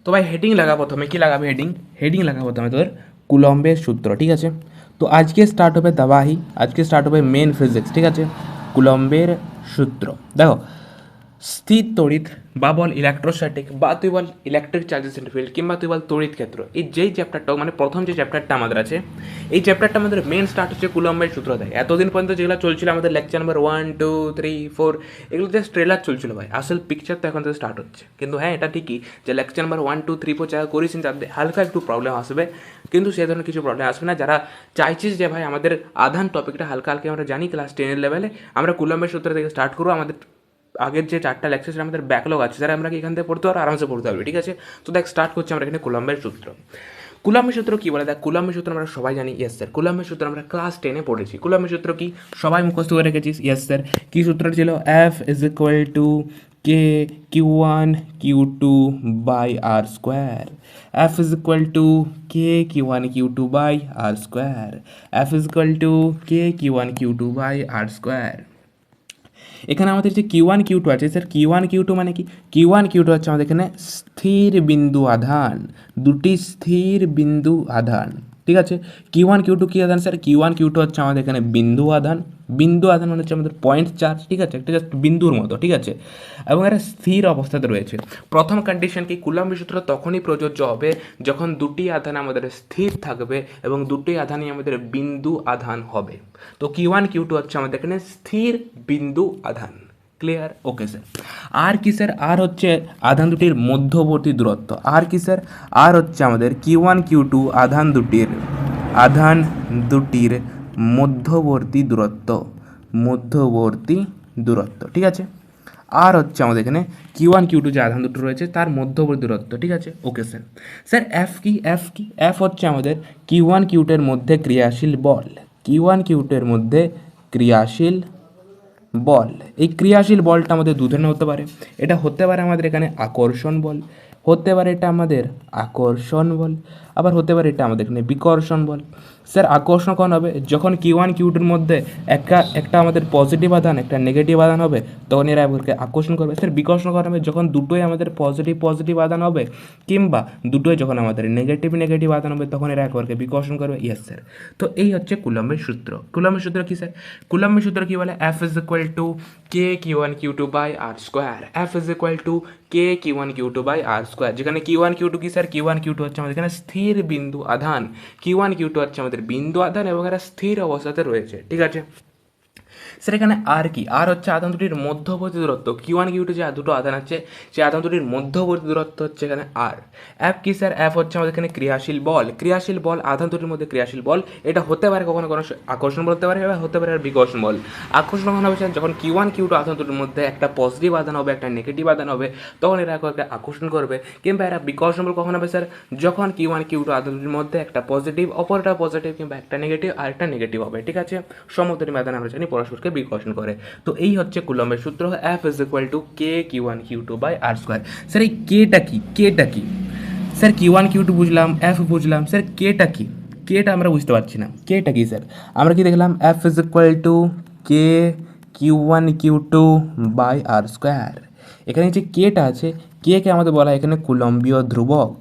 তো ভাই হেডিং লাগা প্রথমে, কি লাগাবে হেডিং? হেডিং লাগা প্রথমে তোর কুলম্বের সূত্র, ঠিক আছে। তো আজকে স্টার্ট হবে দাবাহি, আজকে স্টার্ট হবে মেন ফিজিক্স, ঠিক আছে। কুলম্বের সূত্র দেখো, স্থির তড়িৎ বা বল ইলেকট্রোস্ট্যাটিক বা তুই বল ইলেকট্রিক চার্জেস ইন ফিল্ড কিংবা তুই বল তড়িৎ ক্ষেত্র, এই যেই চ্যাপ্টারটা মানে প্রথম যে চ্যাপ্টারটা আমাদের আছে, এই চ্যাপ্টারটা আমাদের মেন স্টার্ট হচ্ছে কুলম্বের সূত্র দেয়। এতদিন পর্যন্ত যেগুলো চলছিল আমাদের লেকচার নাম্বার 1 2 3 4, এগুলো জাস্ট ট্রেলার চলছিল ভাই, আসল পিকচার তো এখন থেকে স্টার্ট হচ্ছে। কিন্তু হ্যাঁ, এটা ঠিকই যে লেকচার নাম্বার 1 2 3 4 যারা করেছেন তাদের হালকা একটু প্রবলেম আসবে, কিন্তু সে ধরনের কিছু প্রবলেম আসবে না। যারা চাইছিস যে ভাই আমাদের আধান টপিকটা হালকা হালকা আমরা জানি ক্লাস 10 লেভেলে, আমরা কুলম্বের সূত্র থেকে স্টার্ট করবো। আমাদের আগের যে 4টা লেকচার সেটা আমাদের ব্যাকলগ আছে, যারা আমরা এখান থেকে পড়তে পারবো, আরামসে পড়তে পারবে, ঠিক আছে। তো দেখ স্টার্ট করছি আমরা এখানে কুলম্বের সূত্র। কুলম্বের সূত্র কি বলে? দেখ কুলম্বের সূত্র আমরা সবাই জানি, ইয়েস স্যার। কুলম্বের সূত্র আমরা ক্লাস 10-এ পড়েছি। কুলম্বের সূত্র কি সবাই মুখস্থ করে রেখেছিস? Yes sir. কি সূত্র ছিল? F is equal to K Q one Q two by R square. F is equal to K Q one Q two by R square. F is equal to K Q one Q two by R square. এখানে আমাদের যে Q one Q two আছে sir, Q one Q two মানে কি? Q one Q two হচ্ছে আমাদের এখানে স্থির বিন্দু আধান, দুটি স্থির বিন্দু আধান, ঠিক আছে। কিউ ওয়ান কিউ টু কী আধান sir? Q one Q two হচ্ছে আমাদের এখানে বিন্দু আধান। বিন্দু আধান মানে হচ্ছে আমাদের পয়েন্ট চার্জ, ঠিক আছে, একটা জাস্ট বিন্দুর মতো, ঠিক আছে। এবং এটা স্থির অবস্থাতে রয়েছে। প্রথম কন্ডিশন কি? কুলম্বের সূত্র তখনই প্রযোজ্য হবে যখন দুটি আধান আমাদের স্থির থাকবে এবং দুটি আধানই আমাদের বিন্দু আধান হবে। তো কিউ ওয়ান কিউ টু হচ্ছে আমাদের এখানে স্থির বিন্দু আধান। ক্লিয়ার? Okay sir. আর কি স্যার? আর হচ্ছে আধান দুটির মধ্যবর্তী দূরত্ব। আর কি স্যার? আর হচ্ছে আমাদের কিউ ওয়ান কিউ টু আধান দুটির মধ্যবর্তী দূরত্ব, মধ্যবর্তী দূরত্ব, ঠিক আছে। আর হচ্ছে আমাদের এখানে কিউ ওয়ান কিউ টু যে আধান দুটো রয়েছে তার মধ্যবর্তী দূরত্ব, ঠিক আছে। Okay sir. স্যার এফ কি? এফ কি? এফ হচ্ছে আমাদের কিউ ওয়ান কিউ টু এর মধ্যে ক্রিয়াশীল বল, কিউ ওয়ান কিউ টু এর মধ্যে ক্রিয়াশীল বল। এই ক্রিয়াশীল বলটা আমাদের দু ধরনের হতে পারে। এটা হতে পারে আমাদের এখানে আকর্ষণ বল, হতে পারে এটা আমাদের আকর্ষণ বল, আবার হতে পারে এটা আমাদের এখানে বিকর্ষণ বল। স্যার আকর্ষণ কখন হবে? যখন কিউ ওয়ান কিউ টুর মধ্যে একটা আমাদের পজিটিভ আধান একটা নেগেটিভ আধান হবে, তখন এরা এদেরকে আকর্ষণ করবে। স্যার বিকর্ষণ কখন হবে? যখন দুটোই আমাদের পজিটিভ পজিটিভ আধান হবে, কিংবা দুটোই যখন আমাদের নেগেটিভ নেগেটিভ আধান হবে, তখন এরা একবারকে বিকর্ষণ করবে। Yes sir. তো এই হচ্ছে কুলম্বের সূত্র। কুলম্বের সূত্র কি স্যার? কুলম্বের সূত্র কি বলে? F is equal to K Q one Q two by R square. F is equal to K Q one Q two by R square, যেখানে কিউ ওয়ান কিউ টু কি sir? Q one Q two হচ্ছে আমাদের এখানে স্থির বিন্দু আধান, Q one Q two হচ্ছে আমাদের বিন্দু আধান এবং এরা স্থির অবস্থাতে রয়েছে, ঠিক আছে। স্যার এখানে আর কি? আর হচ্ছে আধান দুটির মধ্যবর্তী দূরত্ব। কিউ ওয়ান কিউ টু যে দুটো আধান আছে সেই আধান দুটির মধ্যবর্তী দূরত্ব হচ্ছে এখানে আর। এফ কি স্যার? এফ হচ্ছে আমাদের এখানে ক্রিয়াশীল বল। ক্রিয়াশীল বল আধান দুটির মধ্যে ক্রিয়াশীল বল, এটা হতে পারে কখনো কোনো আকর্ষণ বল হতে পারে, বা হতে পারে বিকর্ষণ বল। আকর্ষণ কখন হবে স্যার? যখন কিউ ওয়ান কিউ টু আধান দুটির মধ্যে একটা পজিটিভ আধান হবে একটা নেগেটিভ আধান হবে, তখন এরা একটা আকর্ষণ করবে। কিংবা এরা বিকর্ষণ বল কখন হবে স্যার? যখন কিউ ওয়ান কিউ টু আধান দুটির মধ্যে একটা পজিটিভ অপরটা পজিটিভ কিংবা একটা নেগেটিভ আর একটা নেগেটিভ হবে, ঠিক আছে। সমতলী আধান আমরা জানি পরস্পরকে বিকর্ষণ করে। তো এই হচ্ছে কুলম্বের সূত্র, F is equal to K Q one Q two by R square. Sir এই কেটা কি? কেটা কি sir? Q one Q two বুঝলাম, এফ বুঝলাম, স্যার কেটা কি? কেটা আমরা বুঝতে পারছি না, কেটা কি স্যার? আমরা কি দেখলাম? F is equal to K Q one Q two by R square. এখানে যে কেটা আছে, কে কে আমাদের বলা হয় এখানে কুলম্বীয় ধ্রুবক,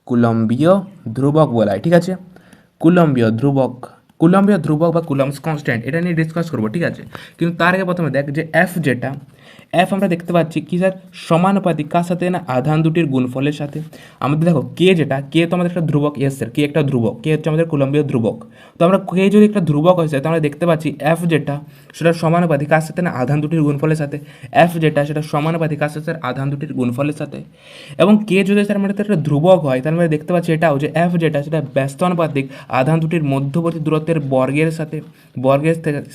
কুলম্বীয় ধ্রুবক বলা হয়, ঠিক আছে। কুলম্বীয় ধ্রুবক, কুলম্বীয় ধ্রুবক বা কুলম্বস কনস্ট্যান্ট, এটা নিয়ে ডিসকাস করবো, ঠিক আছে। কিন্তু তার আগে প্রথমে দেখ যে এফ যেটা, এফ আমরা দেখতে পাচ্ছি কি স্যার? সমানুপাতিক কার সাথে? না আধান দুটির গুণফলের সাথে। আমাদের দেখো কে যেটা, কে তো আমাদের একটা ধ্রুবক, ইয়েস স্যার, কে একটা ধ্রুবক, কে হচ্ছে আমাদের কুলম্বীয় ধ্রুবক। তো আমরা কে যদি একটা ধ্রুবক হয় স্যার, তো আমরা দেখতে পাচ্ছি এফ যেটা সেটা সমানুপাতিক কার সাথে? না আধান দুটির গুণফলের সাথে। এফ যেটা সেটা সমানুপাতিক কার সাথে? স্যার আধান দুটির গুণফলের সাথে। এবং কে যদি স্যার আমাদের একটা ধ্রুবক হয়, তার মানে দেখতে পাচ্ছি এটাও যে এফ যেটা সেটা ব্যস্তানুপাতিক আধান দুটির মধ্যবর্তী দূরত্বের বর্গের সাথে,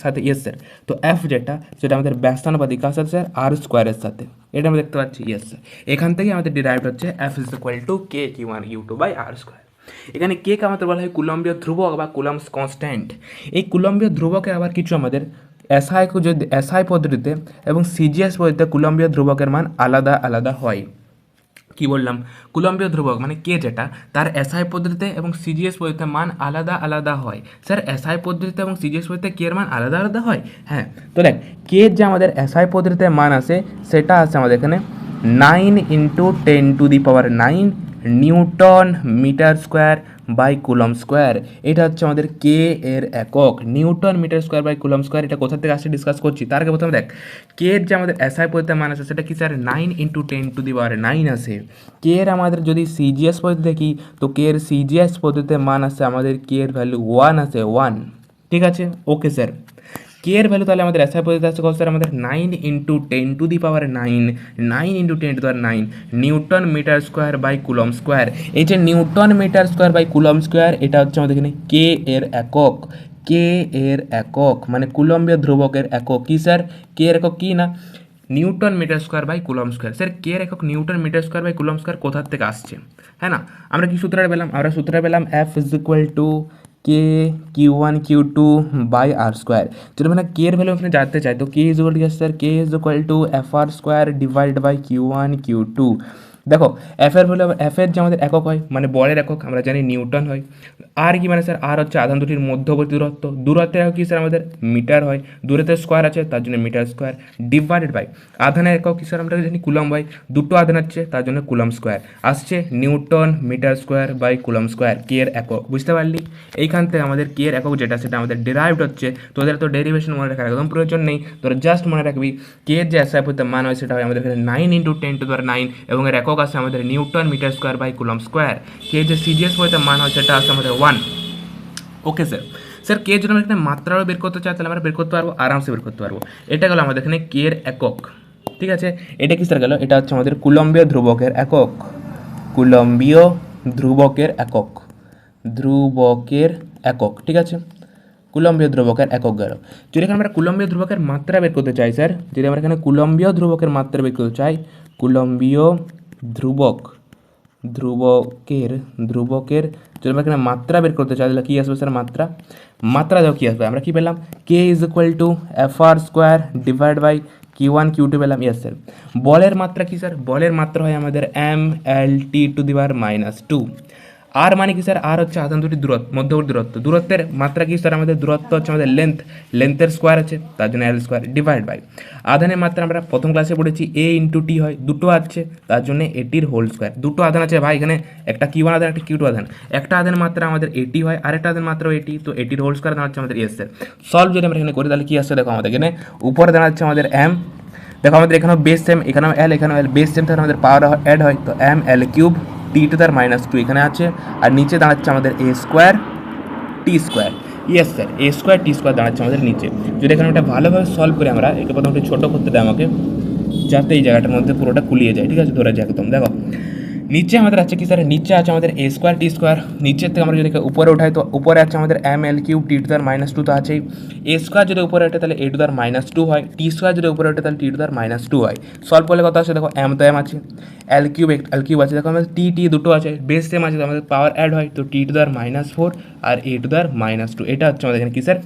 সাথে, ইয়েস স্যার। তো এফ যেটা সেটা আমাদের ব্যস্তানুপাতিক কার সাথে? স্যার আর স্কোয়ারের সাথে। এটা আমরা দেখতে পাচ্ছি, ইয়েস স্যার। এখান থেকে আমাদের ডিরাইভড হচ্ছে F is equal to K Q one Q two by R square. এখানে কে কে আমাদের বলা হয় কুলম্বীয় ধ্রুবক বা কুলম্বস কনস্ট্যান্ট। এই কুলম্বীয় ধ্রুবকে আবার কিছু আমাদের এসআই পদ্ধতিতে এবং সিজিএস পদ্ধতিতে কুলম্বীয় ধ্রুবকের মান আলাদা আলাদা হয়। কি বললাম? কুলম্বীয় ধ্রুবক মানে কে যেটা, তার এসআই পদ্ধতিতে এবং সিজিএস পদ্ধতিতে মান আলাদা আলাদা হয়। স্যার এসআই পদ্ধতিতে এবং সিজিএস পদ্ধতিতে কে এর মান আলাদা আলাদা হয়? হ্যাঁ। তো দেখ কে যে আমাদের এসআই পদ্ধতিতে মান আসে সেটা আছে আমাদের এখানে 9 × 10⁹ newton metre square by coulomb square. এটা হচ্ছে আমাদের কে এর একক, newton metre square by coulomb square. এটা কোথা থেকে আসছে ডিসকাস করছি। তার আগে প্রথমে দেখ কে এর যে আমাদের এসআই পদ্ধতিতে মান আছে সেটা কি স্যার 9 × 10⁹ আছে। কে এর আমাদের যদি সিজিএস পদ্ধতি দেখি তো কে এর সিজিএস পদ্ধতিতে মান আছে আমাদের কে এর ভ্যালু 1 আছে 1। ঠিক আছে, ওকে স্যার। কে এর ভ্যালু তাহলে আমাদের এসআই পদ্ধতি আছে কত স্যার আমাদের 9 × 10⁹ newton metre square by coulomb square. এই যে newton metre square by coulomb square এটা হচ্ছে আমাদের এখানে কে এর একক। কে এর একক মানে কুলম্বীয় ধ্রুবকের একক। কি স্যার কে এর একক কি না newton metre square by coulomb square. Sir K এর একক newton metre square by coulomb square কোথার থেকে আসছে, হ্যাঁ না? আমরা কি সূত্রটা পেলাম? আমরা সূত্রটা পেলাম F is equal to K Q1 Q2/r²। যদি মানে কে এর ভ্যালু এখানে জানতে চাই তো K is equal to sir K is equal to FR² divide by Q1 Q2। দেখো এফ এর ভ্যালু এফ এর যে আমাদের একক হয় মানে বলের একক আমরা জানি নিউটন হয়। আর কি মানে স্যার আর হচ্ছে আধান দুটির মধ্যবর্তী দূরত্ব। দূরত্বের একক কি স্যার আমাদের মিটার হয়, দূরত্বের স্কোয়ার আছে তার জন্য মিটার স্কোয়ার ডিভাইডেড বাই আধানের একক কি স্যার আমরা জানি কুলম হয়, দুটো আধান আছে তার জন্য কুলম স্কোয়ার আসছে newton metre square by coulomb square K এর একক। বুঝতে পারলি? এইখান থেকে আমাদের কে এর একক যেটা সেটা আমাদের ডেরাইভড হচ্ছে। তোদের তো ডেরিভেশন মনে রাখার একদম প্রয়োজন নেই, তোরা জাস্ট মনে রাখবি কে এর যে এসআই পদ্ধতিতে মান হয় সেটা হয় আমাদের এখানে 9 × 10⁹ এবং এর একক আছে আমাদের newton metre square by coulomb square. K যে সিজিএস পদ্ধতিতে মান হয় সেটা আছে আমাদের 1। Okay sir. স্যার কে যদি আমরা এখানে মাত্রাও বের করতে চাই তাহলে আমরা বের করতে পারবো, আরামসে বের করতে পারবো। এটা গেল আমাদের এখানে কে এর একক। ঠিক আছে, এটা কি স্যার গেল? এটা হচ্ছে আমাদের কুলম্বীয় ধ্রুবকের একক। কুলম্বীয় ধ্রুবকের একক, ধ্রুবকের একক। ঠিক আছে, কুলম্বীয় ধ্রুবকের একক গেল। যদি এখানে আমরা কুলম্বীয় ধ্রুবকের মাত্রা বের করতে চাই স্যার, যদি আমরা এখানে কুলম্বীয় ধ্রুবকের মাত্রা বের করতে চাই, কুলম্বীয় ধ্রুবক ধ্রুবকের ধ্রুবকের যদি আমরা এখানে মাত্রা বের করতে চাই তাহলে কী আসবে স্যার? মাত্রা দেখো কী আসবে? আমরা কী পেলাম? K is equal to FR² divide by Q1 Q2 পেলাম। Yes sir. বলের মাত্রা কি স্যার? বলের মাত্রা হয় আমাদের mLT⁻²। আর মানে কি স্যার? আর হচ্ছে আধান দুটি দূরত্ব, মধ্যবর্তী দূরত্ব। দূরত্বের মাত্রা কি স্যার? আমাদের দূরত্ব হচ্ছে আমাদের লেন্থের স্কোয়ার আছে তার জন্য L² ডিভাইড বাই আধানের মাত্রা আমরা প্রথম ক্লাসে পড়েছি A × T হয়, দুটো আছে তার জন্য এটির হোল স্কোয়ার। দুটো আধান আছে ভাই এখানে, একটা Q1 আধান একটা Q2 আধান। একটা আধানের মাত্রা আমাদের এটি হয়, আরেকটা আধানের মাত্রা এটি, তো এটির হোল স্কোয়ার দাঁড়াচ্ছে আমাদের এস স্যার। সলভ যদি আমরা এখানে করি তাহলে কি আসছে দেখো আমাদের এখানে উপরে দাঁড়াচ্ছে আমাদের M। দেখো আমাদের এখানেও বেস সেম, এখানেও L, এখানেও L, বেস সেম তাহলে আমাদের পাওয়ার অ্যাড হয়, তো mL³ T⁻² এখানে আছে, আর নিচে দাঁড়াচ্ছে আমাদের A²T²। ইয়েস স্যার, A²T² দাঁড়াচ্ছে আমাদের নিচে। যদি এখানে একটা ভালোভাবে সলভ করে আমরা একে প্রথমে ছোটো করতে দেয় আমাকে, যাতে এই জায়গাটার মধ্যে পুরোটা কুলিয়ে যায়। ঠিক আছে, ধরে যায় একদম। দেখো নিচে আমাদের আছে কি স্যার? নিচে আছে আমাদের A²T²। নিচের থেকে আমরা যদি উপরে উঠাই তো উপরে আছে আমাদের mL³ T⁻² তো আছেই। A² যদি উপরে ওঠে তাহলে A⁻² হয়, T² যদি উপরে ওঠে তাহলে T⁻² হয়। সলভ করলে কথা আছে দেখো M তো M আছে, L³ আছে, দেখো আমাদের T দুটো আছে, বেস সেম আছে, তো আমাদের পাওয়ার অ্যাড হয়, তো T⁻⁴ আর A⁻²। এটা হচ্ছে আমাদের এখানে কি স্যার?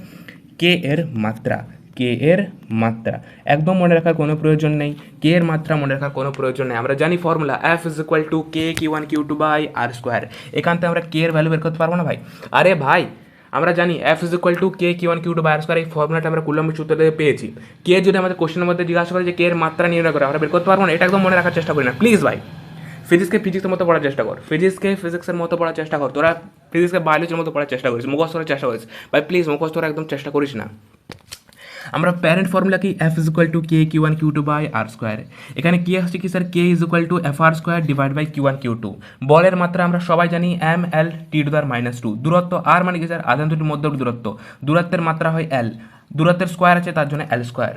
কে এর মাত্রা। কে এর মাত্রা একদম মনে রাখার কোনো প্রয়োজন নেই, কে এর মাত্রা মনে রাখার কোনো প্রয়োজন নেই। আমরা জানি formula F is equal to K Q1 Q2/r²। এখান থেকে আমরা কে এর ভ্যালু বের করতে পারবো না ভাই? আরে ভাই আমরা জানি F is equal to K Q1 Q2/r²। এই ফর্মুলাটা আমরা কুলম্বের সূত্র থেকে পেয়েছি। কে যদি আমাদের কোশ্চেনের মধ্যে জিজ্ঞাসা করে যে কে এর মাত্রা নির্ণয় করে, আমরা বের করতে পারবো না। এটা একদম মনে রাখার চেষ্টা করি না প্লিজ ভাই। ফিজিক্সের মতো পড়ার চেষ্টা কর, ফিজিক্সের মতো পড়ার চেষ্টা কর। তোরা ফিজিক্সকে বায়োলজির মতো পড়ার চেষ্টা করিস, মুখস্থ করার চেষ্টা করিস ভাই, প্লিজ মুখস্থ করার একদম চেষ্টা করিস না। আমরা প্যারেন্ট ফর্মুলা কি F is equal to K Q1 Q2/r²। এখানে কি আসছে কি স্যার? K is equal to FR² divide by Q1 Q2। বলের মাত্রা আমরা সবাই জানি mL⁻²। দূরত্ব আর মানে কি স্যার? আধান দুটির মধ্যবর্তী দূরত্ব। দূরত্বের মাত্রা হয় L, দূরত্বের স্কোয়ার আছে তার জন্য L²।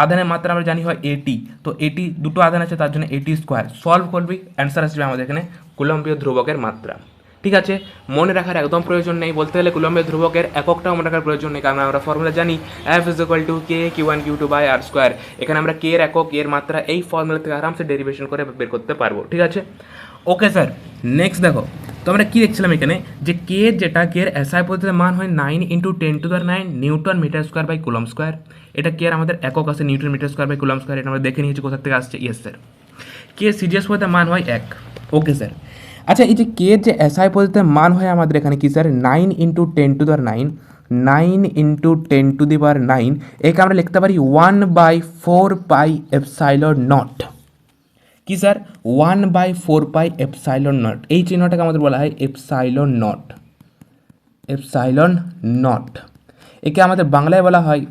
আধানের মাত্রা আমরা জানি হয় AT, তো AT দুটো আধান আছে তার জন্য AT²। সলভ করবি, অ্যান্সার আসবে আমাদের এখানে কুলম্বীয় ধ্রুবকের মাত্রা। ঠিক আছে, মনে রাখার একদম প্রয়োজন নেই, বলতে গেলে কুলম্বের ধ্রুবকের এককটাও মনে রাখার প্রয়োজন নেই, কারণ আমরা ফর্মুলা জানি F is equal to K Q1 Q2/r²। এখানে আমরা কে এর একক, এর মাত্রা এই ফর্মুলা থেকে আরামসে ডেরিভেশন করে বের করতে পারবো। ঠিক আছে, ওকে স্যার। নেক্সট দেখো তো আমরা কী দেখছিলাম এখানে যে কে যেটা কে এর এসআই পদ্ধতিতে মান হয় 9 × 10⁹ newton metre square by coulomb square. এটা কে এর আমাদের একক আছে newton metre square by coulomb square. এটা আমরা দেখে নিয়েছি কোথা থেকে আসছে। Yes sir. কে সিজিএস পদ্ধতিতে মান হয় 1। Okay sir. আচ্ছা এই যে কে যে এসআই পদ্ধতিতে মান হয় আমাদের এখানে কি স্যার? 9 × 10⁹ একে আমরা লিখতে পারি 1/4πε0। কি কি স্যার 1/4 পাই এপসাইলন নট, এই চিহ্নটাকে আমাদের বলা হয় এপসাইলন নট, এপসাইলন নট। একে আমাদের বাংলায় বলা হয়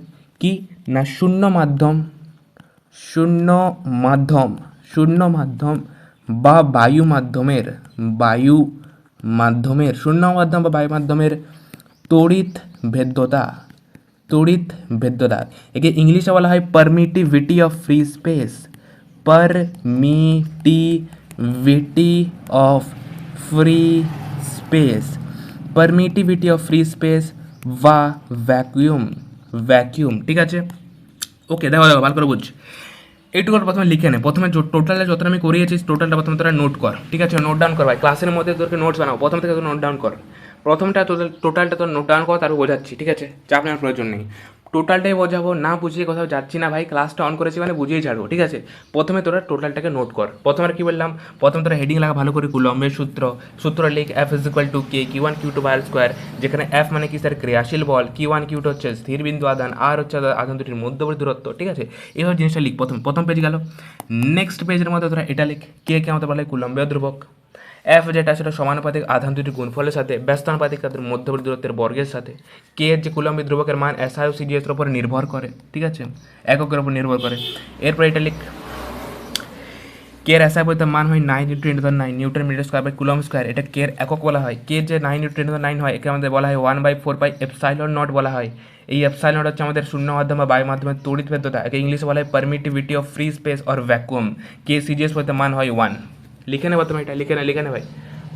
কি না শূন্য মাধ্যম, শূন্য মাধ্যম, শূন্য মাধ্যম বা বায়ু মাধ্যমের, বায়ু মাধ্যমের, শূন্য মাধ্যম বা বায়ু মাধ্যমের তড়িৎ ভেদ্যতা, তড়িৎ ভেদ্যতা। একে ইংলিশে বলা হয় permittivity of free space, permittivity of free space, permittivity of free space বা ভ্যাকুয়াম, ভ্যাকুয়াম। ঠিক আছে, ওকে দেখো দেখো ভালো করে বুঝ, এইটুকু প্রথমে লিখে নে, প্রথমে টোটালটা যতটা আমি করিয়েছি টোটালটা প্রথমে তোরা নোট কর। ঠিক আছে, নোট ডাউন কর ভাই, ক্লাসের মধ্যে তোকে নোটস বানাও, প্রথম থেকে তোর নোট ডাউন কর, প্রথমটা টোটালটা তোর নোট ডাউন কর, তারপর বোঝাচ্ছি। ঠিক আছে, চাপ নেওয়ার প্রয়োজন নেই, টোটালটাই বোঝাবো, না বুঝিয়ে কোথাও যাচ্ছি না ভাই, ক্লাসটা অন করেছি মানে বুঝিয়েই ছাড়বো। ঠিক আছে, প্রথমে তোরা টোটালটাকে নোট কর। প্রথমে আর কি বললাম, প্রথমে তোরা হেডিং লাগা ভালো করে, কুলম্বের সূত্র, সূত্র লিখ F = K Q1 Q2 by R square, যেখানে F মানে কি স্যার ক্রিয়াশীল বল, Q1 Q2 হচ্ছে স্থির বিন্দু আধান, আর হচ্ছে আধান দুটির মধ্যবর্তী দূরত্ব। ঠিক আছে, এইভাবে জিনিসটা লিখ, প্রথম পেজ গেল। নেক্সট পেজের মধ্যে তোরা এটা লিখ, কে আমাদের বলা হয় কুলম্বীয় ধ্রুবক, এফ যেটা সেটা সমানুপাতিক আধান দুটির গুণফলের সাথে ব্যস্তানুপাতিক তাদের মধ্যবর্তী দূরত্বের বর্গের সাথে, কে এর যে কুলম্বী ধ্রুবকের মান এসআই ও সিজিএস এর উপর নির্ভর করে। ঠিক আছে, এককের উপর নির্ভর করে। এরপর এটা লিখ, কে এর এসআই বলতে মান হয় 9 × 10⁹ newton metre square by coulomb square, এটা কে এর একক বলা হয়। কে যে 9 × 10⁹ হয় একে আমাদের বলা হয় 1/4 এপসাইলন নট বলা হয়। এই এপসাইলন নট হচ্ছে আমাদের শূন্য মাধ্যম বা বায়ু মাধ্যমের তড়িৎ ভেদ্যতা, একে ইংলিশে বলা হয় permittivity of free space or vacuum. K CGS বলতে মান হয় 1। লিখে নেবো তুমি, এটা লিখে নে ভাই,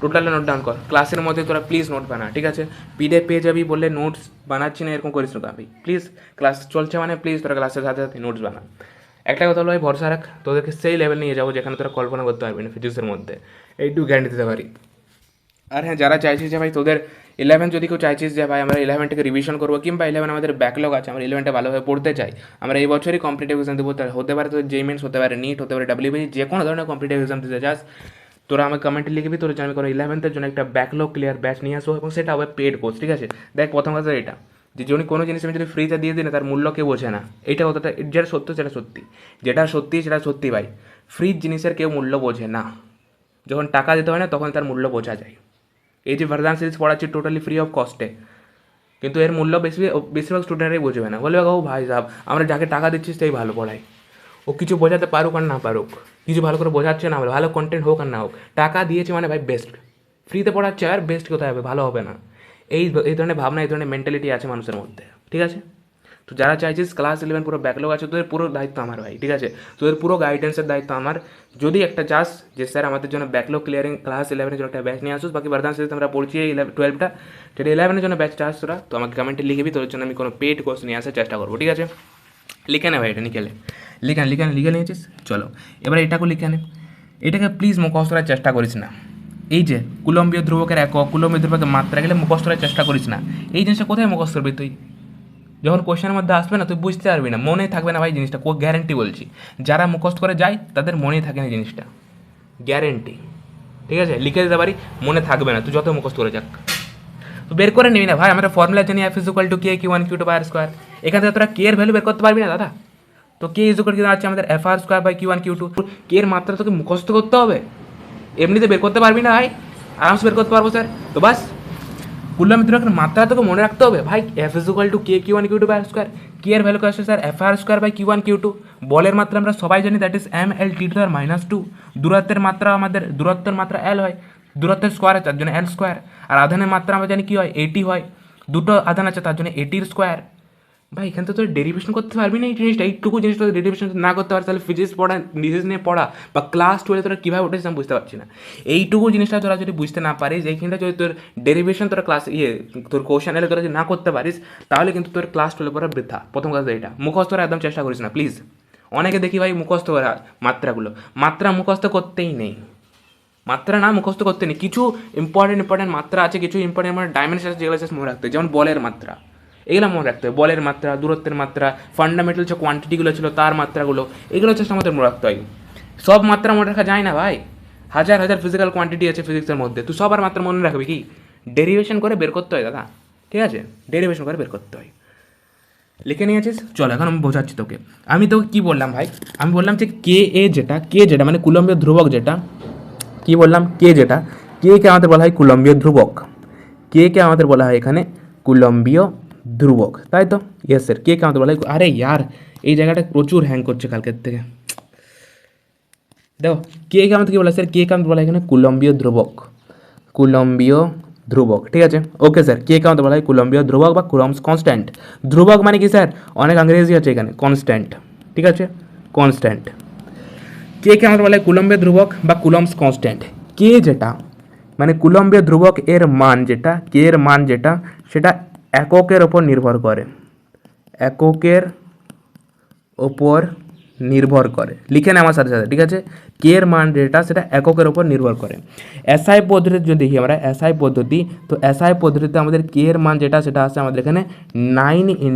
টোটালটা নোট ডাউন কর। ক্লাসের মধ্যে তোরা প্লিজ নোট বানা। ঠিক আছে, পিডিএফ পেয়ে যাবি বললে নোটস বানাচ্ছি না এরকম করিস না ভাই, প্লিজ ক্লাস চলছে মানে প্লিজ তোরা ক্লাসের সাথে সাথে নোটস বানা। একটা কথা হলো ভাই, ভরসা রাখ, তোদেরকে সেই লেভেল নিয়ে যাবো যেখানে তোরা কল্পনা করতে পারবি না ফিজিক্সের মধ্যে, এইটুকু গ্যারান্টি দিতে পারি। আর হ্যাঁ, যারা চাইছিস যে ভাই তোদের 11 যদি কেউ চাইছিস যে ভাই আমরা 11টাকে রিভিশন করবো, কিংবা 11 আমাদের ব্যাকলগ আছে, আমরা 11টা ভালোভাবে পড়তে চাই, আমরা এই বছরই কম্পিটিটিভ এক্সাম দেবো, হতে পারে তোদের জেই মেন্স, হতে পারে নিট, হতে পারে ডাব্লিউবিসি, যে কোনো ধরনের কম্পিটিটিভ এক্সাম দিতে চাস, তোরা আমাকে কমেন্টে লিখবি, তোর জন্য আমি কোনো 11th জন্য একটা ব্যাকলগ ক্লিয়ার ব্যাচ নিয়ে আসবো, এবং সেটা হবে পেড কোর্স। ঠিক আছে, দেখ প্রথম কথা এটা যে যদি কোনো জিনিস আমি যদি ফ্রিতে দিয়ে দিই না, তার মূল্য কেউ বোঝে না, এইটা কথাটা যেটা সত্য সেটা সত্যি, যেটা সত্যি সেটা সত্যি ভাই, ফ্রি জিনিসের কেউ মূল্য বোঝে না, যখন টাকা দিতে হয় না তখন তার মূল্য বোঝা যায়। এই যে ভারদান সিরিজ পড়াচ্ছি টোটালি ফ্রি অফ কস্টে, কিন্তু এর মূল্য বেশিরভাগ স্টুডেন্টরাই বুঝবে না, বলবে ও ভাই সাহেব আমরা যাকে টাকা দিচ্ছি সেই ভালো পড়ায়, ও কিছু বোঝাতে পারুক আর না পারুক, কিছু ভালো করে বোঝাচ্ছে না, ভালো কন্টেন্ট হোক আর না হোক, টাকা দিয়েছে মানে ভাই বেস্ট, ফ্রিতে পড়াচ্ছে আর বেস্ট কোথায় হবে, ভালো হবে না, এই ধরনের ভাবনা, এই ধরনের মেন্টালিটি আছে মানুষের মধ্যে। ঠিক আছে, তো যারা চাইছিস ক্লাস 11 পুরো ব্যাকলগ আছে, তোদের পুরো দায়িত্ব আমার ভাই। ঠিক আছে, তোদের পুরো গাইডেন্সের দায়িত্ব আমার। যদি একটা চাস যে স্যার আমাদের জন্য ব্যাকলগ ক্লিয়ারিং ক্লাস 11 জন্য একটা ব্যাচ নিয়ে আসুস, বাকি বারদান সিরিজ আমরা পড়ছি 12টা, যেটা 11 জন্য ব্যাচ চাস তোরা, তো আমাকে কমেন্টে লিখবি, তোর জন্য আমি কোনো পেড কোর্স নিয়ে আসার চেষ্টা করবো। ঠিক আছে, লিখে নে ভাই, এটা লিখে নিয়েছিস, চলো এবার এটাকে লিখে নে, এটাকে প্লিজ মুখস্থ করার চেষ্টা করিস না। এই যে কুলম্বীয় ধ্রুবকের একক, কুলম্বীয় ধ্রুবকের মাত্রা গেলে মুখস্থ করার চেষ্টা করিস না। এই জিনিসটা কোথায় মুখস্থ করবি তুই, যখন কোয়েশ্চেনের মধ্যে আসবে না তুই বুঝতে পারবি না, মনে থাকবে না ভাই জিনিসটা, গ্যারেন্টি বলছি, যারা মুখস্থ করে যায় তাদের মনেই থাকে না জিনিসটা, গ্যারেন্টি। ঠিক আছে, লিখে দিতে পারি, মনে থাকবে না, তুই যত মুখস্থ করে যাক, তো বের করে নিবি না ভাই। আমরা ফর্মুলা জানি F = K Q1 Q2 by R square, এখান থেকে তোরা কে এর ভ্যালু বের করতে পারবি না দাদা, তো K = আছে আমাদের FR square by Q1 Q2, কে এর মাত্রা তোকে মুখস্থ করতে হবে, এমনিতে বের করতে পারবি না ভাই, আরামসে বের করতে পারবো স্যার, তো বাস কুলম্ব ধ্রুবকের মাত্রা তোকে মনে রাখতে হবে ভাই, F = K Q1 Q2 by R square, K এর ভ্যালু আসছে sir FR square by Q1 Q2, বলের মাত্রা আমরা সবাই জানি দ্যাট ইজ mL/2, দূরত্বের মাত্রা আমাদের দূরত্বের মাত্রা L হয়, দূরত্বের স্কোয়ার আছে তার জন্য L স্কোয়ার, আর আধানের মাত্রা আমরা জানি কী হয় 80 হয়, দুটো আধান আছে তার জন্য 80 স্কোয়ার। ভাই এখান থেকে তোর ডেরিভেশন করতে পারবি না, এই জিনিসটা এইটুকু জিনিস তোর ডেরিভেশন না করতে পারছিস, তাহলে ফিজিক্স পড়া ডিজিজ নিয়ে পড়া বা ক্লাস 12 তোরা কীভাবে উঠেছিস আমি বুঝতে পারছি না। এইটুকু জিনিসটা তোরা যদি বুঝতে না পারিস, এইখানটা যদি তোর ডেরিভেশন তোরা ক্লাস তোর কোশ্চেন এলে তোরা যদি না করতে পারিস, তাহলে কিন্তু তোর ক্লাস 12 পড়া বৃথা। প্রথম কথা এইটা মুখস্থ করা একদম চেষ্টা করিস না প্লিজ। অনেকে দেখি ভাই মুখস্থ করা মাত্রাগুলো, মাত্রা মুখস্থ করতেই নেই, মাত্রা না মুখস্থ করতে নেই, কিছু ইম্পর্টেন্ট মাত্রা আছে, কিছু ইম্পর্টেন্ট ডাইমেনশন আছে যেগুলো মনে রাখতে, যেমন বলের মাত্রা, এগুলো মনে রাখতে হবে, বলের মাত্রা, দূরত্বের মাত্রা, ফান্ডামেন্টাল যে কোয়ান্টিটিগুলো ছিল তার মাত্রাগুলো, এগুলো হচ্ছে আমাদের মনে রাখতে হয়। সব মাত্রা মনে রাখা যায় না ভাই, হাজার হাজার ফিজিক্যাল কোয়ান্টিটি আছে ফিজিক্সের মধ্যে, তুই সবার মাত্রা মনে রাখবি কি, ডেরিভেশন করে বের করতে হয় দাদা। ঠিক আছে, ডেরিভেশন করে বের করতে হয়। লিখে নিয়েছিস? চল এখন আমি বোঝাচ্ছি তোকে। আমি তোকে কী বললাম ভাই, আমি বললাম যে কে যেটা মানে কুলম্বীয় ধ্রুবক যেটা, কি বললাম, কে কে আমাদের বলা হয় কুলম্বীয় ধ্রুবক, কে আমাদের বলা হয় এখানে কুলম্বীয় ধ্রুবক, তাই তো? ইয়েস স্যার, কে আমাদের বলা হয়, আরে ইয়ার এই জায়গাটা প্রচুর হ্যাং করছে কালকের থেকে। দেখো কে আমাদের কী বলা হয় স্যার, কে আমাদের বলা হয় এখানে কুলম্বীয় ধ্রুবক, কুলম্বীয় ধ্রুবক, ঠিক আছে? ওকে স্যার, কে আমাদের বলা হয় কুলম্বীয় ধ্রুবক বা কুলম্বস কনস্ট্যান্ট। ধ্রুবক মানে কি স্যার, অনেক ইংরেজি আছে এখানে, কনস্ট্যান্ট, ঠিক আছে, কনস্ট্যান্ট। কে আমাদের বলা হয় কুলম্বীয় ধ্রুবক বা কুলম্বস কনস্ট্যান্ট। কে যেটা মানে কুলম্বীয় ধ্রুবক এর মান যেটা, কে এর মান যেটা, সেটা এককের ওপর নির্ভর করে, এককের ওপর নির্ভর করে, লিখে নেয় আমার সাথে সাথে, ঠিক আছে? কে এর মান যেটা সেটা এককের ওপর নির্ভর করে। এসআই পদ্ধতি যদি দেখি আমরা, এসআই পদ্ধতি, তো এসআই পদ্ধতিতে আমাদের কে এর মান যেটা সেটা আসে আমাদের এখানে 9 ×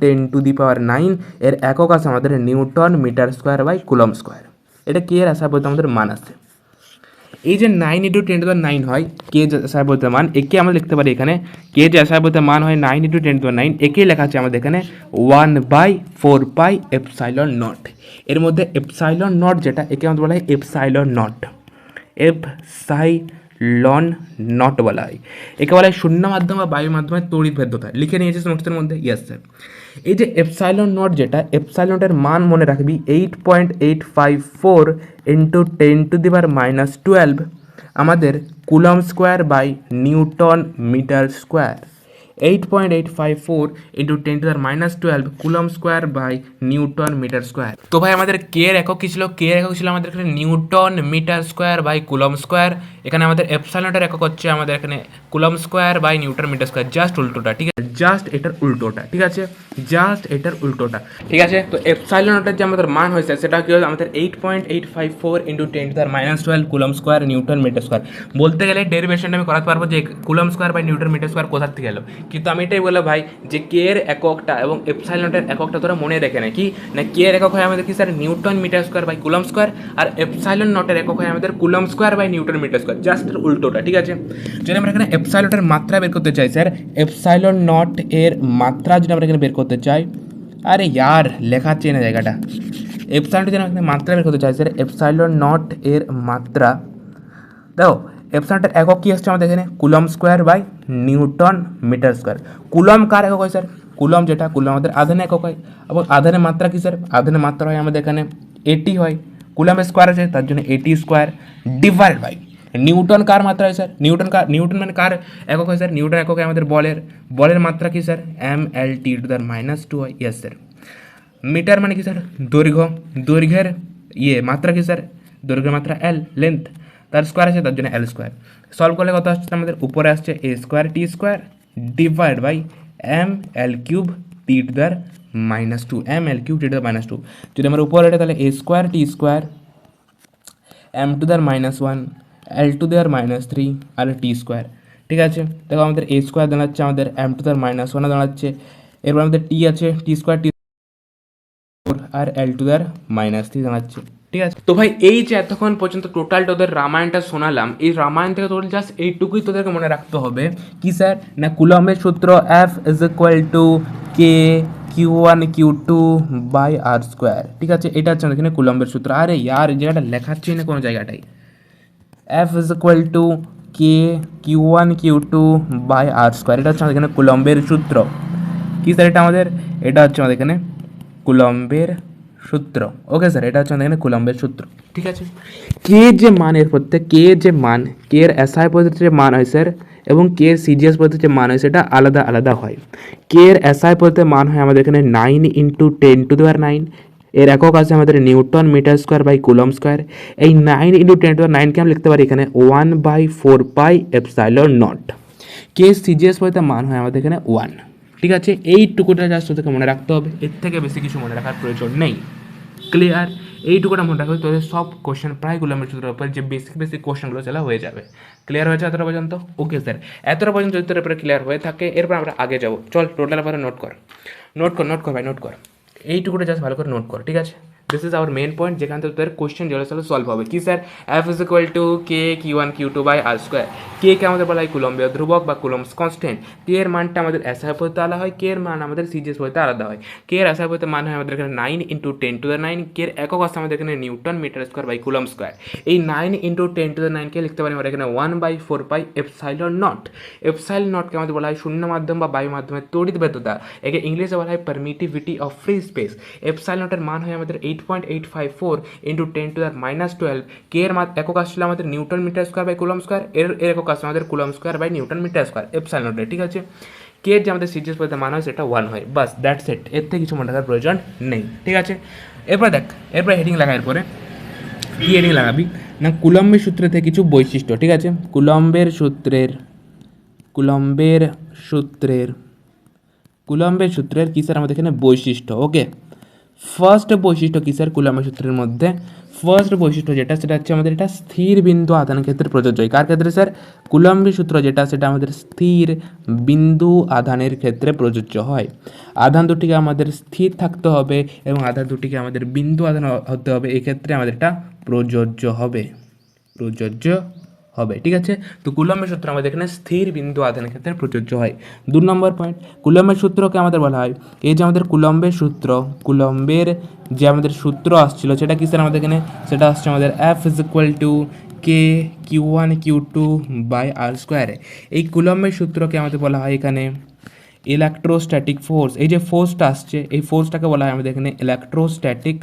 10⁹ এর একক আসে আমাদের newton metre square by coulomb square. এটা কে এর এসআই পদ্ধতি আমাদের মান আসে। এই যে 9 × 10⁹ হয় কে যে এসআই পদ্ধতির মান, একে আমরা লিখতে পারি এখানে, কে যে এসআই পদ্ধতির মান হয় 9 × 10⁹, একেই লেখা আছে আমাদের এখানে 1/4πε0। এর মধ্যে এপসাইলন নট যেটা, একে আমাদের বলা হয় এপসাইলন নট, এপসাইলন নট বলা হয়। একে বলা হয় শূন্য মাধ্যম বা বায়ুর মাধ্যমে তড়িৎ ভেদ্যতা। লিখে নিয়েছিস নোটসের মধ্যে? Yes sir. এই যে এপসাইলন নট যেটা, এপসাইলন নটের মান মনে রাখবি 8.854 × 10⁻⁻12 আমাদের coulomb square by newton metre square. 8.854 × 10⁻12 coulomb square by newton metre square. তো ভাই আমাদের কে এর একক কী ছিল? কে এর একক ছিল আমাদের এখানে newton metre square by coulomb square. এখানে আমাদের এপসাইলনের একক হচ্ছে আমাদের এখানে coulomb square by newton metre square, just উল্টোটা, ঠিক আছে? জাস্ট এটার উল্টোটা, ঠিক আছে? জাস্ট এটার উল্টোটা, ঠিক আছে? তো এপসাইলনটার যে আমাদের মান হয়েছে সেটা কি হলো আমাদের 8.854 × 10⁻12 coulomb square newton metre square. বলতে গেলে ডেরিভেশনটা আমি করাতে পারবো যে coulomb square by newton metre square কোথা থেকে এলো, কিন্তু আমি এটাই বললাম ভাই যে কে এর এককটা এবং এপসাইলনটার এককটা তোরা মনে রেখে না, কি না কে এর একক হয় আমাদের কি sir newton metre square by coulomb square, আর এপসাইলন নটের একক হয় আমাদের coulomb square by newton metre square, just উল্টোটা, ঠিক আছে? যদি আমরা এখানে এপসাইলনের মাত্রা বের করতে চাই স্যার, এপসাইলন নট এর মাত্রা যদি আমরা এখানে বের করতে চাই, আরে ইয়ার লেখাচ্ছে না জায়গাটা, এপসাইলনটা যদি আমরা এখানে মাত্রা বের করতে চাই স্যার, এপসাইলন নট এর মাত্রা, দেখো এপসাইলনটার একক কী আসছে আমাদের এখানে coulomb square by newton metre square. Coulomb কার একক হয় স্যার? কুলম যেটা, কুলম আমাদের আধানে একক হয়, এবং আধানের মাত্রা কী স্যার? আধানের মাত্রা হয় আমাদের এখানে 80 হয়, কুলমের স্কোয়ার আছে তার জন্য 80 স্কোয়ার ডিভাইড বাই নিউটন কার মাত্রা হয় স্যার? নিউটন মানে কার একক হয় স্যার? নিউটন একক হয় আমাদের বলের মাত্রা কি স্যার? mL/2 হয়, ইয়েস স্যার। মিটার মানে কি স্যার? দৈর্ঘ্যের মাত্রা কি স্যার? দৈর্ঘ্যের মাত্রা এল, লেন্থ, তার স্কোয়ার আছে তার জন্য এল স্কোয়ার। সলভ করলে কত আসছে আমাদের? উপরে আসছে a²t² divide by mL³ t⁻², mL³ t⁻²। যদি আমরা উপরে এটা তাহলে a²t² m⁻1 l⁻³ আর t², ঠিক আছে? দেখো আমাদের a² দাঁড়াচ্ছে আমাদের m⁻1 দাঁড়াচ্ছে, এরপর আমাদের t আছে t² আর l⁻³ দাঁড়াচ্ছে, ঠিক আছে? তো ভাই এই যে এতক্ষণ পর্যন্ত টোটাল তোদের রামায়ণটা শোনালাম, এই রামায়ণ থেকে তোদের জাস্ট এইটুকুই তোদেরকে মনে রাখতে হবে কি স্যার, না কুলম্বের সূত্র F = k q1 q2 by r², ঠিক আছে? এটা হচ্ছে আমাদের এখানে কুলম্বের সূত্র। আরে ইয়ার এই জায়গাটা লেখাচ্ছি না কোনো জায়গাটাই, F = k q1 q2 by r², এটা হচ্ছে আমাদের এখানে কুলম্বের সূত্র। কি স্যার এটা আমাদের? এটা হচ্ছে আমাদের এখানে কুলম্বের সূত্র। ওকে স্যার, এটা হচ্ছে আমাদের এখানে কুলম্বের সূত্র, ঠিক আছে? কে যে মানের প্রত্যেক কে যে মান, কে এর এসআই পদ্ধতিতে যে মান হয় স্যার এবং কে এর সিজিএস পদ্ধতিতে যে মান হয় সেটা আলাদা আলাদা হয়। কে এর এসআই পদ্ধতিতে মান হয় আমাদের এখানে 9 × 10⁹, এর একক আছে আমাদের newton metre square by coulomb square. এই 9 × 10⁻⁹কে আমি লিখতে পারি এখানে 1/4πε0। কে সিজিএস পদ্ধতিতে মান হয় আমাদের এখানে 1, ঠিক আছে? এইটুকুটা জাস্ট তোদেরকে মনে রাখতে হবে, এর থেকে বেশি কিছু মনে রাখার প্রয়োজন নেই। ক্লিয়ার? এইটুকুটা মনে রাখবে, তোদের সব কোশ্চেন প্রায় কুলম্বের সূত্রের উপর যে বেসিক কোশ্চেনগুলো সেটা হয়ে যাবে। ক্লিয়ার হয়েছে এতটা পর্যন্ত? ওকে স্যার, এতটা পর্যন্ত যদি তোর উপরে ক্লিয়ার হয়ে থাকে এরপর আমরা আগে যাবো। চল টোটাল পরে নোট কর ভাই, নোট কর। এইটুকুটা জাস্ট ভালো করে নোট কর, ঠিক আছে? This is our main point, যেখান থেকে তোদের কোশ্চেন যেগুলো সেগুলো সলভ হবে। কি sir, F is equal to K Q one Q two by R square. K কে আমাদের বলা হয় কুলম্বীয় ধ্রুবক বা কুলম্বস কনস্ট্যান্ট। কে এর মানটা আমাদের এসআই পদ্ধতিতে আলাদা হয়, কে এর মান আমাদের সিজিএস পদ্ধতিতে আলাদা হয়। কে এর এসআই পদ্ধতিতে মান হয় আমাদের এখানে 9 ইন্টু 10⁹, কে এর একক আসছে আমাদের এখানে newton metre square by coulomb square. এই 9 ইন্টু 10⁹ কে লিখতে পারি আমরা এখানে 1/4 পাই এপসাইলন নট। এপসাইলন নটকে আমাদের বলা হয় শূন্য মাধ্যম বা বায়ু মাধ্যমের তড়িৎ ভেদ্যতা, একে ইংলিশে বলা হয় permittivity of free space. Epsilon নটের মান হয় আমাদের 8.854 ইন্টু 10⁻12। কে এর একক আসছিল আমাদের newton metre square by coulomb square, এর একক আসছে আমাদের coulomb square by newton metre square epsilon নটের। ঠিক আছে, কে যে আমাদের সিজিএস পদ্ধতিতে মান হয় সেটা 1 হয়, বাস দ্যাটস ইট, এর থেকে কিছু মনে রাখার প্রয়োজন নেই। ঠিক আছে, এরপর দেখ, এরপর হেডিং লাগা, এরপরে কি হেডিং লাগাবি না, কুলম্বের সূত্র থেকে কিছু বৈশিষ্ট্য। ঠিক আছে, কুলম্বের সূত্রের কি স্যার আমাদের এখানে বৈশিষ্ট্য। ওকে, ফার্স্ট বৈশিষ্ট্য কি স্যার কুলম্বের সূত্রের মধ্যে, ফার্স্ট বৈশিষ্ট্য যেটা সেটা হচ্ছে আমাদের এটা স্থির বিন্দু আধানের ক্ষেত্রে প্রযোজ্য হয়। কার ক্ষেত্রে স্যার, কুলম্বের সূত্র যেটা সেটা আমাদের স্থির বিন্দু আধানের ক্ষেত্রে প্রযোজ্য হয়। আধান দুটিকে আমাদের স্থির থাকতে হবে এবং আধান দুটিকে আমাদের বিন্দু আধান হতে হবে, এক্ষেত্রে আমাদের এটা প্রযোজ্য হবে। ঠিক আছে, তো কুলম্বের সূত্র আমাদের এখানে স্থির বিন্দু আধানের ক্ষেত্রে প্রযোজ্য হয়। 2 নম্বর পয়েন্ট, কুলম্বের সূত্রকে আমাদের বলা হয়, এই যে আমাদের কুলম্বের যে আমাদের সূত্র আসছিল সেটা কি স্যার আমাদের এখানে, সেটা আসছে আমাদের F is equal to K Q one Q two by R square. এই কুলম্বের সূত্রকে আমাদের বলা হয় এখানে ইলেকট্রোস্ট্যাটিক ফোর্স। এই যে ফোর্সটা আসছে, এই ফোর্সটাকে বলা হয় আমাদের এখানে ইলেকট্রোস্ট্যাটিক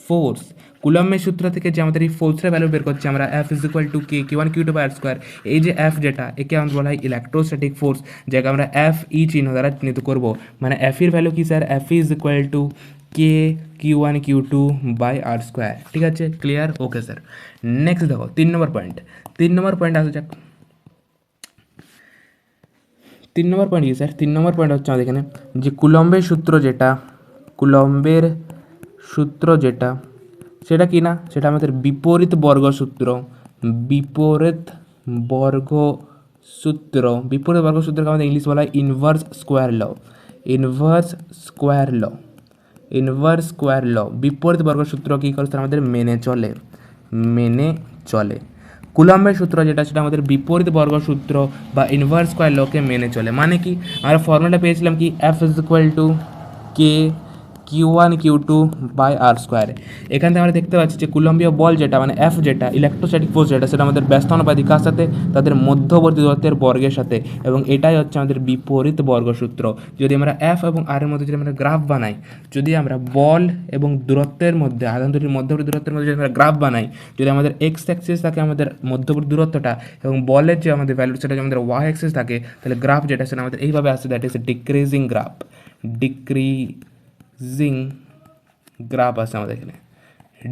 ফোর্স। কুলম্বের সূত্র থেকে যে আমাদের এই ফোর্সের ভ্যালু বের করছে আমরা, F is equal to K Q one Q two by R square. এই যে এফ যেটা, একে আমাদের বলা হয় ইলেকট্রোস্ট্যাটিক ফোর্স, যাকে আমরা এফ ই চিহ্ন দ্বারা চিহ্নিত করব। মানে এফ এর ভ্যালু কি sir, F is equal to K Q one Q two by R square. ঠিক আছে, ক্লিয়ার? ওকে স্যার, নেক্সট দেখো 3 নম্বর পয়েন্ট আসা যাক। 3 নম্বর পয়েন্ট কি স্যার, 3 নম্বর পয়েন্ট হচ্ছে আমাদের এখানে যে কুলম্বের সূত্র যেটা সেটা কি না, সেটা আমাদের বিপরীত বর্গ সূত্র। বিপরীত বর্গ সূত্রকে আমাদের ইংলিশ বলা হয় ইনভার্স স্কোয়ার ল। বিপরীত বর্গ সূত্র কী করে স্যার আমাদের মেনে চলে। কুলম্বের সূত্র যেটা সেটা আমাদের বিপরীত বর্গ সূত্র বা ইনভার্স স্কোয়ার লকে মেনে চলে। মানে কি, আমরা ফর্মুলা পেয়েছিলাম কি, F is equal to K Q one Q two by R square. এখান থেকে আমরা দেখতে পাচ্ছি যে কুলম্বীয় বল যেটা মানে এফ যেটা, ইলেকট্রোস্ট্যাটিক ফোর্স যেটা, সেটা আমাদের ব্যস্তানুপাতিক কার সাথে, তাদের মধ্যবর্তী দূরত্বের বর্গের সাথে, এবং এটাই হচ্ছে আমাদের বিপরীত বর্গ সূত্র। যদি আমরা এফ এবং আর এর মধ্যে যদি আমরা গ্রাফ বানাই, যদি আমরা বল এবং দূরত্বের মধ্যে, আধান দুটির মধ্যবর্তী দূরত্বের মধ্যে যদি আমরা গ্রাফ বানাই, যদি আমাদের এক্স অ্যাক্সিস থাকে আমাদের মধ্যবর্তী দূরত্বটা, এবং বলের যে আমাদের ভ্যালু সেটা যদি আমাদের ওয়াই অ্যাক্সিস থাকে, তাহলে গ্রাফ যেটা সেটা আমাদের এইভাবে আসছে, that is a decreasing graph আছে আমাদের এখানে,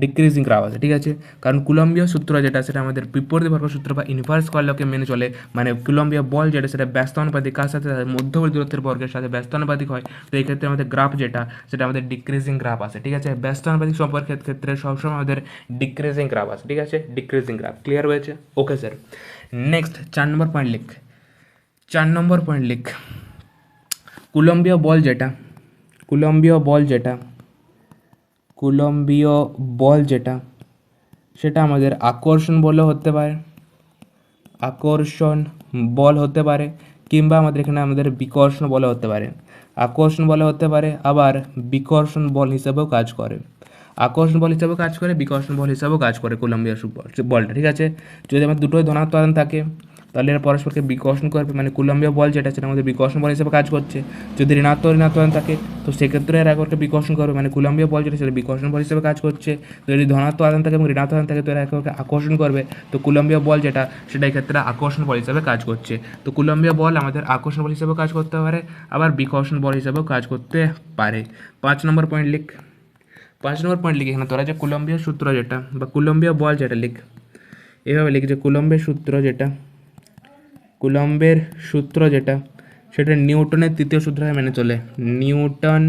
ডিক্রিজিং গ্রাফ আছে। ঠিক আছে, কারণ কুলম্বীয় সূত্র যেটা সেটা আমাদের বিপরীত বর্গ সূত্র বা ইনভার্স স্কয়ার লকে মেনে চলে। মানে কুলম্বীয় বল যেটা সেটা ব্যস্তানুপাতিক কার সাথে, মধ্যবর্তী দূরত্বের বর্গের সাথে ব্যস্তানুপাতিক হয়। তো এই ক্ষেত্রে আমাদের গ্রাফ যেটা সেটা আমাদের ডিক্রিজিং গ্রাফ আছে। ঠিক আছে, ব্যস্তানুপাতিক সম্পর্কের ক্ষেত্রে সবসময় আমাদের ডিক্রিজিং গ্রাফ আছে। ঠিক আছে, ডিক্রিজিং গ্রাফ ক্লিয়ার হয়েছে? ওকে স্যার, নেক্সট 4 নম্বর পয়েন্ট লিখ। কুলম্বীয় বল যেটা সেটা আমাদের আকর্ষণ বল হতে পারে, কিংবা আমাদের এখানে আমাদের বিকর্ষণ বল হতে পারে। আবার বিকর্ষণ বল হিসেবেও কাজ করে, বিকর্ষণ বল হিসেবেও কাজ করে কুলম্বীয় বলটা। ঠিক আছে, যদি আমার দুটোই ধনাত্মক আধান থাকে তাহলে এরা পরস্পরকে বিকর্ষণ করবে, মানে কুলম্বীয় বল যেটা সেটা আমাদের বিকর্ষণ বল হিসেবে কাজ করছে। যদি ঋণাত্মক আধান থাকে তো সেক্ষেত্রে এরা এককে বিকর্ষণ করবে, মানে কুলম্বীয় বল যেটা সেটা বিকর্ষণ বল হিসেবে কাজ করছে। যদি ধনাত্মক আধান থাকে এবং ঋণাত্মক আধান থাকে তো এরা একে আকর্ষণ করবে। তো কুলম্বীয় বল যেটা সেটা এই ক্ষেত্রে আকর্ষণ বল হিসেবে কাজ করছে। তো কুলম্বীয় বল আমাদের আকর্ষণ বল হিসেবে কাজ করতে পারে, আবার বিকর্ষণ বল হিসেবেও কাজ করতে পারে। 5 নম্বর পয়েন্ট লিখ এখানে তোরা যে কুলম্বীয় সূত্র যেটা বা কুলম্বীয় বল যেটা লিখ, এভাবে লিখ যে কুলম্বের সূত্র যেটা সেটা নিউটনের তৃতীয় সূত্র মেনে চলে। নিউটনের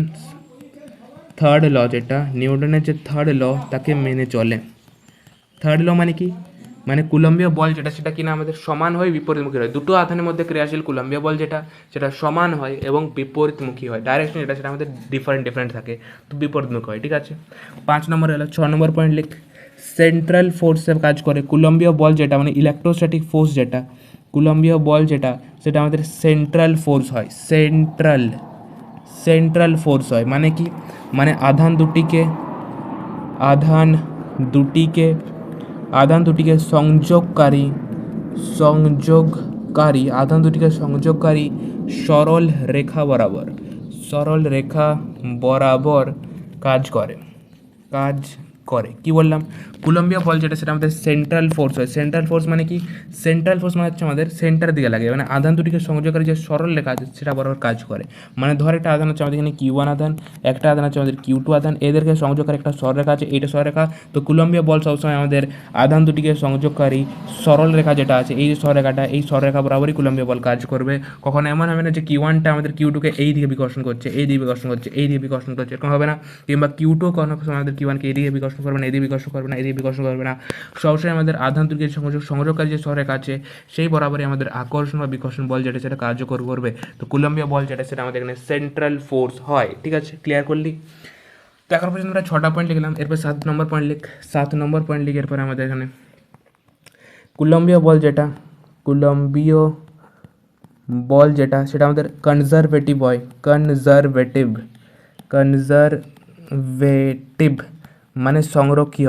যে থার্ড ল তাকে মেনে চলে। থার্ড ল মানে কি, মানে কুলম্বীয় বল যেটা সেটা কিনা আমাদের সমান হয় বিপরীতমুখী হয়, দুটো আধানের মধ্যে ক্রিয়াশীল কুলম্বীয় বল যেটা সেটা সমান হয় এবং বিপরীতমুখী হয়, ডাইরেকশন যেটা সেটা আমাদের ডিফারেন্ট থাকে, তো বিপরীতমুখী হয়। ঠিক আছে, 5 নম্বর হলো 6 নম্বর পয়েন্ট লিখ, সেন্ট্রাল ফোর্সে কাজ করে কুলম্বীয় বল যেটা মানে ইলেকট্রোস্ট্যাটিক ফোর্স যেটা, কুলম্বীয় বল যেটা সেটা আমাদের সেন্ট্রাল ফোর্স হয়, সেন্ট্রাল ফোর্স হয় মানে কি, মানে আধান দুটিকে সংযোগকারী সরল রেখা বরাবর কাজ করে কি বললাম, কুলম্বীয় বল যেটা সেটা আমাদের সেন্ট্রাল ফোর্স হয়, সেন্ট্রাল ফোর্স মানে কি, সেন্ট্রাল ফোর্স মানে হচ্ছে আমাদের সেন্টারের দিকে লাগে, মানে আধান দুটিকে সংযোগকারী যে সরল রেখা আছে সেটা বরাবর কাজ করে। মানে ধর একটা আধান হচ্ছে আমাদের এখানে Q1 আধান, একটা আধান আছে আমাদের Q2 আধান, এদেরকে সংযোগকারী একটা সরলরেখা আছে, এইটা সরলরেখা। তো কুলম্বীয় বল সবসময় আমাদের আধান দুটিকে সংযোগকারী সরল রেখা যেটা আছে, এই যে সরলরেখাটা, এই সরলরেখা বরাবরই কুলম্বীয় বল কাজ করবে। কখনো এমন হবে না যে Q1টা আমাদের Q2কে এই দিকে বিকর্ষণ করছে, এরকম হবে না। কিংবা Q2 কোনো সময় আমাদের Q1কে এই দিকে বিকর্ষণ করবে না, এদিকে বিকর্ষণ করবে না। সবসময় আমাদের আধান দুটিকে সংযোগকারী যে সরলরেখা আছে সেই বরাবরই আমাদের আকর্ষণ বা বিকর্ষণ বল যেটা সেটা কার্যকর করবে। তো কুলম্বীয় বল যেটা সেটা আমাদের এখানে সেন্ট্রাল ফোর্স হয়। ঠিক আছে, ক্লিয়ার করলি? তো এখন পর্যন্ত আমরা 6টা পয়েন্ট লিখলাম, এরপর 7 নম্বর পয়েন্ট লিখ। 7 নম্বর পয়েন্ট লিখ, এরপর আমাদের এখানে কুলম্বীয় বল যেটা সেটা আমাদের কনজারভেটিভ হয়, কনজারভেটিভ মানে সংরক্ষী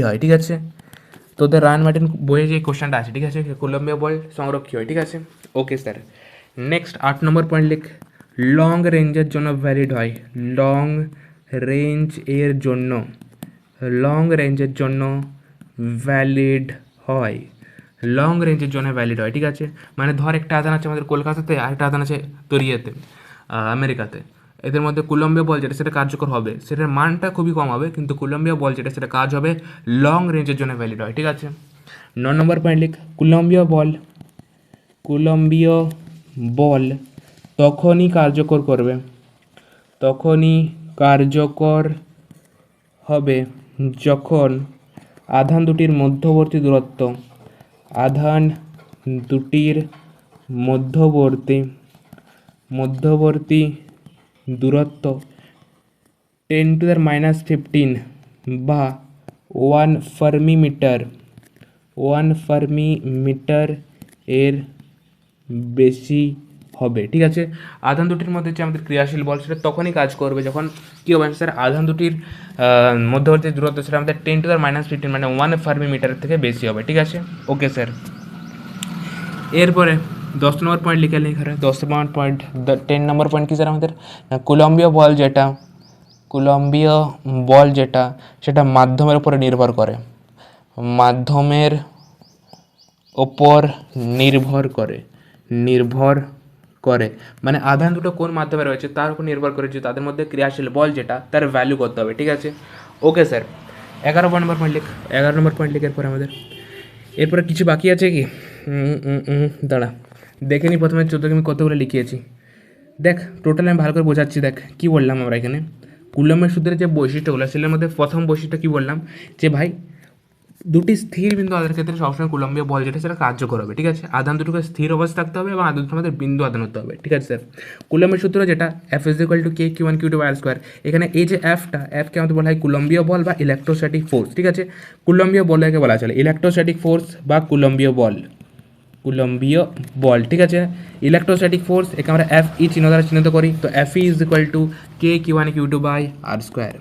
হয়। ঠিক আছে, তোদের রান মার্টিন বইয়ে যে কোশ্চেনটা আছে, ঠিক আছে, কুলম্বীয় বল সংরক্ষী হয়। ঠিক আছে, ওকে স্যার। নেক্সট 8 নম্বর পয়েন্ট লিখ, লং রেঞ্জের জন্য ভ্যালিড হয়, লং রেঞ্জের জন্য ভ্যালিড হয়। ঠিক আছে, মানে ধর একটা আধান আছে আমাদের কলকাতাতে, আর একটা আধান আছে তোর ইয়েতে, আমেরিকাতে। এদের মধ্যে কুলম্বীয় বল যেটা সেটা কার্যকর হবে, সেটার মানটা খুবই কম হবে, কিন্তু কুলম্বীয় বল যেটা সেটা কাজ হবে, লং রেঞ্জের জন্য ভ্যালিড হয়। ঠিক আছে, 9 নম্বর পয়েন্ট লিখ, কুলম্বীয় বল তখনই কার্যকর হবে যখন আধান দুটির মধ্যবর্তী দূরত্ব 10⁻15 বা 1 ফার্মি এর বেশি হবে। ঠিক আছে, আধান দুটির মধ্যে যে আমাদের ক্রিয়াশীল বল সেটা তখনই কাজ করবে যখন কী হবে স্যার, আধান দুটির মধ্যবর্তী দূরত্ব সেটা আমাদের 10⁻15 মানে 1 ফার্মি থেকে বেশি হবে। ঠিক আছে, ওকে স্যার। এরপরে 10 নম্বর পয়েন্ট লিখে নিই এখানে, 10 নম্বর পয়েন্ট কি স্যার আমাদের, কুলম্বীয় বল যেটা সেটা মাধ্যমের উপরে নির্ভর করে, মানে আধান দুটো কোন মাধ্যমে রয়েছে তার উপর নির্ভর করে যে তাদের মধ্যে ক্রিয়াশীল বল যেটা তার ভ্যালু করতে হবে। ঠিক আছে, ওকে স্যার। 11 নম্বর পয়েন্ট লিখ এরপরে আমাদের, এরপরে কিছু বাকি আছে কি, দাঁড়া দেখে নি প্রথমে 14 আমি কতগুলো লিখিয়েছি। দেখ টোটাল আমি ভালো করে বোঝাচ্ছি। দেখ কী বললাম আমরা এখানে, কুলম্বের সূত্রের যে বৈশিষ্ট্যগুলো সেগুলোর মধ্যে প্রথম বৈশিষ্ট্য কী বললাম, যে ভাই দুটি স্থির বিন্দু আধানের ক্ষেত্রে সবসময় কুলম্বীয় বল যেটা সেটা কার্যকর হবে। ঠিক আছে, আধান দুটোকে স্থির অবস্থা থাকতে হবে এবং আধান দুটো আমাদের বিন্দু আধান হতে হবে। ঠিক আছে স্যার, কুলম্বের সূত্র যেটা F = K Q1 Q2 R², এখানে এই যে এফকে আমাদের বলা হয় কুলম্বীয় বল বা ইলেকট্রোস্ট্যাটিক ফোর্স। ঠিক আছে, কুলম্বীয় বলকে বলা চলে ইলেকট্রোস্ট্যাটিক ফোর্স বা কুলম্বীয় বল। ঠিক আছে, ইলেকট্রোস্ট্যাটিক ফোর্স একে আমরা FE চিহ্ন দ্বারা চিহ্নিত করি, তো FE = K Q1 Q2 R²।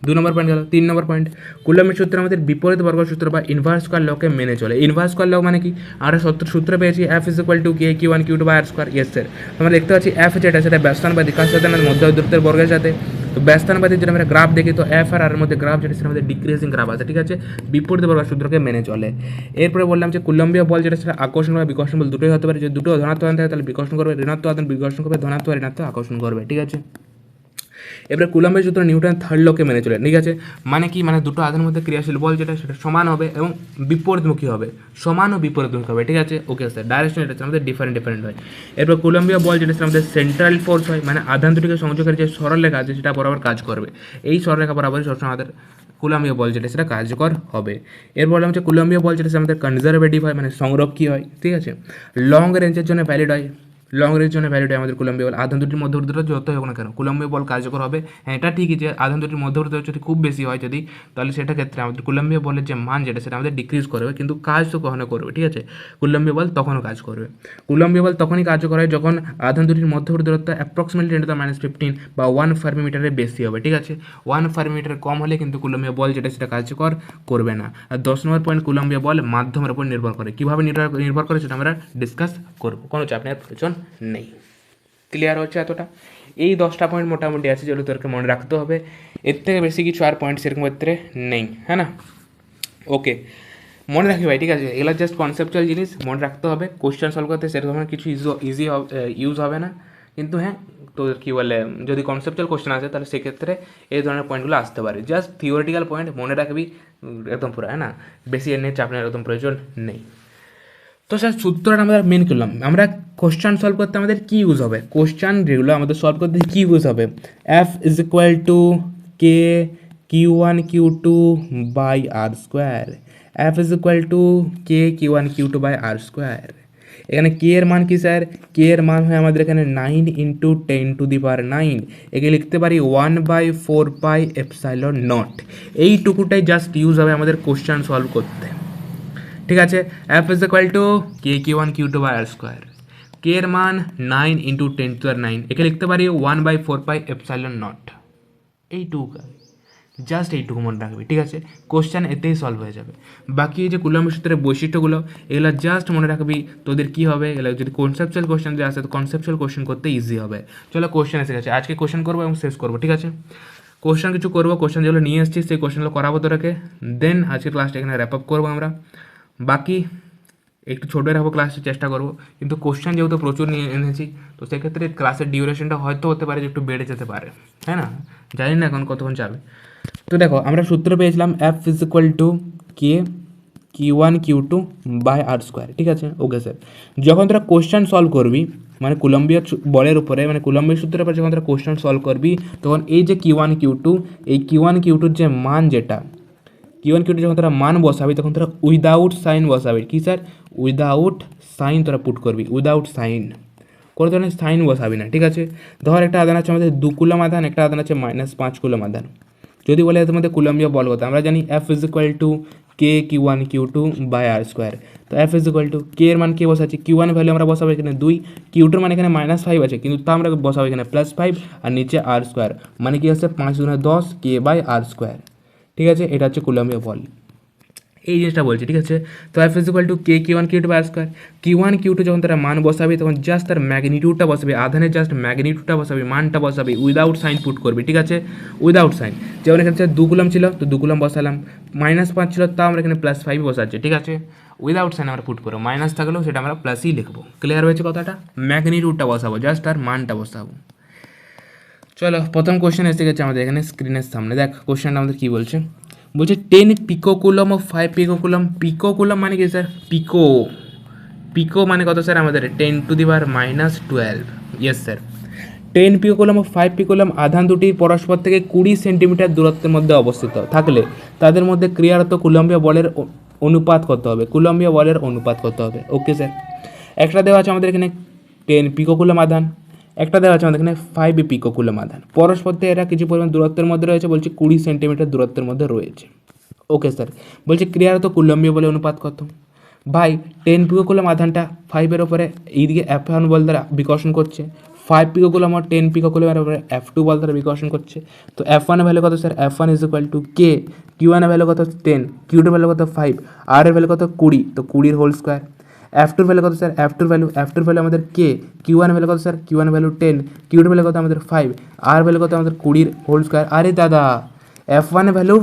2 নম্বর পয়েন্ট গেল। 3 নম্বর পয়েন্ট, কুলম্বের সূত্র আমাদের বিপরীত বর্গ সূত্র বা ইনভার্স স্কয়ার লকে মেনে চলে। ইনভার্স স্কয়ার ল মানে কি, আমরা সূত্র পেয়েছি F = K Q1 Q2 R²। Yes sir, আমরা দেখতে পাচ্ছি F যেটা সেটা ব্যস্তানুপাতিক কার সাথে, আমাদের মধ্য দূরত্বের বর্গের সাথে। তো ব্যস্তানুপাতিক যদি আমরা গ্রাফ দেখি তো F আর এর মধ্যে গ্রাফ যেটা সেটা আমাদের ডিক্রিজিং গ্রাফ আছে। ঠিক আছে, বিপরীত বর্গ সূত্রকে মেনে চলে। এরপরে বললাম যে কুলম্বীয় বল যেটা সেটা আকর্ষণ বা বিকর্ষণ বল দুটোই হতে পারে, যদি দুটো ধনাত্মক আধান থাকে তাহলে বিকর্ষণ করবে, ঋণাত্মক আধান বিকর্ষণ করবে, ধনাত্মক ঋণাত্মক আকর্ষণ করবে। ঠিক আছে, এবারে কুলম্বের সূত্র নিউটন থার্ড লকে মেনে চলে। ঠিক আছে, মানে কি, মানে দুটো আধানের মধ্যে ক্রিয়াশীল বল যেটা সেটা সমান হবে এবং বিপরীতমুখী হবে, সমান ও বিপরীতমুখী হবে। ঠিক আছে, ওকে স্যার। ডাইরেকশন এটা আমাদের ডিফারেন্ট হয়। এরপর কুলম্বীয় বল যেটা আমাদের সেন্ট্রাল ফোর্স হয়, মানে আধান দুটিকে সংযোগের যে সরলরেখা আছে সেটা বরাবর কাজ করবে, এই সরলরেখা বরাবরই সবসময় আমাদের কুলম্বীয় বল যেটা সেটা কার্যকর হবে। এরপর হচ্ছে কুলম্বীয় বল যেটা আমাদের কনজারভেটিভ হয়, মানে সংরক্ষী হয়, ঠিক আছে। লং রেঞ্জের জন্য ভ্যালিড হয়, লং রেঞ্জের জন্য ভ্যালিড হয় আমাদের কুলম্বীয় বল। আধান দুটির মধ্যবর্তী দূরত্ব যত হোক না কেন কুলম্বীয় বল কার্যকর হবে। হ্যাঁ, এটা ঠিকই যে আধান দুটির মধ্যবর্তী দূরত্ব যদি খুব বেশি হয় যদি, তাহলে সেটা ক্ষেত্রে আমাদের কুলম্বীয় বলের যে মান যেটা সেটা আমাদের ডিক্রিজ করবে, কিন্তু কাজ তো কখনো করবে, ঠিক আছে। কুলম্বীয় বল তখনও কাজ করবে। কুলম্বীয় বল তখনই কার্যকর হয় যখন আধান দুটির মধ্যবর্তী দূরত্ব অ্যাপ্রক্সিমেটলি 10⁻15 বা 1 ফার্মিমিটারের বেশি হবে, ঠিক আছে। 1 ফার্মিমিটার কম হলে কিন্তু কুলম্বীয় বল যেটা সেটা কার্যকর করবে না। আর 10 নম্বর পয়েন্ট, কুলম্বীয় বল মাধ্যমের উপর নির্ভর করে। কীভাবে নির্ভর করে সেটা আমরা ডিসকাস করবো, কোনো চাপ নেওয়ার প্রয়োজন নেই। ক্লিয়ার হচ্ছে এতটা? এই 10টা পয়েন্ট মোটামুটি আছে যেগুলো তোরকে মনে রাখতে হবে। এর থেকে বেশি কিছু আর পয়েন্ট সেরকম ক্ষেত্রে নেই, হ্যাঁ না? ওকে, মনে রাখি ভাই, ঠিক আছে। এগুলো জাস্ট কনসেপচুয়াল জিনিস, মনে রাখতে হবে। কোশ্চেন সলভ করতে সেরকম কিছু ইজি ইউজ হবে না, কিন্তু হ্যাঁ তোদের কী বলে, যদি কনসেপচুয়াল কোশ্চেন আসে তাহলে সেক্ষেত্রে এই ধরনের পয়েন্টগুলো আসতে পারে। জাস্ট থিওরিটিক্যাল পয়েন্ট মনে রাখবি একদম পুরো, হ্যাঁ না? বেশি এর নিয়ে চাপ নেওয়ার একদম প্রয়োজন নেই। তো স্যার সূত্রটা আমরা মেন করলাম, আমরা কোশ্চেন সলভ করতে আমাদের কী ইউজ হবে, কোশ্চেন যেগুলো আমাদের সলভ করতে কী ইউজ হবে, F is equal to K Q1 Q2 by R square, F is equal to K Q1 Q2 by R square. এখানে কে এর মান কি স্যার, কে এর মান হয় আমাদের এখানে 9 ইন্টু 10⁹, একে লিখতে পারি 1/4πε0। এইটুকুটাই জাস্ট ইউজ হবে আমাদের কোশ্চেন সলভ করতে, ঠিক আছে। F is equal to K Q1 Q2 by R square, K এর মান 9 ইন্টু 10⁹, একে লিখতে পারি 1/4πε0। এইটুকু, জাস্ট এইটুকু মনে রাখবি, ঠিক আছে। কোশ্চেন এতেই সলভ হয়ে যাবে। বাকি এই যে কুলম্ব সূত্রের বৈশিষ্ট্যগুলো, এগুলো জাস্ট মনে রাখবি, তোদের কী হবে, এগুলো যদি কনসেপচুয়াল কোশ্চেন যে আসে তো কনসেপচুয়াল কোশ্চেন করতে ইজি হবে। চলো কোশ্চেন এসে গেছে, আজকে কোশ্চেন করবো এবং শেষ করবো, ঠিক আছে। কোশ্চেন কিছু করবো, কোশ্চেন যেগুলো নিয়ে এসেছি সেই কোশ্চেনগুলো করাবো তোরাকে, দেন আজকে ক্লাসটা এখানে র্যাপ আপ করবো আমরা। বাকি একটু ছোটো রাখবো ক্লাসের চেষ্টা করবো, কিন্তু কোশ্চেন যেহেতু প্রচুর নিয়ে এনেছি তো সেক্ষেত্রে ক্লাসের ডিউরেশনটা হয়তো হতে পারে যে একটু বেড়ে যেতে পারে, তাই না? জানি না এখন কতক্ষণ যাবে। তো দেখো আমরা সূত্র পেয়েছিলাম F is equal to K Q1 Q2 by R square, ঠিক আছে। ওকে স্যার, যখন তোরা কোশ্চেন সলভ করবি মানে কুলম্বীয় বলের উপরে, মানে কুলম্বীয় সূত্রের উপরে যখন তোরা কোশ্চেন সলভ করবি, তখন এই যে Q1 Q2, এই Q1 Q2 যে মান যেটা Q1 Q2 যখন তোরা মান বসাবি তখন তোরা উইদাউট সাইন বসাবি। কি স্যার? উইদাউট সাইন তোরা পুট করবি, উইদাউট সাইন, কোনো ধরনের সাইন বসাবি না, ঠিক আছে। ধর একটা আধান আছে আমাদের 2 কুলম আধান, একটা আধান আছে -5 কুলম আধান। যদি বলে এর মধ্যে কুলম্বীয় বল কত, আমরা জানি F is equal to K Q1 Q2 by R square. তো F is equal to K এর মান কে বসাচ্ছি, Q1 ভ্যালু আমরা বসাবো এখানে 2, Q2 মানে এখানে -5 আছে কিন্তু তা আমরা বসাবো এখানে +5, আর নিচে আর স্কোয়ার মানে কি হচ্ছে 5 × 10 কে বাই আর স্কোয়ার, ঠিক আছে। এটা হচ্ছে কুলম্বীয় বল, এই জিনিসটা বলছি, ঠিক আছে। তো F is equal to K Q1 Q2 by R square. Q1 Q2 যখন তারা মান বসাবি তখন জাস্ট তার ম্যাগনিটিউডটা বসাবি, আধানের জাস্ট ম্যাগনিটিউডটা বসাবি, মানটা বসাবি, উইদাউট সাইন পুট করবি, ঠিক আছে। উইদাউট সাইন, যেমন এখানে 2 কুলম ছিল তো 2 কুলম বসালাম, -5 ছিল তা আমরা এখানে +5 বসাচ্ছি, ঠিক আছে। উইদাউট সাইন আমরা পুট করবো, মাইনাস থাকলেও সেটা আমরা প্লাসই লিখবো। ক্লিয়ার হয়েছে কথাটা? ম্যাগনিটিউডটা বসাবো, জাস্ট তার মানটা বসাবো। চলো প্রথম কোশ্চেন এসে গেছে আমাদের এখানে স্ক্রিনের সামনে, দেখ কোশ্চেনটা আমাদের কী বলছে। বলছে 10 পিকোকুলম ও 5 পিকোকুলম। পিকোকুলম মানে কি স্যার? পিকো, পিকো মানে কত স্যার? আমাদের 10⁻12। Yes sir. 10 পিকোকুলম ও 5 পিকোকুলম আধান দুটি পরস্পর থেকে 20 সেন্টিমিটার দূরত্বের মধ্যে অবস্থিত থাকলে তাদের মধ্যে ক্রিয়ারত কুলম্বীয় বলের অনুপাত কত হবে? কুলম্বীয় বলের অনুপাত কত হবে? ওকে স্যার, একটা দেওয়া আছে আমাদের এখানে 10 পিকোকুলম আধান, একটা দেওয়া আছে আমাদের এখানে 5 পিকোকুলম আধান, পরস্পর থেকে এরা কিছু পরিমাণ দূরত্বের মধ্যে রয়েছে, বলছে 20 সেন্টিমিটার দূরত্বের মধ্যে রয়েছে। ওকে স্যার, বলছে ক্রিয়ারত কুলম্বীয় বলের অনুপাত কত? ভাই 10 পিকোকুলম আধানটা 5-এর ওপরে এইদিকে F1 বল দ্বারা বিকর্ষণ করছে, 5 পিকোকুলম আর 10 পিকোকুলমের উপরে F2 বল দ্বারা বিকর্ষণ করছে। তো F1 এর ভ্যালু কত sir? F1 is equal to K, Q1 এর ভ্যালু কত? 10, Q2 এর ভ্যালু কত? 5, আর এর ভ্যালু কত? 20, তো 20 হোল স্কোয়ার। F2 এর ভ্যালু কত স্যার? F2 এর ভ্যালু আমাদের কে, Q1 এর ভ্যালু কত স্যার? Q1 এর ভ্যালু 10, Q2 এর ভ্যালু কত আমাদের 5, আর ভ্যালু কত আমাদের 20 হোল স্কোয়ার। আরে দাদা, F1 এর ভ্যালু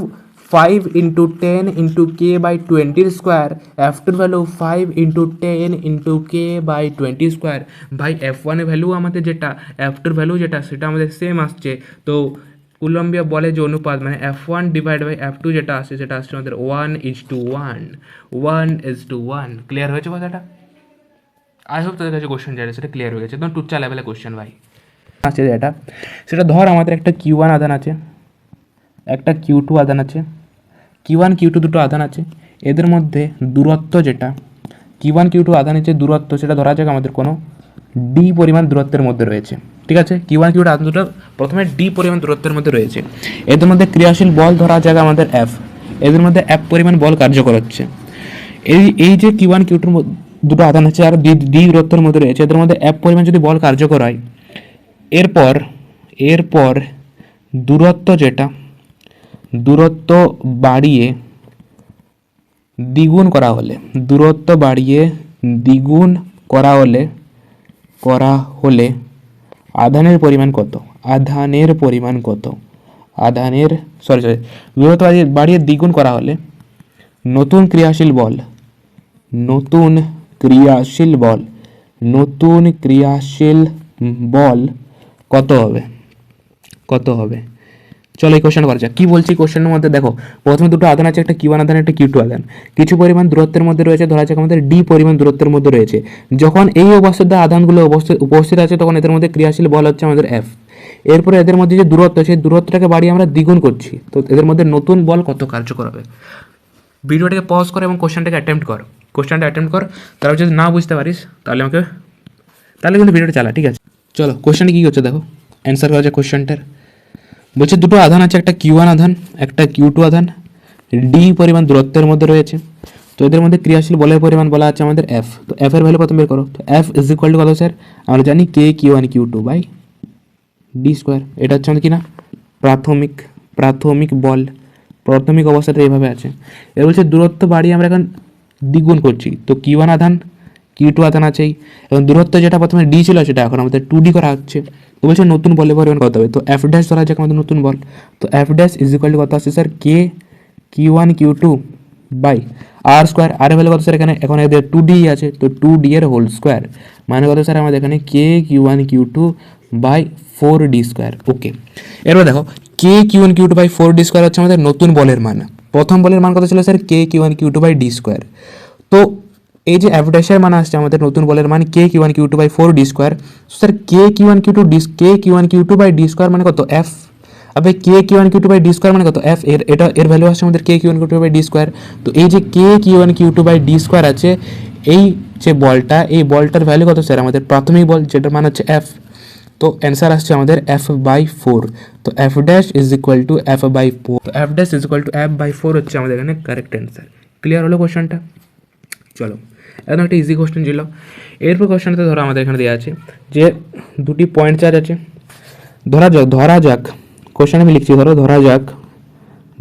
5 × 10 × k/20 স্কোয়ার, F2 এর ভ্যালু 5 × 10 × k/20 স্কোয়ার। ভাই F1 এর ভ্যালু আমাদের যেটা, F2 এর ভ্যালু যেটা সেটা আমাদের সেম আসছে। তো কুলম্বীয় বলে যে অনুপাত মানে F1 / F2 যেটা আসছে সেটা আসছে আমাদের 1:1, 1:1। ক্লিয়ার হয়েছে কথাটা? আই হোপ তাদের কাছে কোশ্চেন যেটা সেটা ক্লিয়ার হয়ে গেছে, একদম টুচ্চা লেভেলে কোশ্চেন ভাই আছে যেটা। সেটা ধর আমাদের একটা Q1 আধান আছে, একটা Q2 আধান আছে, Q1 Q2 দুটো আধান আছে, এদের মধ্যে দূরত্ব যেটা Q1 Q2 আধানের যে দূরত্ব সেটা ধরা যাক আমাদের কোনো d পরিমাণ দূরত্বের মধ্যে রয়েছে, ঠিক আছে। Q1 Q2 আধান দুটো প্রথমে d পরিমাণ দূরত্বের মধ্যে রয়েছে, এদের মধ্যে ক্রিয়াশীল বল ধরা যাক আমাদের F, এদের মধ্যে F পরিমাণ বল কার্যকর হচ্ছে। এই যে Q1 Q2 দুটো আধান আছে আর d দূরত্বের মধ্যে রয়েছে, এদের মধ্যে F পরিমাণ যদি বল কার্যকর হয়, এরপর দূরত্ব যেটা দূরত্ব বাড়িয়ে দ্বিগুণ করা হলে আধানের পরিমাণ কত, দূরত্ব বাড়িয়ে দ্বিগুণ করা হলে নতুন ক্রিয়াশীল বল কত হবে। চলো এই কোশ্চেন করা যাক। কি বলছি কোশ্চেনের মধ্যে দেখো, প্রথমে দুটো আধান আছে, একটা Q1 আধান একটা Q2 আধান, কিছু পরিমাণ দূরত্বের মধ্যে রয়েছে, ধরা যাক আমাদের d পরিমাণ দূরত্বের মধ্যে রয়েছে। যখন এই অবস্থাতে আধানগুলো উপস্থিত আছে তখন এদের মধ্যে ক্রিয়াশীল বল হচ্ছে আমাদের F। এরপরে এদের মধ্যে যে দূরত্ব, সেই দূরত্বটাকে বাড়িয়ে আমরা দ্বিগুণ করছি, তো এদের মধ্যে নতুন বল কত কার্যকর হবে। ভিডিওটাকে পজ কর এবং কোশ্চেনটাকে অ্যাটেম্প্ট কর, তারপর যদি না বুঝতে পারিস তাহলে কিন্তু ভিডিওটা চালা, ঠিক আছে। চলো কোশ্চেনটা কী করছে দেখো, অ্যান্সার করা যায় কোশ্চেনটার। বলছে দুটো আধান আছে, একটা Q1 আধান একটা Q2 আধান, d পরিমাণ দূরত্বের মধ্যে রয়েছে, তো এদের মধ্যে ক্রিয়াশীল বলের পরিমাণ বলা আছে আমাদের F। তো F এর ভ্যালু প্রথমে বের করো। তো F ইজ ইকুয়াল টু কত স্যার, আমরা জানি k Q1 Q2 by d square. এটা হচ্ছে আমাদের কি না প্রাথমিক বল, প্রাথমিক অবস্থাটা এইভাবে আছে। এর বলছে দূরত্ব বাড়িয়ে আমরা এখন দ্বিগুণ করছি, তো Q1 আধান Q2 আধান আছেই, এবং দূরত্ব যেটা প্রথমে d ছিল সেটা এখন আমাদের 2d করা হচ্ছে। তো বলছে নতুন বলের পরিমাণ কত হবে, তো F ড্যাশ ধরা যাক আমাদের নতুন বল। তো F dash is equal to কত আসছে sir, k Q1 Q2 by r square. আর ভ্যালু কত স্যার, এখানে এখন এদের 2d আছে, তো 2d এর হোল স্কোয়ার মানে কত স্যার আমাদের এখানে k Q1 Q2 by 4d square. ওকে, এরপর দেখো k Q1 Q2 by 4d square হচ্ছে আমাদের নতুন বলের মান। প্রথম বলের মান কত ছিল sir, k Q1 Q2 by d square. তো এই যে F ড্যাশের মান আসছে আমাদের নতুন বলের মান k Q1 Q2 by 4d square. Sir k Q1 Q2 by d square মানে কত F, আবে k Q1 Q2 by d square মানে কত F, এর ভ্যালু আসছে আমাদের k Q1 Q2 by d square. তো এই যে k Q1 Q2 by d square আছে, এই যে বলটা, এই বলটার ভ্যালু কত স্যার, আমাদের প্রাথমিক বল যেটার মান হচ্ছে F। তো অ্যান্সার আসছে আমাদের F/4। তো F dash is equal two F/4, তো F dash is equal two F/4 হচ্ছে আমাদের এখানে কারেক্ট অ্যান্সার। ক্লিয়ার হলো কোশ্চেনটা। চলো এখন একটা ইজি কোশ্চেন ছিল। এরপর কোশ্চেনটা ধরো আমাদের এখানে দেওয়া আছে যে দুটি পয়েন্ট চার্জ আছে, ধরা যাক কোশ্চেন আমি লিখছি, ধরা যাক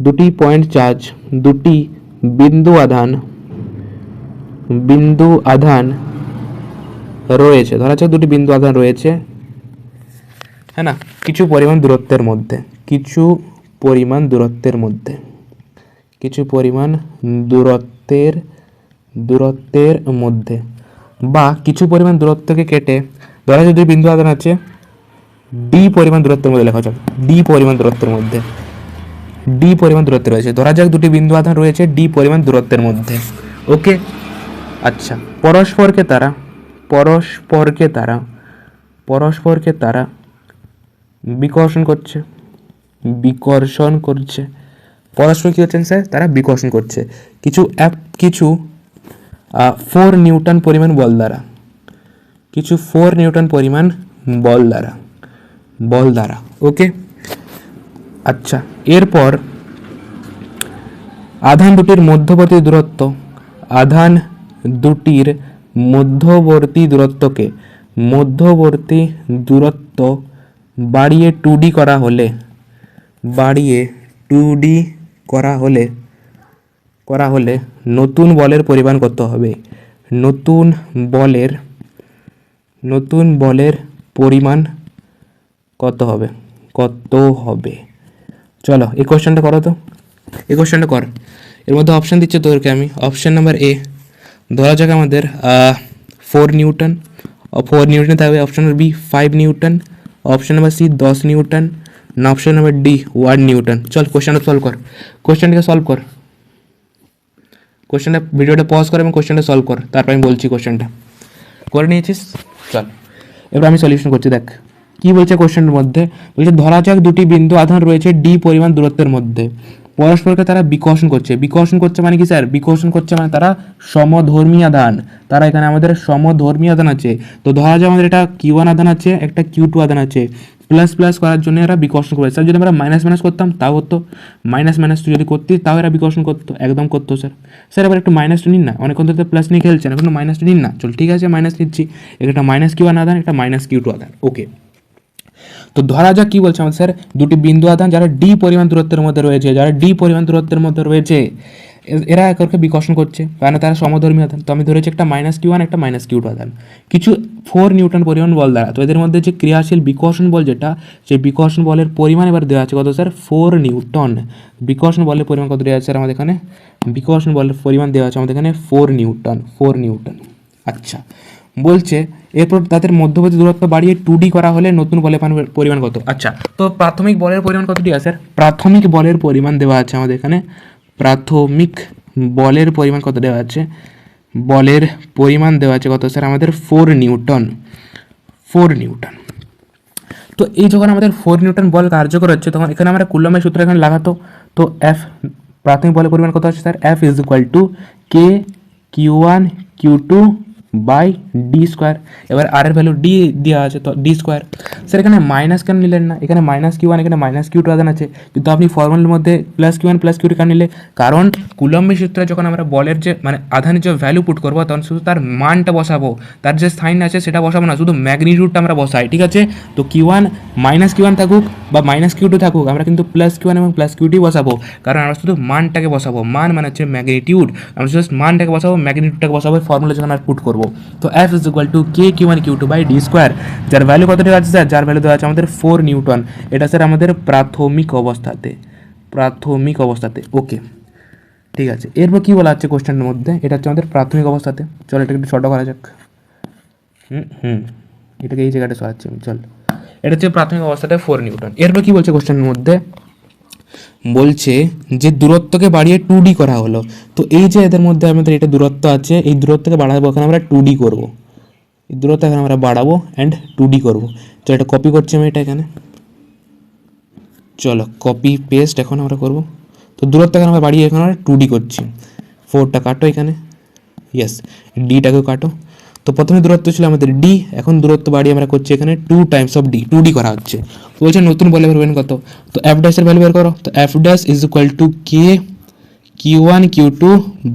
দুটি পয়েন্ট চার্জ, দুটি বিন্দু আধান রয়েছে, ধরা যাক দুটি বিন্দু আধান রয়েছে, হ্যাঁ না, কিছু পরিমাণ দূরত্বের মধ্যে বা কিছু পরিমাণ দূরত্বকে কেটে, ধরা যাক দুটি বিন্দু আধান আছে d পরিমাণ দূরত্বের মধ্যে, লেখা যাক d পরিমাণ দূরত্বের রয়েছে, ধরা যাক দুটি বিন্দু আধান রয়েছে d পরিমাণ দূরত্বের মধ্যে। ওকে, আচ্ছা, পরস্পরকে তারা বিকর্ষণ করছে, পরস্পর কি হচ্ছেন স্যার, তারা বিকর্ষণ করছে কিছু 4 নিউটন পরিমাণ বল দ্বারা, ওকে। আচ্ছা, এরপর আধান দুটির মধ্যবর্তী দূরত্ব বাড়িয়ে 2d করা হলে নতুন বলের পরিমাণ কত হবে, নতুন বলের পরিমাণ কত হবে। চলো এই কোশ্চেনটা করো, তো এই কোশ্চেনটা কর। এর মধ্যে অপশান দিচ্ছে তোদেরকে আমি। অপশান নাম্বার এ, ধরা যাক আমাদের 4 নিউটন থাকবে। Option number B 5 newton, option number C 10 newton, না অপশান নাম্বার ডি 1 নিউটন। চল কোশ্চেনটা সলভ কর, কোশ্চেনটা ভিডিওটা পজ কর এবং কোশ্চেনটা সলভ কর, তারপর আমি বলছি কোশ্চেনটা। করে নিয়েছিস? চল এবার আমি সলিউশন করছি। দেখ কি বলছে কোশ্চেনের মধ্যে, বলছে ধরা যাক দুটি বিন্দু আধান রয়েছে d পরিমাণ দূরত্বের মধ্যে, পরস্পরকে তারা বিকর্ষণ করছে। বিকর্ষণ করছে মানে কি স্যার? বিকর্ষণ করছে মানে তারা সমধর্মী আধান, তারা এখানে আমাদের সমধর্মী আধান আছে। তো ধরা যায় আমাদের এটা Q1 আধান আছে, একটা Q2 আধান আছে, প্লাস প্লাস করার জন্য এরা বিকর্ষণ করে। স্যার যদি আমরা মাইনাস মাইনাস করতাম তাও হতো, মাইনাস মাইনাস যদি করতি তাও এরা বিকর্ষণ করতো, একদম করতো স্যার। স্যার এবার একটু মাইনাসটা নিন না, অনেকক্ষণ ধরে প্লাস নিয়ে খেলছেন, এখন মাইনাসটা নিন না। চল ঠিক আছে, মাইনাস নিচ্ছি। একটা মাইনাস Q1 আধান, একটা মাইনাস Q2 আধান। ওকে, তো ধরা যাক কি বলছে আমাদের স্যার, দুটি বিন্দু আধান যারা ডি পরিমাণ দূরত্বের মধ্যে রয়েছে, যারা ডি পরিমাণ দূরত্বের মধ্যে রয়েছে, এরা একে অপরকে বিকর্ষণ করছে, কারণ তারা সমধর্মী আধান। তো আমি ধরেছি একটা মাইনাস Q1 একটা মাইনাস Q2 আধান, কিছু 4 নিউটন পরিমাণ বল দ্বারা। তো এদের মধ্যে যে ক্রিয়াশীল বিকর্ষণ বল যেটা, সেই বিকর্ষণ বলের পরিমাণ এবার দেওয়া আছে কত স্যার? 4 নিউটন। বিকর্ষণ বলের পরিমাণ কত দেওয়া আছে স্যার আমাদের এখানে? বিকর্ষণ বলের পরিমাণ দেওয়া আছে আমাদের এখানে 4 নিউটন, 4 নিউটন। আচ্ছা, বলছে এরপর তাদের মধ্যবর্তী দূরত্ব বাড়িয়ে 2D করা হলে নতুন বলের পরিমাণ কত? আচ্ছা, তো প্রাথমিক বলের পরিমাণ কতটি আছে স্যার? প্রাথমিক বলের পরিমাণ দেওয়া আছে আমাদের এখানে, প্রাথমিক বলের পরিমাণ কত দেওয়া আছে? বলের পরিমাণ দেওয়া আছে কত স্যার আমাদের? 4 নিউটন, 4 নিউটন। তো এই যখন আমাদের 4 নিউটন বল কার্যকর হচ্ছে, তখন এখানে আমরা কুলম্বের সূত্র এখানে লাগাতো। তো এফ, প্রাথমিক বলের পরিমাণ কত আছে sir? F is equal to K Q1 Q2 by D square. এবার আর এর ভ্যালু ডি দেওয়া আছে, তো ডি স্কোয়ার। স্যার এখানে মাইনাস কেন নিলেন না? এখানে মাইনাস Q1 এখানে মাইনাস Q2 আধান আছে, কিন্তু আপনি ফর্মুলার মধ্যে প্লাস Q1 প্লাস Q2 কেন নিলে? কারণ কুলম্বের সূত্রে যখন আমরা বলের যে মানে আধানের যে ভ্যালু পুট করবো, তখন শুধু তার মানটা বসাবো, তার যে সাইন আছে সেটা বসাবো না, শুধু ম্যাগনিটিউডটা আমরা বসাই। ঠিক আছে, তো Q1 মাইনাস Q1 থাকুক বা মাইনাস Q2 থাকুক, আমরা কিন্তু প্লাস Q1 এবং প্লাস Q2 বসাবো, কারণ আমরা শুধু মানটাকে বসাবো। মান মানে হচ্ছে ম্যাগনিটিউড, আমরা জাস্ট মানটাকে বসাবো, ম্যাগনিটিউডটাকে বসাবো ফর্মুলা যখন আমরা পুট করবো। তো F is equal to K Q1 Q2 by D square, যার ভ্যালু কত দেওয়া আছে স্যার? যার ভ্যালু দেওয়া আছে আমাদের 4 নিউটন। এটা স্যার আমাদের প্রাথমিক অবস্থাতে, প্রাথমিক অবস্থাতে। ওকে, ঠিক আছে। এরপর কী বলা হচ্ছে কোশ্চেনের মধ্যে? এটা হচ্ছে আমাদের প্রাথমিক অবস্থাতে। চলো এটাকে একটু ছোট করা যাক। এটাকে এই জায়গাটা সরাচ্ছি আমি। চল, এটা হচ্ছে প্রাথমিক অবস্থাতে 4 নিউটন। এরপর কী বলছে কোশ্চেনের মধ্যে? বলছে যে দূরত্বকে বাড়িয়ে 2D করা হলো। তো এই যে এদের মধ্যে আমাদের এটা দূরত্ব আছে, এই দূরত্বকে বাড়াবো, এখন আমরা 2D করবো। এই দূরত্ব এখন আমরা বাড়াবো অ্যান্ড 2D করবো। তো এটা কপি করছি আমি এটা এখানে। চলো কপি পেস্ট এখন আমরা করবো। তো দূরত্ব এখন আমরা বাড়িয়ে এখন আমরা 2D করছি। 4টা কাটো এখানে, ইয়েস, ডিটাকেও কাটো। তো প্রথমে দূরত্ব ছিল আমাদের ডি, এখন দূরত্ব বাড়িয়ে আমরা করছি এখানে 2 টাইমস অফ ডি, 2D করা হচ্ছে। বলছে নতুন বলে বের কত? তো এফ ড্যাশের ভ্যালু বের করো। তো F dash is equal to K Q1 Q2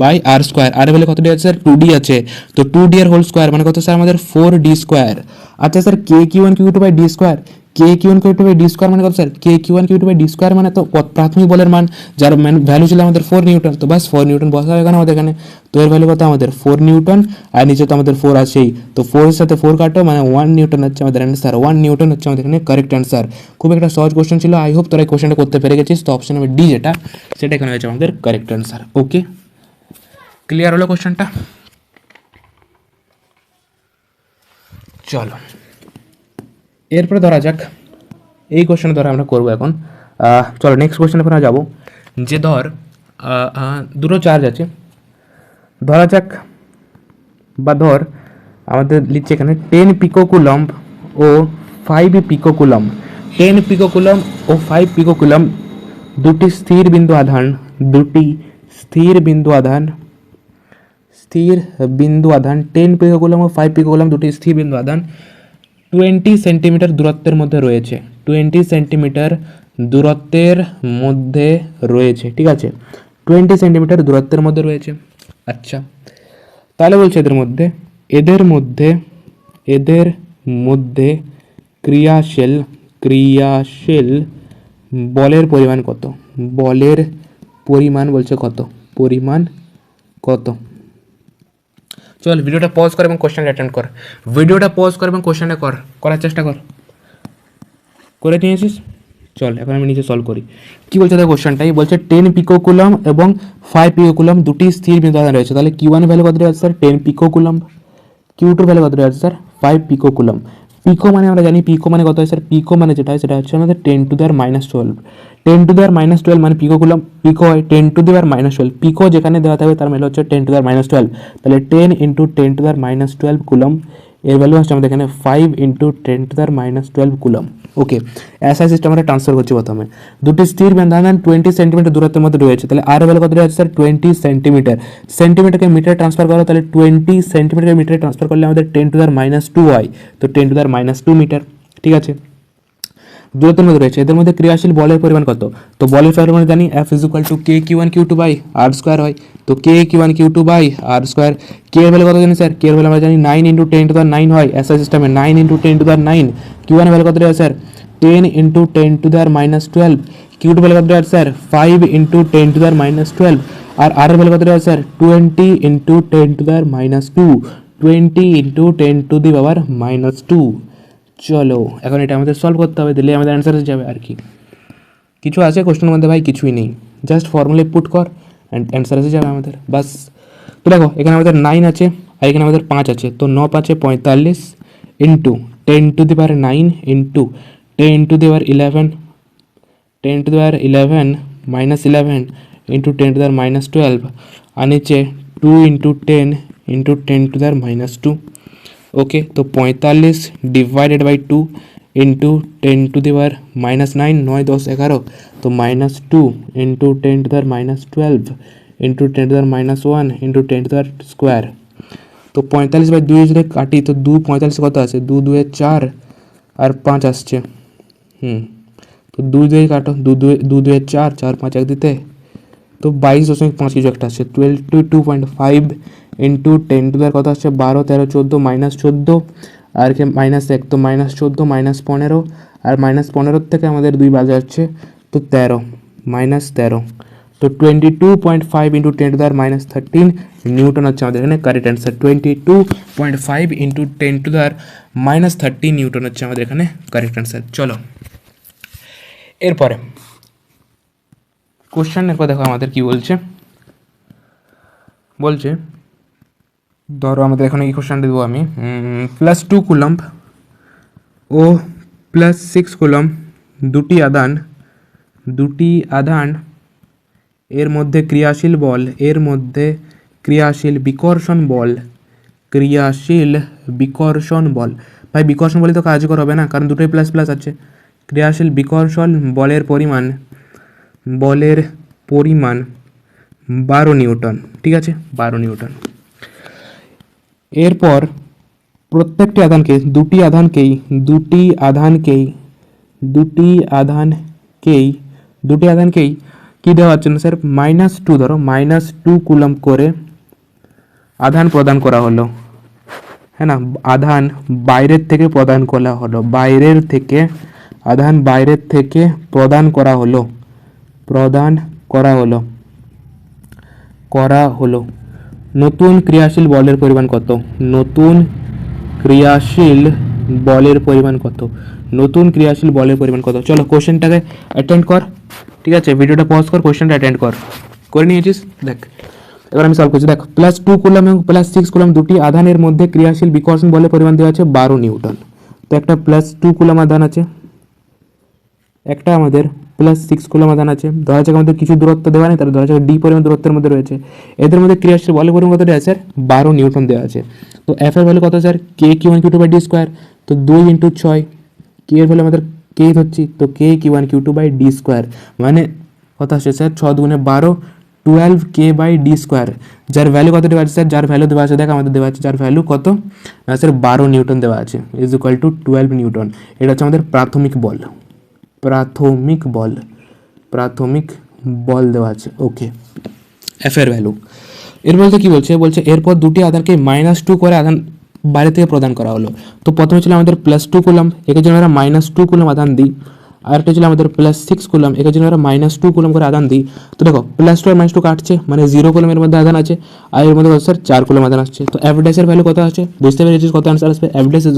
by R square. আর ভ্যালু কত ডি আছে স্যার? 2D আছে। তো 2D এর হোল স্কোয়ার মানে কত স্যার আমাদের? 4D square. আচ্ছা sir, K Q1 Q2 by D square, K Q1 Q2 by D square মানে কত sir? K Q1 Q2 by D square মানে তো প্রাথমিক বলের মান, যার ভ্যালু ছিল আমাদের 4 নিউটন। তো বাস 4 নিউটন বসা হয় এখানে আমাদের এখানে। তো এর ভ্যালু কত আমাদের? 4 নিউটন, আর নিচে তো আমাদের 4 আছেই। তো 4 এর সাথে 4 কাটো, মানে 1 নিউটন হচ্ছে আমাদের অ্যান্সার। 1 নিউটন হচ্ছে আমাদের এখানে কারেক্ট অ্যান্সার। খুব একটা সহজ কোশ্চেন ছিল, আই হোপ তোরা এই কোশ্চেনটা করতে পেরে গেছিস। তো অপশন নাম্বার ডি যেটা, সেটা এখানে হচ্ছে আমাদের কারেক্ট অ্যান্সার। ওকে, ক্লিয়ার হলো কোশ্চেনটা? চলো এরপরে ধরা যাক, এই কোশ্চেন ধরা আমরা করবো এখন। চলো নেক্সট কোশ্চেনে আমরা যাবো। যে ধর দুটো চার্জ আছে, ধরা যাক বা ধর আমাদের লিখছে এখানে 10 পিকোকুলম্ব ও 5 পিকোকুলম্ব। 10 পিকোকুলম্ব ও 5 পিকোকুলম্ব দুটি স্থির বিন্দু আধান, দুটি স্থির বিন্দু আধান, স্থির বিন্দু আধান 10 পিকোকুলম্ব ও 5 পিকোকুলম্ব দুটি স্থির বিন্দু আধান 20 সেন্টিমিটার দূরত্বের মধ্যে রয়েছে। 20 সেন্টিমিটার দূরত্বের মধ্যে রয়েছে, ঠিক আছে? 20 সেন্টিমিটার দূরত্বের মধ্যে রয়েছে। আচ্ছা, তাহলে বলছে এদের মধ্যে ক্রিয়াশীল বলের পরিমাণ কত? বলের পরিমাণ বলছে কত? পরিমাণ কত? চল ভিডিওটা পজ কর এবং কোশ্চেনটা অ্যাটেন্ড কর। ভিডিওটা পজ কর এবং কোশ্চেনটা করার চেষ্টা কর। করে নিয়েছিস? চল এখন আমি নিচে সলভ করি। কি বলছে তার কোশ্চেনটাই? বলছে 10 পিকোকুলম্ব এবং 5 পিকোকুলম্ব দুটি স্থির বিন্দু আধান রয়েছে। তাহলে Q1 ভ্যালু কত আছে স্যার? 10 পিকোকুলম্ব। Q2 ভ্যালু কত আছে স্যার? 5 পিকোকুলম্ব। পিকো মানে আমরা জানি পিকো মানে কত হয় স্যার? পিকো মানে যেটা হয় সেটা হচ্ছে আমাদের 10 to the power -12। 10 to the পাওয়ার -12 মানে পিকোকুলম্ব। পিকো হয় 10 টু দি পাওয়ার -12। পিকো যেখানে দেওয়া থাকবে তার মানে হচ্ছে 10 টু দি পাওয়ার -12। তাহলে 10 into 10 to the power -12 coulomb. এর ভ্যালু হচ্ছে আমাদের এখানে 5 into 10 to the power -12 coulomb. Okay, SI system আমরা ট্রান্সফার করছি প্রথমে। দুটি স্থির ব্যবধান 20 সেন্টিমিটার দূরত্বের মধ্যে রয়েছে, তাহলে আর ভ্যালু কত আছে স্যার 20 সেন্টিমিটার। সেন্টিমিটারকে মিটারে ট্রান্সফার করো, তাহলে 20 সেন্টিমিটার মিটারে ট্রান্সফার করলে আমাদের 10⁻² হয়, তো 10⁻² মিটার। ঠিক আছে, দূরত্বের মধ্যে রয়েছে, এদের মধ্যে ক্রিয়াশীল বলের পরিমাণ কত? তো বলের পরিমাণ জানি F = K Q1Q2/R², হয়। তো K Q1Q2/R², কে এর ভ্যালু কত জানি স্যার? কে এর ভ্যালু আমরা জানি 9 × 10⁹ হয়, এসআই সিস্টেমে 9 × 10⁹। Q1 এর ভ্যালু কত দেওয়া স্যার? 10 × 10⁻12। Q2 ভ্যালু কত দেওয়া স্যার? 5 × 10⁻12। আর আর এর ভ্যালু কত দেওয়া স্যার? 20 × 10⁻2, 20 × 10⁻²। চলো এখন এটা আমাদের সলভ করতে হবে, দিলে আমাদের অ্যান্সার এসে যাবে। আর কি কিছু আছে কোশ্চেনের মধ্যে? ভাই কিছুই নেই, জাস্ট ফর্মুলা পুট কর অ্যান্ড অ্যান্সার এসে যাবে আমাদের, বাস। তো দেখো এখানে আমাদের 9 আছে আর এখানে আমাদের 5 আছে, তো 9 5 45 ইন্টু 10⁹ ইন্টু 10⁻11, 10⁻11 -11 ইন্টু 10⁻12, আর নিচে 2 × 10 ইন্টু 10⁻²। ওকে, তো 45 / 2 ইন্টু 10⁻9, 9 10 11, তো -2 ইন্টু 10⁻12 ইন্টু 10⁻1 ইন্টু 10⁻²। তো 45/2 যদি কাটি তো 2 45 কত আছে? 2 2 4 আর 5 আসছে। তো 2 2 কাটো, 2 2 4, 4 5 এক দিতে, তো 22.5 কিছু একটা আসছে। 22.5 ইন্টু 10 কত আসছে? 12 13 14 -14, আর কি -1, তো -14 -15, আর -15 থেকে আমাদের 2 বাজে যাচ্ছে, তো 13 -13, তো 22.5 ইন্টু 10⁻13 নিউটন হচ্ছে আমাদের এখানে কারেক্ট অ্যান্সার। 22.5 ইন্টু 10⁻13 নিউটন হচ্ছে আমাদের এখানে কারেক্ট অ্যান্সার। চলো এরপরে কোশ্চেন দেখো আমাদের কি বলছে। ধরো আমাদের এখানে এই কোশ্চেনটা দেবো আমি, +2 কুলম্ব ও +6 কুলম্ব দুটি আধান এর মধ্যে ক্রিয়াশীল বিকর্ষণ বল। ভাই বিকর্ষণ বলে তো কার্যকর হবে না, কারণ দুটোই প্লাস প্লাস আছে। ক্রিয়াশীল বিকর্ষণ বলের পরিমাণ 12 নিউটন। ঠিক আছে, 12 নিউটন। এরপর প্রত্যেকটি দুটি আধানকেই কি দেওয়া হচ্ছে না স্যার? -2, ধরো -2 কুলম্ব করে আধান প্রদান করা হলো, হ্যাঁ না? আধান বাইরের থেকে প্রদান করা হলো, প্রদান করা হলো। নতুন ক্রিয়াশীল বলের পরিমাণ কত? নতুন ক্রিয়াশীল বলের পরিমাণ কত? চলো কোশ্চেনটাকে অ্যাটেন্ড কর। ঠিক আছে, ভিডিওটা পজ কর, কোশ্চেনটা অ্যাটেন্ড করে নিয়েছিস? দেখ এবার আমি সলভ করছি। দেখ +2 কুলম্ব এবং +6 কুলম্ব দুটি আধানের মধ্যে ক্রিয়াশীল বিকর্ষণ বলের পরিমাণ দেওয়া আছে 12 নিউটন। তো একটা +2 কুলম্ব আধান আছে, একটা আমাদের +6 কুলম্ব আধান আছে। ধরা যাক আমাদের কিছু দূরত্ব দেওয়া নেই, তাহলে ধরা যাক ডি পরিমাণ দূরত্বের মধ্যে রয়েছে। এদের মধ্যে ক্রিয়াশীল বলের পরিমাণ কত দেওয়া আছে স্যার? 12 নিউটন দেওয়া আছে। তো এফ এর ভ্যালু কত স্যার? K Q1Q2/d², তো 2 × 6, কে এর ভ্যালু আমাদের কে ধরছি, তো K Q1Q2/d², মানে কত আসছে স্যার? 6 × 12, 12 K/d², যার ভ্যালু কত দেওয়া আছে স্যার? যার ভ্যালু দেওয়া আছে দেখ আমাদের দেওয়া আছে, যার ভ্যালু কত না স্যার? 12 নিউটন দেওয়া আছে, = 12 নিউটন। এটা হচ্ছে আমাদের প্রাথমিক বল দেওয়া আছে। ওকে, এফ এর ভ্যালু। এর বলতে কি বলছে এরপর দুটি আধানকে -2 করে আধান বাইরে থেকে প্রদান করা হলো। তো প্রথমে ছিল আমাদের +2 কুলম্ব, একে যদি আমরা -2 কুলম্ব আধান দিই। আরেকটা ছিল আমাদের +6 কুলম্ব, একে যদি আমরা -2 কুলম্ব করে আধান দিই। তো দেখো +2 আর -2 কাটছে, মানে 0 কুলম্বের মধ্যে আধান আছে, আর এর মধ্যে কত স্যার? 4 কুলম্ব আধান আসছে। তো এফ ড্যাশের ভ্যালু কত আছে বুঝতে পেরেছিস? কত আনসার আসবে? এফ ড্যাশ =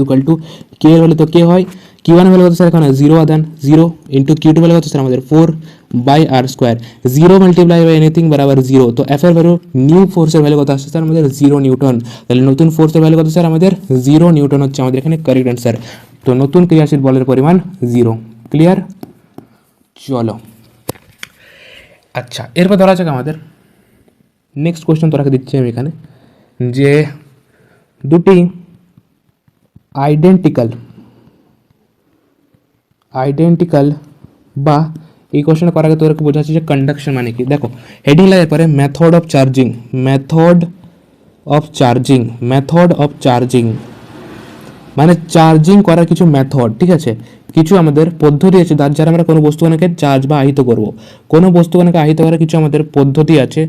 কে এর ভ্যালু, তো কে হয় Q1 এর ভ্যালু কত স্যার? এখানে 0 আধান, 0 ইন্টু Q2 ভ্যালু কত স্যার? আমাদের 4/r², 0 × এনিথিং বরাবর 0। তো এফ এর ভ্যালু নিউ ফোর্সের ভ্যালু কত আসছে স্যার? আমাদের 0 নিউটন। তাহলে নতুন ফোর্সের ভ্যালু কত স্যার? আমাদের 0 নিউটন হচ্ছে আমাদের এখানে কারেক্ট অ্যান্সার। তো নতুন ক্রিয়াশীল বলের পরিমাণ 0। ক্লিয়ার? চলো আচ্ছা, এরপর ধরা যাক আমাদের নেক্সট কোশ্চেন তোরাকে দিচ্ছি আমি এখানে, যে দুটি আইডেন্টিক্যাল আইডেন্টিক্যাল বা এই কোশ্চেনটা করার আগে তোদেরকে বোঝাচ্ছি যে কন্ডাকশন মানে কি। দেখো হেডিং লাগার পরে method of charging, method of charging, method of charging মানে চার্জিং করার কিছু মেথড, ঠিক আছে, কিছু আমাদের পদ্ধতি আছে যার দ্বারা আমরা কোনো বস্তুকণাকে চার্জ বা আহিত করব। কোনো বস্তুকণাকে আহিত করার কিছু আমাদের পদ্ধতি আছে,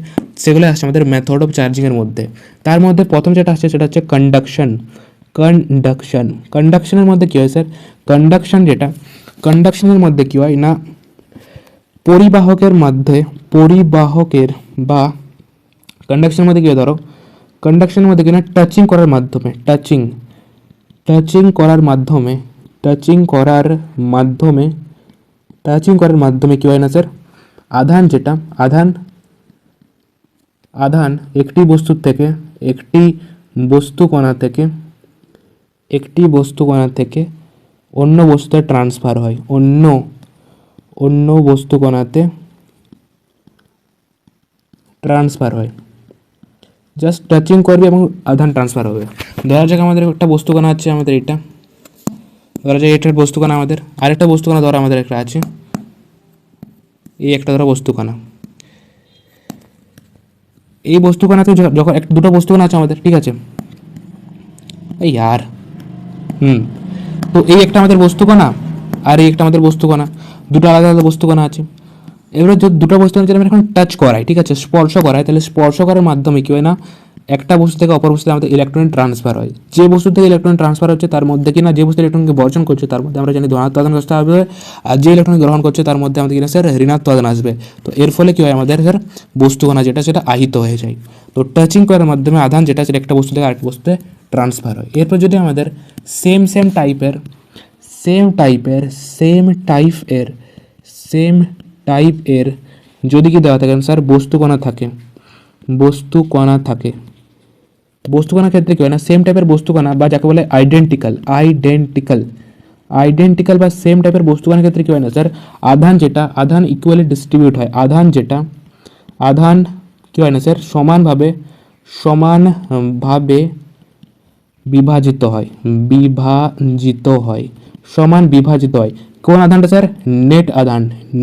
সেগুলো আসছে আমাদের মেথড অফ চার্জিংয়ের মধ্যে। তার মধ্যে প্রথম যেটা আসছে সেটা হচ্ছে কন্ডাকশন। কন্ডাকশন, কন্ডাকশনের মধ্যে কী হয় স্যার? কন্ডাকশন যেটা, কন্ডাকশনের মধ্যে কী হয় না, পরিবাহকের মধ্যে, পরিবাহকের বা কন্ডাকশনের মধ্যে কী হয়, ধরো কন্ডাকশনের মধ্যে কি না টাচিং করার মাধ্যমে, টাচিং, টাচিং করার মাধ্যমে, টাচিং করার মাধ্যমে, টাচিং করার মাধ্যমে কী হয় না স্যার, আধান যেটা, আধান, আধান একটি বস্তুর থেকে, একটি বস্তুকণা থেকে, একটি বস্তুকণা থেকে অন্য বস্তুতে ট্রান্সফার হয়, অন্য অন্য বস্তুকণাতে ট্রান্সফার হয়। জাস্ট টাচিং করবে এবং আধান ট্রান্সফার হবে। ধরা যাক আমাদের একটা বস্তুকণা আছে, আমাদের এটা ধরা যাক এটার বস্তুকণা, আমাদের আরেকটা বস্তুকণা ধরো আমাদের একটা আছে, এই একটা ধরো বস্তুকণা, এই বস্তুকণাতে যখন দুটো বস্তুকণা আছে আমাদের, ঠিক আছে, এই আর তো এই একটা আমাদের বস্তুকণা আর এই একটা আমাদের বস্তুকণা, দুটো আলাদা আলাদা বস্তুকণা আছে। এবারে যদি দুটো বস্তুকণা যদি আমরা এখন টাচ করাই, ঠিক আছে, স্পর্শ করাই, তাহলে স্পর্শ করার মাধ্যমে কী হয় না, একটা বস্তু থেকে অপর বস্তুতে আমাদের ইলেকট্রন ট্রান্সফার হয়। যে বস্তু থেকে ইলেকট্রন ট্রান্সফার হচ্ছে তার মধ্যে কিনা, যে বস্তু ইলেকট্রনকে বর্জন করছে তার মধ্যে আমরা জানি ধনাত্মক আধান আসতে হবে, আর যে ইলেকট্রন গ্রহণ করছে তার মধ্যে আমাদের কিনা স্যার ঋণাত্মক আধান আসবে। তো এর ফলে কী হয়, আমাদের স্যার বস্তুকণা যেটা সেটা আহিত হয়ে যায়। তো টাচিং করার মাধ্যমে আধান যেটা সেটা একটা বস্তু থেকে আরেকটা বস্তুতে ট্রান্সফার হয়। এরপর যদি আমাদের সেম সেম টাইপের, সেম টাইপের, সেম টাইপের, সেম টাইপের যদি কি দেওয়া থাকে স্যার বস্তুকণা থাকে, বস্তুকণা থাকে, বস্তুকণার ক্ষেত্রে কী হয় না, সেম টাইপের বস্তুকণা বা যাকে বলে আইডেন্টিক্যাল, আইডেন্টিক্যাল, আইডেন্টিক্যাল বা সেম টাইপের বস্তুকণার ক্ষেত্রে কী হয় না স্যার, আধান যেটা, আধান ইকুয়ালি ডিস্ট্রিবিউট হয়, আধান যেটা, আধান কী হয় না স্যার, সমানভাবে, সমানভাবে বিভাজিত হয়, বিভাজিত হয়, সমান বিভাজিত হয়। কোন আধানটা স্যার? নেট আধান,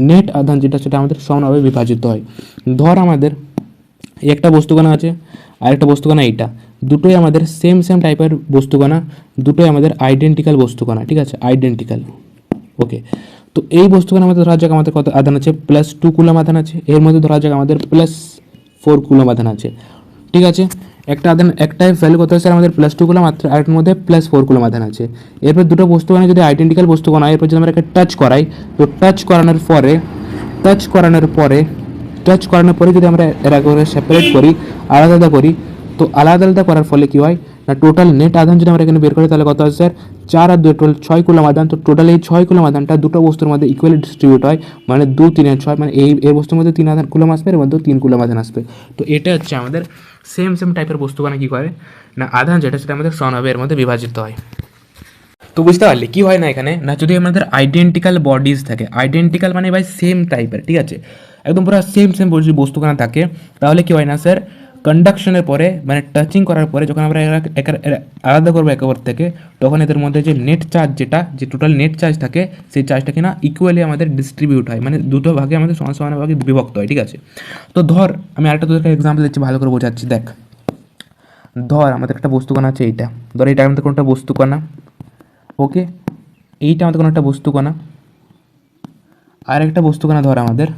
নেট আধান যেটা সেটা আমাদের সমানভাবে বিভাজিত হয়। ধর আমাদের একটা বস্তুকণা আছে আর একটা বস্তুকণা, এইটা দুটোই আমাদের সেম সেম টাইপের বস্তুকণা, দুটোই আমাদের আইডেন্টিক্যাল বস্তুকণা, ঠিক আছে, আইডেন্টিক্যাল। ওকে, তো এই বস্তুকণার মধ্যে ধরা যাক আমাদের কত আধান আছে, +2 কুলম আধান আছে, এর মধ্যে ধরা যাক আমাদের +4 কুলম আধান আছে, ঠিক আছে। একটা আধান একটাই ভ্যালু কত আছে আমাদের +2 কুলম, আর আরেকটার মধ্যে +4 কুলম আধান আছে। এরপর দুটো বস্তুকণা যদি আইডেন্টিক্যাল বস্তুকণা, এরপর যদি আমরা একটা টাচ করাই, তো টাচ করানোর পরে, টাচ করানোর পরে, টাচ করানোর পরে যদি আমরা এরা করে সেপারেট করি, আলাদা আলাদা করি, তো আলাদা আলাদা করার ফলে কী হয় না, টোটাল নেট আধান যদি আমরা এখানে বের করি তাহলে কত আছে স্যার, 4 আর 2 টোটাল 6 কুলম আধান। তো টোটাল এই 6 কুলম আধানটা দুটো বস্তুর মধ্যে ইকুয়ালি ডিস্ট্রিবিউট হয়, মানে 2 3 এর 6, মানে এই বস্তুর মধ্যে 3 আধান কুলম আসবে, এর মধ্যে 3 কুলম আধান আসবে। তো এটা হচ্ছে আমাদের সেম সেম টাইপের বস্তুকণা কী করে না, আধান যেটা সেটা আমাদের সমানভাবে এর মধ্যে বিভাজিত হয়। তো বুঝতে পারলি কী হয় না এখানে না, যদি আমাদের আইডেন্টিক্যাল বডিজ থাকে, আইডেন্টিক্যাল মানে ভাই সেম টাইপের, ঠিক আছে, একদম পুরো সেম সেম যদি বস্তুকণা থাকে, তাহলে কী হয় না স্যার, কন্ডাকশনের পরে মানে টাচিং করার পরে যখন আমরা আলাদা করবো একে অপর থেকে, তখন এদের মধ্যে যে নেট চার্জ যেটা, যে টোটাল নেট চার্জ থাকে, সেই চার্জটা কিনা ইকুয়ালি আমাদের ডিস্ট্রিবিউট হয়, মানে দুটো ভাগে আমাদের সমান সমান ভাগে বিভক্ত হয়, ঠিক আছে। তো ধর আমি আরেকটা তোদেরকে এক্সাম্পল দিচ্ছি, ভালো করে বোঝাচ্ছি, দেখ ধর আমাদের একটা বস্তুকণা আছে, এইটা ধর, এইটা আমাদের কোনটা বস্তুকণা, ওকে, এইটা আমাদের কোনো একটা বস্তুকণা, আর একটা বস্তুকণা ধর আমাদের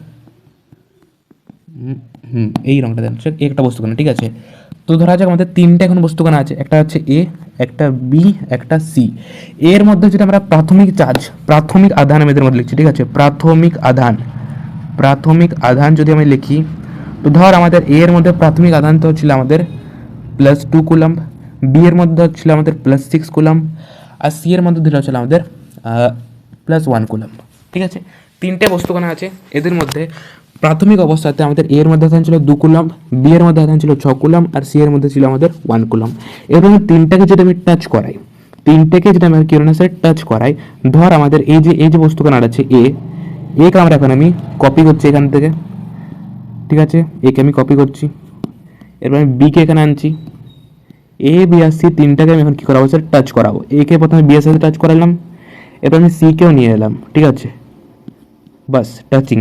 এই রঙটা দেন, একটা বস্তুকণা, ঠিক আছে। তো ধরা যাক আমাদের তিনটে এখন বস্তুকণা আছে, একটা হচ্ছে এ, একটা বি, একটা সি। এর মধ্যে যেটা আমরা প্রাথমিক চার্জ, প্রাথমিক আধান আমি এদের মধ্যে লিখছি, ঠিক আছে, প্রাথমিক আধান, প্রাথমিক আধান যদি আমি লিখি, তো ধর আমাদের এ এর মধ্যে প্রাথমিক আধান তো ছিল আমাদের +2 কুলম, বি এর মধ্যে ছিল আমাদের +6 কুলম, আর সি এর মধ্যে দিলে ছিল আমাদের +1 কুলম, ঠিক আছে। তিনটে বস্তুকণা আছে, এদের মধ্যে প্রাথমিক অবস্থাতে আমাদের এর মধ্যে আধান ছিল 2 কুলম, বি এর মধ্যে আধান ছিল 6 কুলম, আর সি এর মধ্যে ছিল আমাদের 1 কুলম। এবার তিনটাকে যদি আমি টাচ করাই, তিনটাকে যদি আমি কি না স্যার টাচ করাই, ধর আমাদের এই যে বস্তুকণাটা আছে একে আমরা এখন আমি কপি করছি এখান থেকে, ঠিক আছে, একে আমি কপি করছি, এরপর আমি বিকে এখানে আনছি, এ বি আর সি তিনটাকে আমি এখন কী করাবো স্যার টাচ করাবো। একে প্রথমে বি এর সাথে টাচ করালাম, এবার আমি সিকেও নিয়ে এলাম, ঠিক আছে, বাস টাচিং।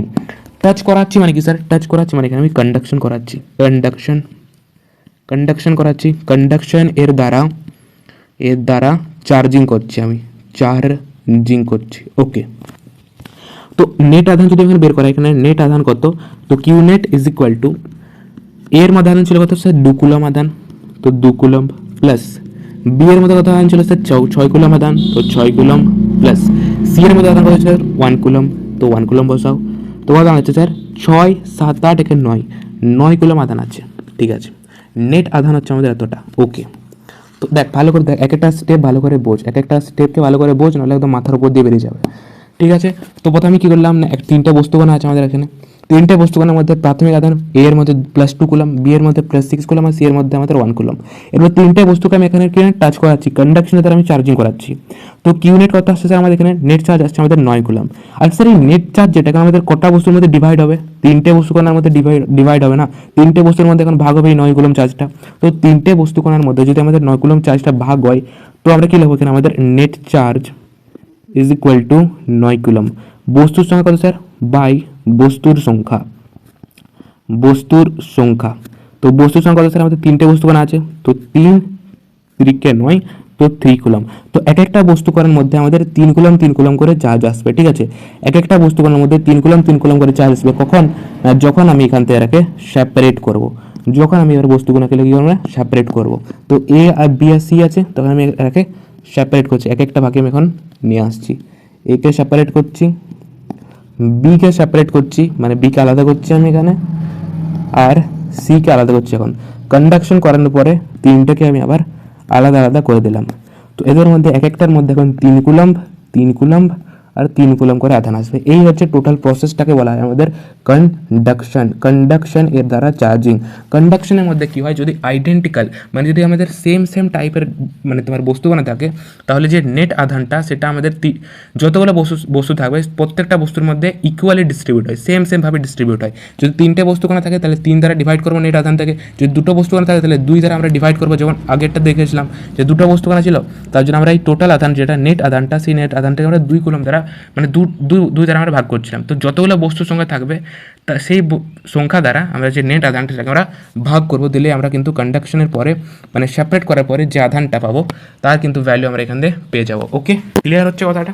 টাচ করাচ্ছি মানে কি স্যার? টাচ করাচ্ছি মানে এখানে আমি কন্ডাকশন করাচ্ছি, কন্ডাকশন করাচ্ছি। কন্ডাকশন এর দ্বারা চার্জিং করছি, আমি চার্জিং করছি। ওকে, তো নেট আধান যদি এখানে বের করা, এখানে নেট আধান কত? তো Q net is equal to, এর মধ্যে আধান ছিল কত স্যার? 2 কুলম আধান, তো 2 কুলম প্লাস বি এর মধ্যে কত আধান ছিল স্যার? 6 কুলম আধান, তো 6 কুলম প্লাস সি এর মধ্যে আধান কত স্যার? 1 কুলম, তো 1 কুলম বসাও। তো আধান আছে স্যার 6 7 8 একে 9 কুলম আধান আছে, ঠিক আছে। নেট আধান হচ্ছে আমাদের এতটা। ওকে, তো দেখ ভালো করে দেখ, এক একটা স্টেপ ভালো করে বোঝ, এক একটা স্টেপকে ভালো করে বোঝ, নাহলে একদম মাথার উপর দিয়ে বেরিয়ে যাবে, ঠিক আছে। তো প্রথমে কি করলাম না, 3টে বস্তুকণা আছে আমাদের এখানে। 3টে বস্তুকণার মধ্যে প্রাথমিক আধান এ এর মধ্যে +2 কুলম, বি এর মধ্যে +6 কুলম, আর সি এর মধ্যে আমাদের 1 কুলম। এরপর 3টে বস্তুকে আমি এখানে টাচ করাচ্ছি, কন্ডাকশনের দ্বারা আমি চার্জিং করাচ্ছি। তো কিউ নেট কত আসছে স্যার আমাদের এখানে? নেট চার্জ আসছে আমাদের 9 কুলম। আর স্যার এই নেট চার্জ যেটাকে আমাদের কটা বস্তুর মধ্যে ডিভাইড হবে? 3টে বস্তুকণার মধ্যে ডিভাইড হবে না, 3টে বস্তুর মধ্যে এখন ভাগ হবে এই 9 কুলম চার্জটা। তো 3টে বস্তুকণার মধ্যে যদি আমাদের 9 কুলম চার্জটা ভাগ হয়, তো আমরা কি লিখবো এখানে? আমাদের net charge is equal two 9 coulomb. বস্তুর সংখ্যা কত স্যার? বাই বস্তুর সংখ্যা, বস্তুর সংখ্যা। তো বস্তুর সংখ্যা কত স্যার? আমাদের 3টে বস্তুকণা আছে, তো 3 3 কে 9, তো 3 কুলম। তো এক একটা বস্তুকণার মধ্যে আমাদের 3 কুলম 3 কুলম করে চার্জ আসবে, ঠিক আছে। এক একটা বস্তুকণার মধ্যে 3 কুলম 3 কুলম করে চার্জ আসবে কখন? না যখন আমি এখান থেকে এটাকে সেপারেট করব, যখন আমি এবার বস্তুগুলোকে কি করবো? সেপারেট করব। তো এ আর বি আর সি আছে, তখন আমি এটাকে সেপারেট করছি, এক একটা ভাগে আমি এখন নিয়ে আসছি। একে সেপারেট করছি, বিকে সেপারেট করছি, মানে বিকে আলাদা করছি আমি এখানে, আর সিকে আলাদা করছি। এখন কন্ডাকশন করানোর পরে 3টেকে আমি আবার আলাদা আলাদা করে দিলাম। তো এদের মধ্যে এক একটার মধ্যে এখন 3 কুলম 3 কুলম আর 3 কুলম করে আধান আসবে। এই হচ্ছে টোটাল প্রসেসটাকে বলা হয় আমাদের কন্ডাকশন। কন্ডাকশন এর দ্বারা চার্জিং। কন্ডাকশনের মধ্যে কি হয়, যদি আইডেন্টিক্যাল মানে যদি আমাদের সেম টাইপের মানে তোমার বস্তুকণা থাকে, তাহলে যে নেট আধানটা সেটা আমাদের যতগুলো বস্তু থাকবে প্রত্যেকটা বস্তুর মধ্যে ইকুয়ালি ডিস্ট্রিবিউট হয়, সেমভাবে ডিস্ট্রিবিউট হয়। যদি 3টে বস্তুকণা থাকে তাহলে 3 দ্বারা ডিভাইড করবো নেট আধান থেকে। যদি 2টো বস্তুকণা থাকে তাহলে 2 দ্বারা আমরা ডিভাইড করবো, যেমন আগেরটা দেখেছিলাম যে 2টো বস্তুকণা ছিল, তার জন্য আমরা এই টোটাল আধান যেটা নেট আধানটা, সেই নেট আধানটাকে আমরা 2 কুলম দ্বারা মানে 2 দ্বারা আমরা ভাগ করছিলাম। তো যতগুলো বস্তুর সংখ্যা থাকবে তা সেই সংখ্যা দ্বারা আমরা যে নেট আধানটাকে আমরা ভাগ করবো, দিলে আমরা কিন্তু কন্ডাকশনের পরে মানে সেপারেট করার পরে যে আধানটা পাবো তার কিন্তু ভ্যালু আমরা এখান থেকে পেয়ে যাবো। ওকে, ক্লিয়ার হচ্ছে কথাটা?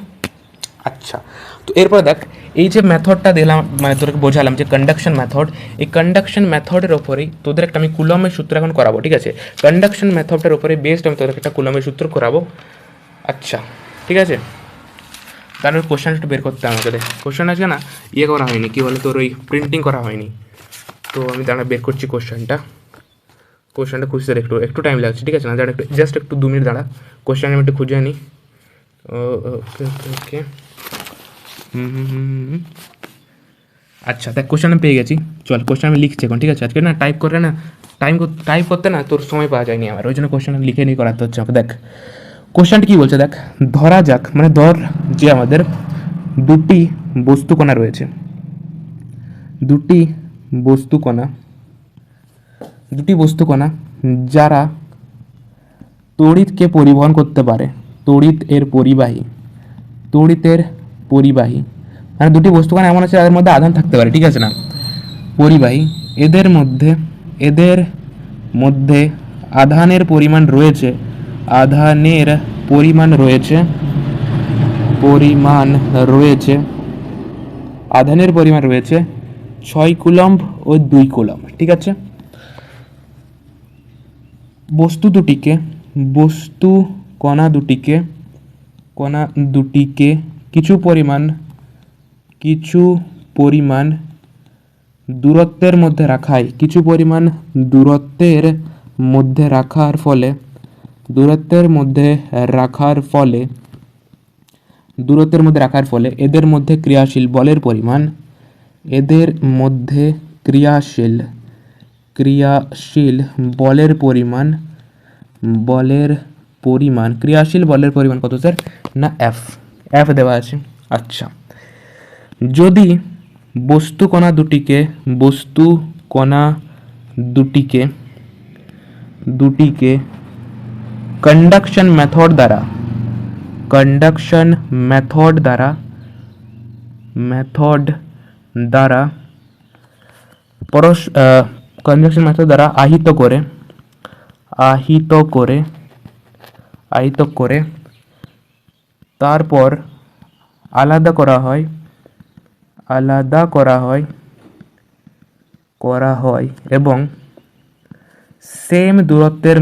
আচ্ছা, তো এরপর দেখ, এই যে মেথডটা দিলাম মানে তোদেরকে বোঝালাম যে কন্ডাকশন মেথড, এই কন্ডাকশন মেথডের ওপরেই তোদের একটা আমি কুলমের সূত্র এখন করাবো, ঠিক আছে। কন্ডাকশন মেথডের ওপরে বেসড আমি তোদেরকে একটা কুলমের সূত্র করাবো। আচ্ছা, ঠিক আছে, তারপর কোশ্চেন একটু বের করতে আমাকে দেখ। কোশ্চেন আজকে না ইয়ে করা হয়নি, কী বলে তোর ওই প্রিন্টিং করা হয়নি, তো আমি দাঁড়া বের করছি কোশ্চেনটা খুঁজতে একটু টাইম লাগছে, ঠিক আছে না? দাঁড়া জাস্ট একটু 2 মিনিট দাঁড়া, কোশ্চেন আমি একটু খুঁজে আনি। ওকে ওকে ওকে আচ্ছা দেখ, কোশ্চেন আমি পেয়ে গেছি, চল কোশ্চেন আমি লিখছি এখন, ঠিক আছে। আজকে না টাইপ করতে না তোর সময় পাওয়া যায়নি আমার, ওই জন্য কোশ্চেন আমি লিখে নিয়ে করাতে হচ্ছে আমাকে। দেখ কোশ্চেনটা কী বলছে, দেখ ধরা যাক মানে ধর যে আমাদের দুটি বস্তুকণা রয়েছে, দুটি বস্তুকণা যারা তড়িৎকে পরিবহন করতে পারে, তড়িতের পরিবাহী মানে দুটি বস্তুকণা এমন আছে যাদের মধ্যে আধান থাকতে পারে, ঠিক আছে না, পরিবাহী। এদের মধ্যে আধানের পরিমাণ রয়েছে, আধানের পরিমাণ রয়েছে 6 কুলম্ব ও 2 কুলম্ব, ঠিক আছে। কণা দুটিকে কিছু পরিমাণ দূরত্বের মধ্যে রাখার ফলে এদের মধ্যে ক্রিয়াশীল বলের পরিমাণ, ক্রিয়াশীল বলের পরিমাণ কত স্যার? না এফ দেওয়া আছে। আচ্ছা, যদি বস্তুকণা দুটিকে কন্ডাকশন মেথড দ্বারা কন্ডাকশন মেথড দ্বারা কনজাকশন মেথড দ্বারা আহিত করে তারপর আলাদা করা হয় এবং সেম দূরত্বের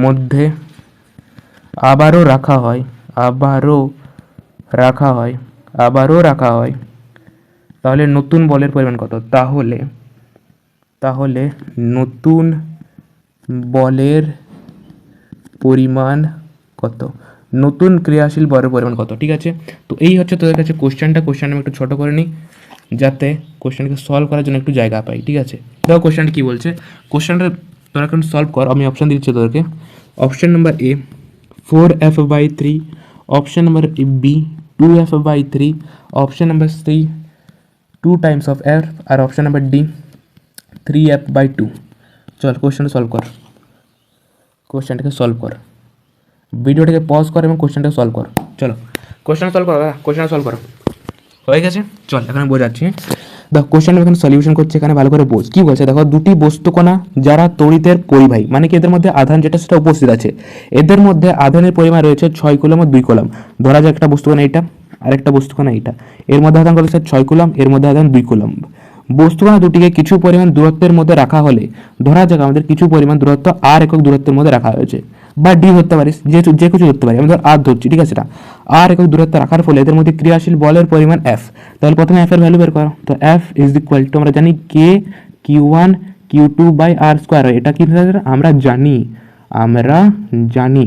মধ্যে আবারও রাখা হয় তাহলে নতুন বলের পরিমাণ কত? তাহলে নতুন বলের পরিমাণ কত? নতুন ক্রিয়াশীল বলের পরিমাণ কত? ঠিক আছে, তো এই হচ্ছে তোদের কাছে কোশ্চেনটা আমি একটু ছোটো করে নিই যাতে কোশ্চেনকে সলভ করার জন্য একটু জায়গা পাই। ঠিক আছে, দেখো কোশ্চেনটা কী বলছে। কোশ্চেনটা তোরা এখন সলভ কর, আমি অপশান দিচ্ছি তোদেরকে। Option number A 4f/3, option number B 2f/3, option number C 2 times of f, আর অপশান নাম্বার ডি 3f/2। চল কোশ্চেনটা সলভ কর, ভিডিওটাকে পজ কর এবং কোশ্চেনটা সলভ কর। চলো কোশ্চেনটা সলভ করো। হয়ে গেছে, চল এখন আমি বোঝাচ্ছি। দেখো কোশ্চেনটা এখানে সলিউশন করছে, এখানে ভালো করে বোঝ। কী বলছে দেখো, দুটি বস্তুকণা যারা তড়িতের পরিবাহী, মানে কি এদের মধ্যে আধান যেটা সেটা উপস্থিত আছে, এদের মধ্যে আধানের পরিমাণ রয়েছে 6 কুলম ও 2 কুলম। ধরা যাক একটা বস্তুকণা এইটা আর একটা বস্তুকণা এইটা, এর মধ্যে আধান কত স্যার? 6 কুলম, এর মধ্যে আধান 2 কুলম। বস্তুকণা দুটিকে কিছু পরিমাণ দূরত্বের মধ্যে রাখা হলে, ধরা যাক আমাদের কিছু পরিমাণ দূরত্ব আর একক দূরত্বের মধ্যে রাখা হয়েছে, বা ডি ধরতে পারিস, যে কিছু ধরতে পারি, আমি ধর আর ধরছি, ঠিক আছে। এটা আর একক দূরত্ব রাখার ফলে এদের মধ্যে ক্রিয়াশীল বলের পরিমাণ এফ। তাহলে প্রথমে এফ এর ভ্যালু বের করো। তো এফ ইজ ইকুয়াল টু, আমরা জানি কে Q1 Q2 by R square হয়। এটা কি আমরা জানি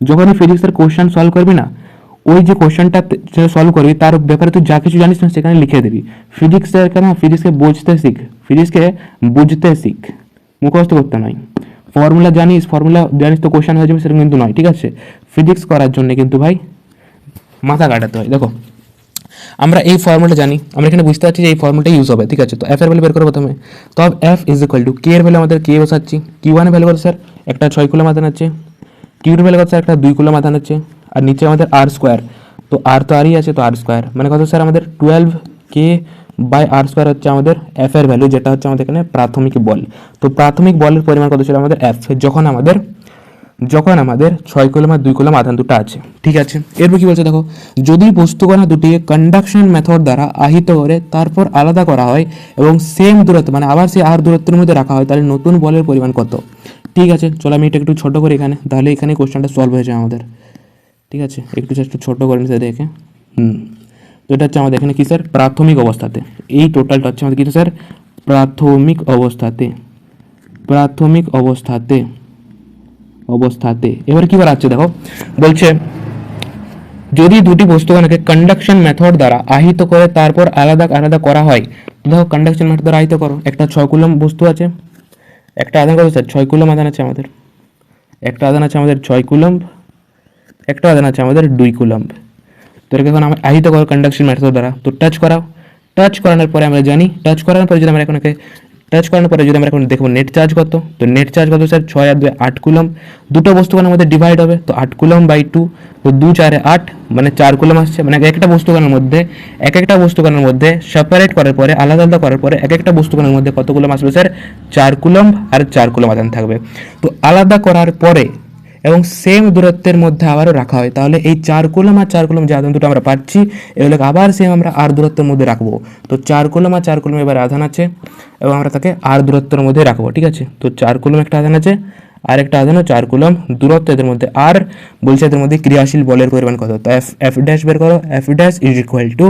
যখন ফিজিক্সের কোশ্চেন সলভ করবি না, ওই যে কোশ্চেনটা সলভ করবি তার ব্যাপারে তুই যা কিছু জানিস না সেখানে লিখে দিবি। ফিজিক্সকে বুঝতে শিখ, মুখস্থ করতে নয়। ফর্মুলা জানিস তো কোশ্চেন হয়ে যাবে, সেরকম কিন্তু নয়। ঠিক আছে, ফিজিক্স করার জন্য কিন্তু ভাই মাথা কাটাতে হয়। দেখো আমরা এই ফর্মুলাটা জানি, আমরা এখানে বুঝতে পারছি যে এই ফর্মুলাটা ইউজ হবে। ঠিক আছে, তো এফ এর ভ্যালু বের করবো প্রথমে। তো F is equal to K এর ভ্যালু আমাদের কে বসাচ্ছি, Q1 এর ভ্যালু কত স্যার? একটা 6 কুলম আধান আছে। Q2 এর ভ্যালু কত স্যার? একটা 2 কুলম আধান আছে। আর নিচে আমাদের আর স্কোয়ার, তো আর তো আরই আছে, তো আর স্কোয়ার মানে কত স্যার? আমাদের 12K বাই আর স্কোয়ার হচ্ছে আমাদের এফ এর ভ্যালু, যেটা হচ্ছে আমাদের এখানে প্রাথমিক বল। তো প্রাথমিক বলের পরিমাণ কত ছিল আমাদের? এফ, যখন আমাদের 6 কুলম আর 2 কুলম আধান দুটো আছে। ঠিক আছে, এরপর কি বলছে দেখো, যদি বস্তুকণা দুটিকে কন্ডাকশন মেথড দ্বারা আহিত করে তারপর আলাদা করা হয় এবং সেম দূরত্ব, মানে আবার সেই আর দূরত্বের মধ্যে রাখা হয়, তাহলে নতুন বলের পরিমাণ কত? ঠিক আছে, চলো আমি এটা একটু ছোটো করি এখানে, তাহলে এখানে কোশ্চেনটা সলভ হয়ে যায় আমাদের। ঠিক আছে, একটু ছোটো করে নিতে দেখে। তো এটা হচ্ছে আমাদের এখানে কি স্যার? প্রাথমিক অবস্থাতে। এই টোটালটা হচ্ছে আমাদের কি স্যার? প্রাথমিক অবস্থাতে। এবার কি আছে দেখো, বলছে যদি দুটি বস্তুকণাকে কন্ডাকশন মেথড দ্বারা আহিত করে তারপর আলাদা করা হয়। দেখো কন্ডাকশন মেথড দ্বারা আহিত করো, একটা 6 কুলম বস্তু আছে, একটা আধান কত স্যার? 6 কুলম আধান আছে আমাদের। একটা আধান আছে আমাদের 6 কুলম, একটা আধান আছে আমাদের 2 কুলম। তো এটাকে এখন আমরা আহিত করো কন্ডাকশন মেথড দ্বারা। তো টাচ করানোর পরে আমরা জানি, টাচ করানোর পরে যদি আমরা এখন দেখবো নেট চার্জ কত। তো নেট চার্জ কত স্যার? 6 আর 2 8 কুলম। দুটো বস্তুকণার মধ্যে ডিভাইড হবে, তো 8 কুলম বাই 2, তো 2 4 8, মানে 4 কুলম আসছে। মানে এক একটা বস্তুকণার মধ্যে সেপারেট করার পরে, আলাদা করার পরে এক একটা বস্তুকণার মধ্যে কত কুলম আসবে স্যার? 4 কুলম আর 4 কুলম আধান থাকবে। তো আলাদা করার পরে এবং সেম দূরত্বের মধ্যে আবারও রাখা হয়, তাহলে এই 4 কুলম আর 4 কুলম যে আধান দুটো আমরা পাচ্ছি, এগুলোকে আবার সেম আমরা আর দূরত্বের মধ্যে রাখবো। তো 4 কুলম আর 4 কুলম এবার আধান আছে এবং আমরা তাকে আর দূরত্বের মধ্যে রাখবো। ঠিক আছে, তো 4 কুলম একটা আধান আছে আর একটা আধানও 4 কুলম দূরত্ব, এদের মধ্যে আর বলছে এদের মধ্যে ক্রিয়াশীল বলের পরিমাণ কত। তো এফ ড্যাশ বের করো। F dash is equal to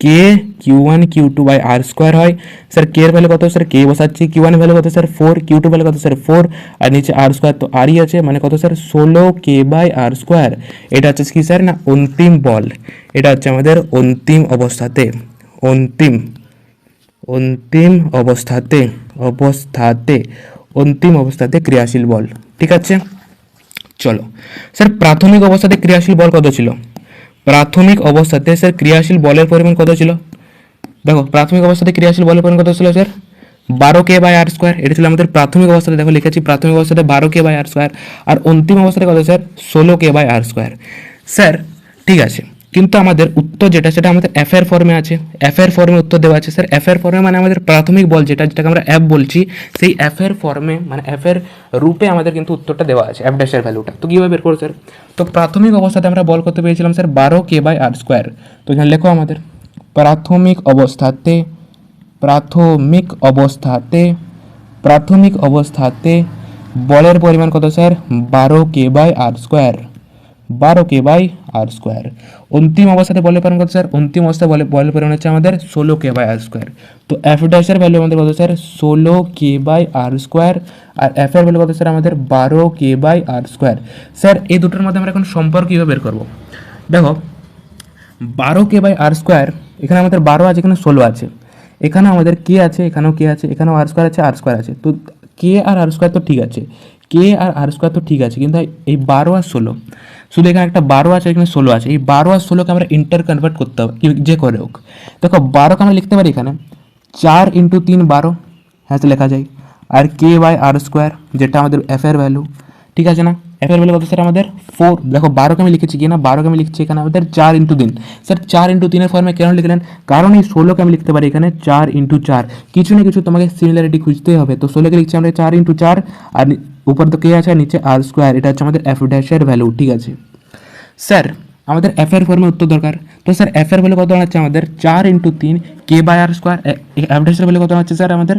K Q1 Q2 by R square হয়। স্যার কে এর ভ্যালু কত স্যার? কে বসাচ্ছি। Q1 এর ভ্যালু কত স্যার? 4, Q2 ভ্যালু কত স্যার? 4, আর নিচে আর স্কোয়ার, তো আরই আছে, মানে কত sir? 16K by R square. এটা হচ্ছে কি স্যার? না অন্তিম বল। এটা হচ্ছে আমাদের অন্তিম অবস্থাতে ক্রিয়াশীল বল। ঠিক আছে, চলো স্যার প্রাথমিক অবস্থাতে ক্রিয়াশীল বল কত ছিল? প্রাথমিক অবস্থাতে স্যার ক্রিয়াশীল বলের পরিমাণ কত ছিল? দেখো প্রাথমিক অবস্থাতে ক্রিয়াশীল বলের পরিমাণ কত ছিল স্যার? 12k/r²। এটা ছিল আমাদের প্রাথমিক অবস্থাতে, দেখো লিখেছি প্রাথমিক অবস্থাতে 12k/r², আর অন্তিম অবস্থাতে কত স্যার 16k/r²। স্যার ঠিক আছে, কিন্তু আমাদের উত্তর যেটা সেটা আমাদের এফ এর ফর্মে আছে, এফ এর ফর্মে উত্তর দেওয়া আছে স্যার। এফ এর ফর্মে মানে আমাদের প্রাথমিক বল যেটাকে আমরা এফ বলছি, সেই এফ এর ফর্মে মানে এফ এর রূপে আমাদের কিন্তু উত্তরটা দেওয়া আছে, এফ ড্যাশের ভ্যালুটা। তো কীভাবে বের করো স্যার? তো প্রাথমিক অবস্থাতে আমরা বল করতে পেরেছিলাম স্যার 12k/r²। তো এখানে লেখো আমাদের প্রাথমিক অবস্থাতে, প্রাথমিক অবস্থাতে, প্রাথমিক অবস্থাতে বলের পরিমাণ কত স্যার 12k/r², 12k/r²। অন্তিম অবস্থাতে বলের পরিমাণ কত স্যার? অন্তিম অবস্থায় বলের পরিমাণ হচ্ছে আমাদের 16k/r²। তো এফ ড্যাশের ভ্যালু আমাদের কত স্যার 16k/r², আর এফ এর ভ্যালু কত স্যার আমাদের 12k/r²। স্যার এই দুটোর মধ্যে আমরা এখন সম্পর্ক কীভাবে বের করবো? দেখো 12k/r², এখানে আমাদের 12 আছে, এখানে 16 আছে, এখানে আমাদের কে আছে, এখানেও কে আছে, এখানেও r² আছে, r² আছে। তো কে আর r² তো ঠিক আছে, কে আর r² তো ঠিক আছে, কিন্তু এই 12 আর 16, শুধু এখানে একটা 12 আছে, এখানে 16 আছে, এই 12 আর 16কে আমরা ইন্টার কনভার্ট করতে হবে যে করে হোক। দেখো 12কে আমরা লিখতে পারি এখানে 4 × 3 12, হ্যাঁ তো লেখা যায়। আর k/r², যেটা আমাদের এফ এর ভ্যালু, ঠিক আছে না? এফ এর ভ্যালু কত স্যার আমাদের 4। দেখো 12কে আমি লিখেছি কি না, 12কে আমি লিখছি এখানে আমাদের 4 × 3। স্যার 4 × 3 এর ফর্মে কেন লিখলেন? কারণ এই 16কে আমি লিখতে পারি এখানে 4 × 4, কিছু না কিছু তোমাকে সিমিলারিটি খুঁজতেই হবে। তো 16কে লিখছি আমরা 4 × 4, আর উপর তো কে আছে আর নিচে r², এটা হচ্ছে আমাদের এফ ড্যাশের ভ্যালু, ঠিক আছে স্যার। আমাদের এফ এর ফর্মে উত্তর দরকার। তো স্যার এফ এর ভ্যালু কত হচ্ছে আমাদের 4 × 3 k/r², এফ ড্যাশের ভ্যালু কত হচ্ছে স্যার আমাদের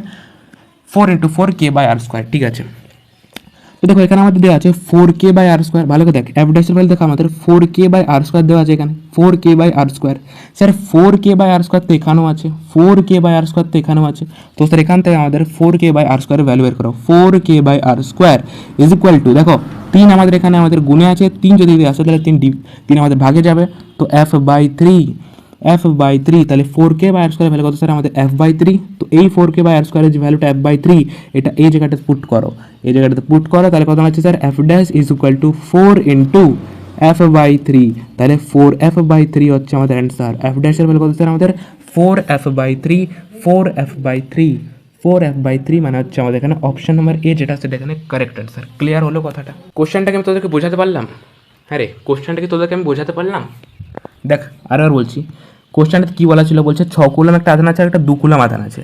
4 × 4 k/r², ঠিক আছে। তো দেখো এখানে আমাদের দেওয়া আছে 4k/r², ভালো করে দেখ এফ ড্যাশের ভ্যালু দেখো আমাদের 4k/r² দেওয়া আছে এখানে, 4k/r²। স্যার 4k/r² তো এখানেও আছে, 4k/r² তো এখানেও আছে। তো স্যার এখান থেকে আমাদের 4k/r² ভ্যালু বের করো। 4k/r² ইজ ইকুয়াল টু, দেখো 3 আমাদের এখানে আমাদের গুণে আছে, 3 যদি আসে তাহলে 3 আমাদের ভাগে যাবে, তো f/3, f/3, তাহলে 4k/r² ভ্যালু কত স্যার আমাদের f/3। তো এই 4k/r² এর যে ভ্যালুটা f/3, এটা এই জায়গাটাতে পুট করো, এই জায়গাটাতে পুট করো, তাহলে কত হচ্ছে sir F dash is equal two 4 × f/3, তাহলে 4f/3 হচ্ছে আমাদের অ্যান্সার। এফ ড্যাশের ভ্যালু কত স্যার আমাদের 4f/3, 4f/3, 4f/3 মানে হচ্ছে আমাদের এখানে অপশন নাম্বার এ যেটা সেটা এখানে কারেক্ট অ্যান্সার। ক্লিয়ার হলো কথাটা? কোশ্চেনটাকে আমি তোদেরকে বোঝাতে পারলাম? হ্যাঁ রে, কোশ্চেনটাকে তোদেরকে আমি বোঝাতে পারলাম? দেখ আর বলছি, কোশ্চেনটা কী বলা ছিল, বলছে 6 কুলম একটা আধান আছে আর একটা 2 কুলম আধান আছে।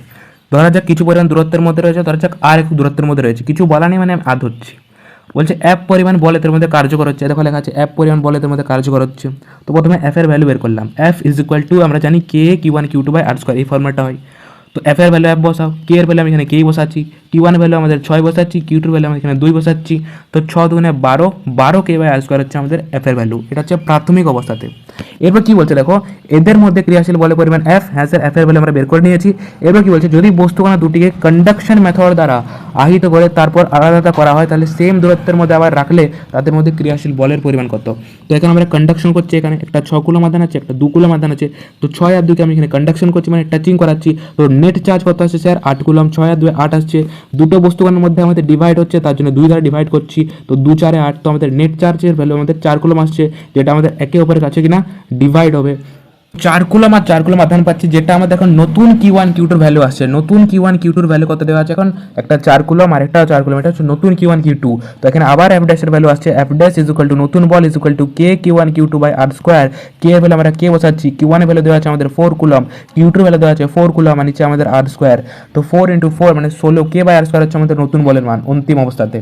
ধরা যাক কিছু পরিমাণ দূরত্বের মধ্যে রয়েছে, ধরা যাক আর একটু দূরত্বের মধ্যে রয়েছে, কিছু বলা নেই মানে আমি আধ হচ্ছি। বলছে অ্যাপ পরিমাণ বল এদের মধ্যে কার্যকর হচ্ছে, দেখো লেখা আছে অ্যাপ পরিমাণ বল এদের মধ্যে কার্যকর হচ্ছে। তো প্রথমে এফ এর ভ্যালু বের করলাম, এফ ইজ ইকুয়াল টু আমরা জানি k q1 q2/r², এই ফর্মেটটা হয়। তো এফ এর ভ্যালু এফ বসাও, কে এর ভ্যালু আমি এখানে কেই বসাচ্ছি, q1 ভ্যালু আমাদের 6 বসাচ্ছি, q2 ভ্যালু আমি এখানে 2 বসাচ্ছি। তো 6 × 2 = 12, 12k/r² হচ্ছে আমাদের এফ এর ভ্যালু। এটা হচ্ছে প্রাথমিক অবস্থাতে। এরপর কি বলছে দেখো, এদের মধ্যে ক্রিয়াশীল বলের পরিমাণ এফ, হ্যাঁ স্যার এফ এর ভ্যালু আমরা বের করে নিয়েছি। এরপর কি বলছে, যদি বস্তুকণা দুটিকে কন্ডাকশন মেথড দ্বারা আহিত করে তারপর আলাদা করা হয়, তাহলে সেম দূরত্বের মধ্যে আবার রাখলে তাদের মধ্যে ক্রিয়াশীল বলের পরিমাণ কত। তো এখানে আমরা কন্ডাকশন করছি, এখানে একটা 6 কুলম আধান আছে, একটা 2 কুলম আধান আছে। তো 6 আর 2কে আমি এখানে কন্ডাকশন করছি মানে টাচিং করাচ্ছি। তো নেট চার্জ কত আসছে স্যার 8 কুলম, 6 আর 2 8 আসছে। দুটো বস্তুকণার মধ্যে আমাদের ডিভাইড হচ্ছে, তার জন্য 2 দ্বারা ডিভাইড করছি। তো 2 × 4 = 8, তো আমাদের নেট চার্জের ভ্যালু আমাদের 4 কুলম আসছে, যেটা আমাদের একে অপরের কাছে কিনা ডিভাইড হবে। 4 কুলম আর 4 কুলম আধান পাচ্ছি, যেটা আমাদের এখন নতুন q1 q2 ভ্যালু আসছে। নতুন q1 q2 ভ্যালু কত দেওয়া আছে এখন, একটা 4 কুলম আর একটা 4 কুলম, এটা হচ্ছে নতুন q1 q2। তো এখানে আবার এফ ড্যাশের ভ্যালু আসছে, F dash is equal to নতুন বল is equal to k q1 q2/r²। K এর ভ্যালু আমরা কে বসাচ্ছি, q1 এর ভ্যালু দেওয়া আছে আমাদের 4 কুলম, q2 এর ভ্যালু দেওয়া আছে 4 কুলম, আর নিচে আমাদের r²। তো 4 × 4 মানে 16k/r² হচ্ছে আমাদের নতুন বলের মান অন্তিম অবস্থাতে।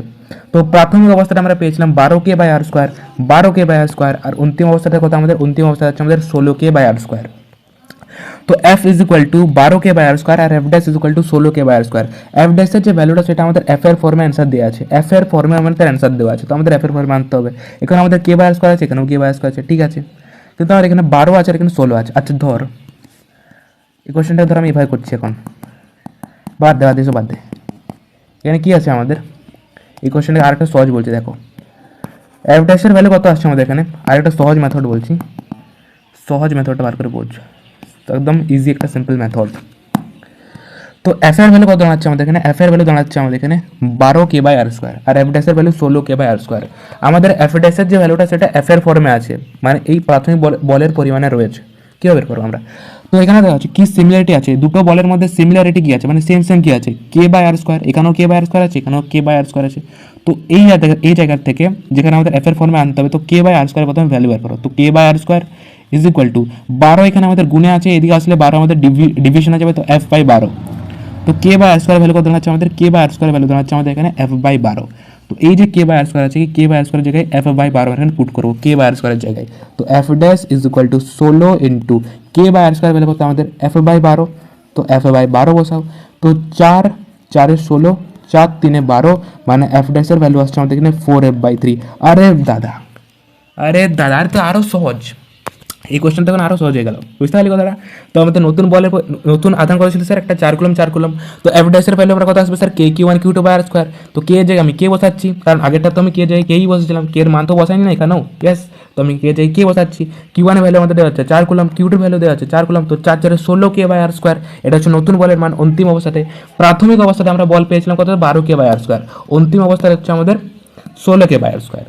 তো প্রাথমিক অবস্থাটা আমরা পেয়েছিলাম 12k/r², 12k/r², আর অন্তিম অবস্থাটা কত আমাদের, অন্তিম অবস্থা হচ্ছে আমাদের 16k/r²। তো F is equal to 12k/r² আর F dash is equal to 16k/r²। এফ ড্যাশের যে ভ্যালুটা সেটা আমাদের এফ এর ফর্মে অ্যান্সার দেওয়া আছে, এফ এর ফর্মে আমাদের অ্যান্সার দেওয়া আছে। তো আমাদের এফ এর ফর্মে আনতে হবে। এখানে আমাদের k/r² আছে, এখানেও k/r² আছে, ঠিক আছে। কিন্তু আমার এখানে 12 আছে আর এখানে 16 আছে। আচ্ছা ধর এই কোশ্চেনটা ধর আমি এভাবে করছি, এখন বাদ দে, বাদ দে, বাদ দে। এখানে কী আছে আমাদের, এই কোশ্চেনটা আরেকটা সহজ বলছি, দেখো এফ ড্যাশের ভ্যালু কত আসছে আমাদের এখানে, আরেকটা সহজ মেথড বলছি, সহজ মেথডটা বার করে বোঝ, তো একদম ইজি একটা সিম্পল মেথড। তো এফ এর ভ্যালু কত দাঁড়াচ্ছে আমাদের এখানে, এফ এর ভ্যালু দাঁড়াচ্ছে আমাদের এখানে 12k/r², আর এফ ড্যাশের ভ্যালু 16k/r²। আমাদের এফ ড্যাশের যে ভ্যালুটা সেটা এফ এর ফর্মে আছে, মানে এই প্রাথমিক বলের পরিমাণে রয়েছে। কীভাবে বের করবো আমরা, তো এখানে দেখা যাচ্ছে কি সিমিলারিটি আছে, দুটো বলের মধ্যে সিমিলারিটি কি আছে, মানে সেম সেম কি আছে, কে বাই আর স্কোয়ার, এখানেও কে বাই আর স্কোয়ার আছে, এখানেও কে বাই আর স্কোয়ার আছে। তো এই জায়গার থেকে যেখানে আমাদের এফ এর ফর্মে আনতে হবে, তো কে বাই আর স্কোয়ার প্রথমে ভ্যালু বের করো। তো কে by R square is equal to 12 এখানে আমাদের গুণে আছে, এদিকে আসলে 12 আমাদের ডিভিশনে যাবে, তো এফ বাই 12। তো কে বাই আর স্কোয়ার ভ্যালু কত দাঁড়াচ্ছে আমাদের, k by R square value দাঁড়াচ্ছে আমাদের এখানে এফ বাই 12। তো এই যে কে বাই আর স্কোয়ার আছে, কে বাই আর স্কোয়ারের জায়গায় এফ বাই 12 এখানে পুট করবো কে বাই আর স্কোয়ারের জায়গায়। তো F dash is equal to 16 into k by R square value কত আমাদের এফ বাই 12। তো এফ বাই 12 বসাও। তো 4 4 16, 4 3 12, মানে এফ ড্যাশের ভ্যালু আসছে আমাদের এখানে 4f/3। আরে দাদা, আরে দাদা, আর তো আরও সহজ, এই কোয়েশ্চেনটা এখন আরও সহজ হয়ে গেল, বুঝতে পারলি কথাটা। তো আমাদের নতুন আধান কত ছিল স্যার, একটা 4 কুলম 4 কুলম। তো এফ ড্যাশের ভ্যালু আমরা কত আসবে sir, k Q one Q two by R square. তো কে জায়গায় আমি কে বসাচ্ছি, কারণ আগেরটা তো আমি কে জায়গায় কেই বসেছিলাম, কে এর মান তো বসাইনি না এখানেও, ইয়েস। তো আমি কে জায়গায় কে বসাচ্ছি, কিউ ওয়ানের ভ্যালু আমাদের দেওয়া হচ্ছে 4 কুলম, কিউ টুর ভ্যালু দেওয়া হচ্ছে 4 কুলম। তো 4 4 16 কে বাই আর স্কোয়ার, এটা হচ্ছে নতুন বলের মান অন্তিম অবস্থাতে। প্রাথমিক অবস্থাতে আমরা বল পেয়েছিলাম কত, 12 কে বাই আর স্কোয়ার। অন্তিম অবস্থায় হচ্ছে আমাদের 16 কে বাই আর স্কোয়ার।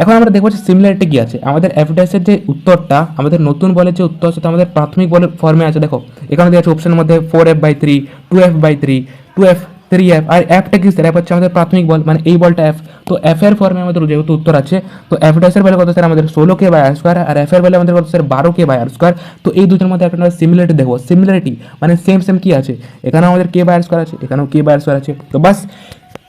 এখন আমরা দেখবো যে সিমিলারিটি কি আছে, আমাদের এফ ড্যাশের যে উত্তরটা আমাদের নতুন বলের যে উত্তর সেটা আমাদের প্রাথমিক বলের ফর্মে আছে। দেখো এখানে দেওয়া আছে অপশনের মধ্যে 4f/3, 2f/3, 2f, 3f, আর এফটা কি স্যার, এফ হচ্ছে আমাদের প্রাথমিক বল, মানে এই বলটা এফ। তো এফ এর ফর্মে আমাদের যেহেতু উত্তর আছে, তো এফ ড্যাশের ভ্যালু কত স্যার আমাদের 16 কে বাই আর স্কোয়ার, আর এফ এর ভ্যালু আমাদের কত sir 12 K by R square. তো এই দুটোর মধ্যে একটা সিমিলারিটি দেখবো, সিমিলারিটি মানে সেম সেম কি আছে, এখানেও আমাদের কে বাই আর স্কোয়ার আছে, এখানেও কে বাই আর স্কোয়ার আছে। তো বাস,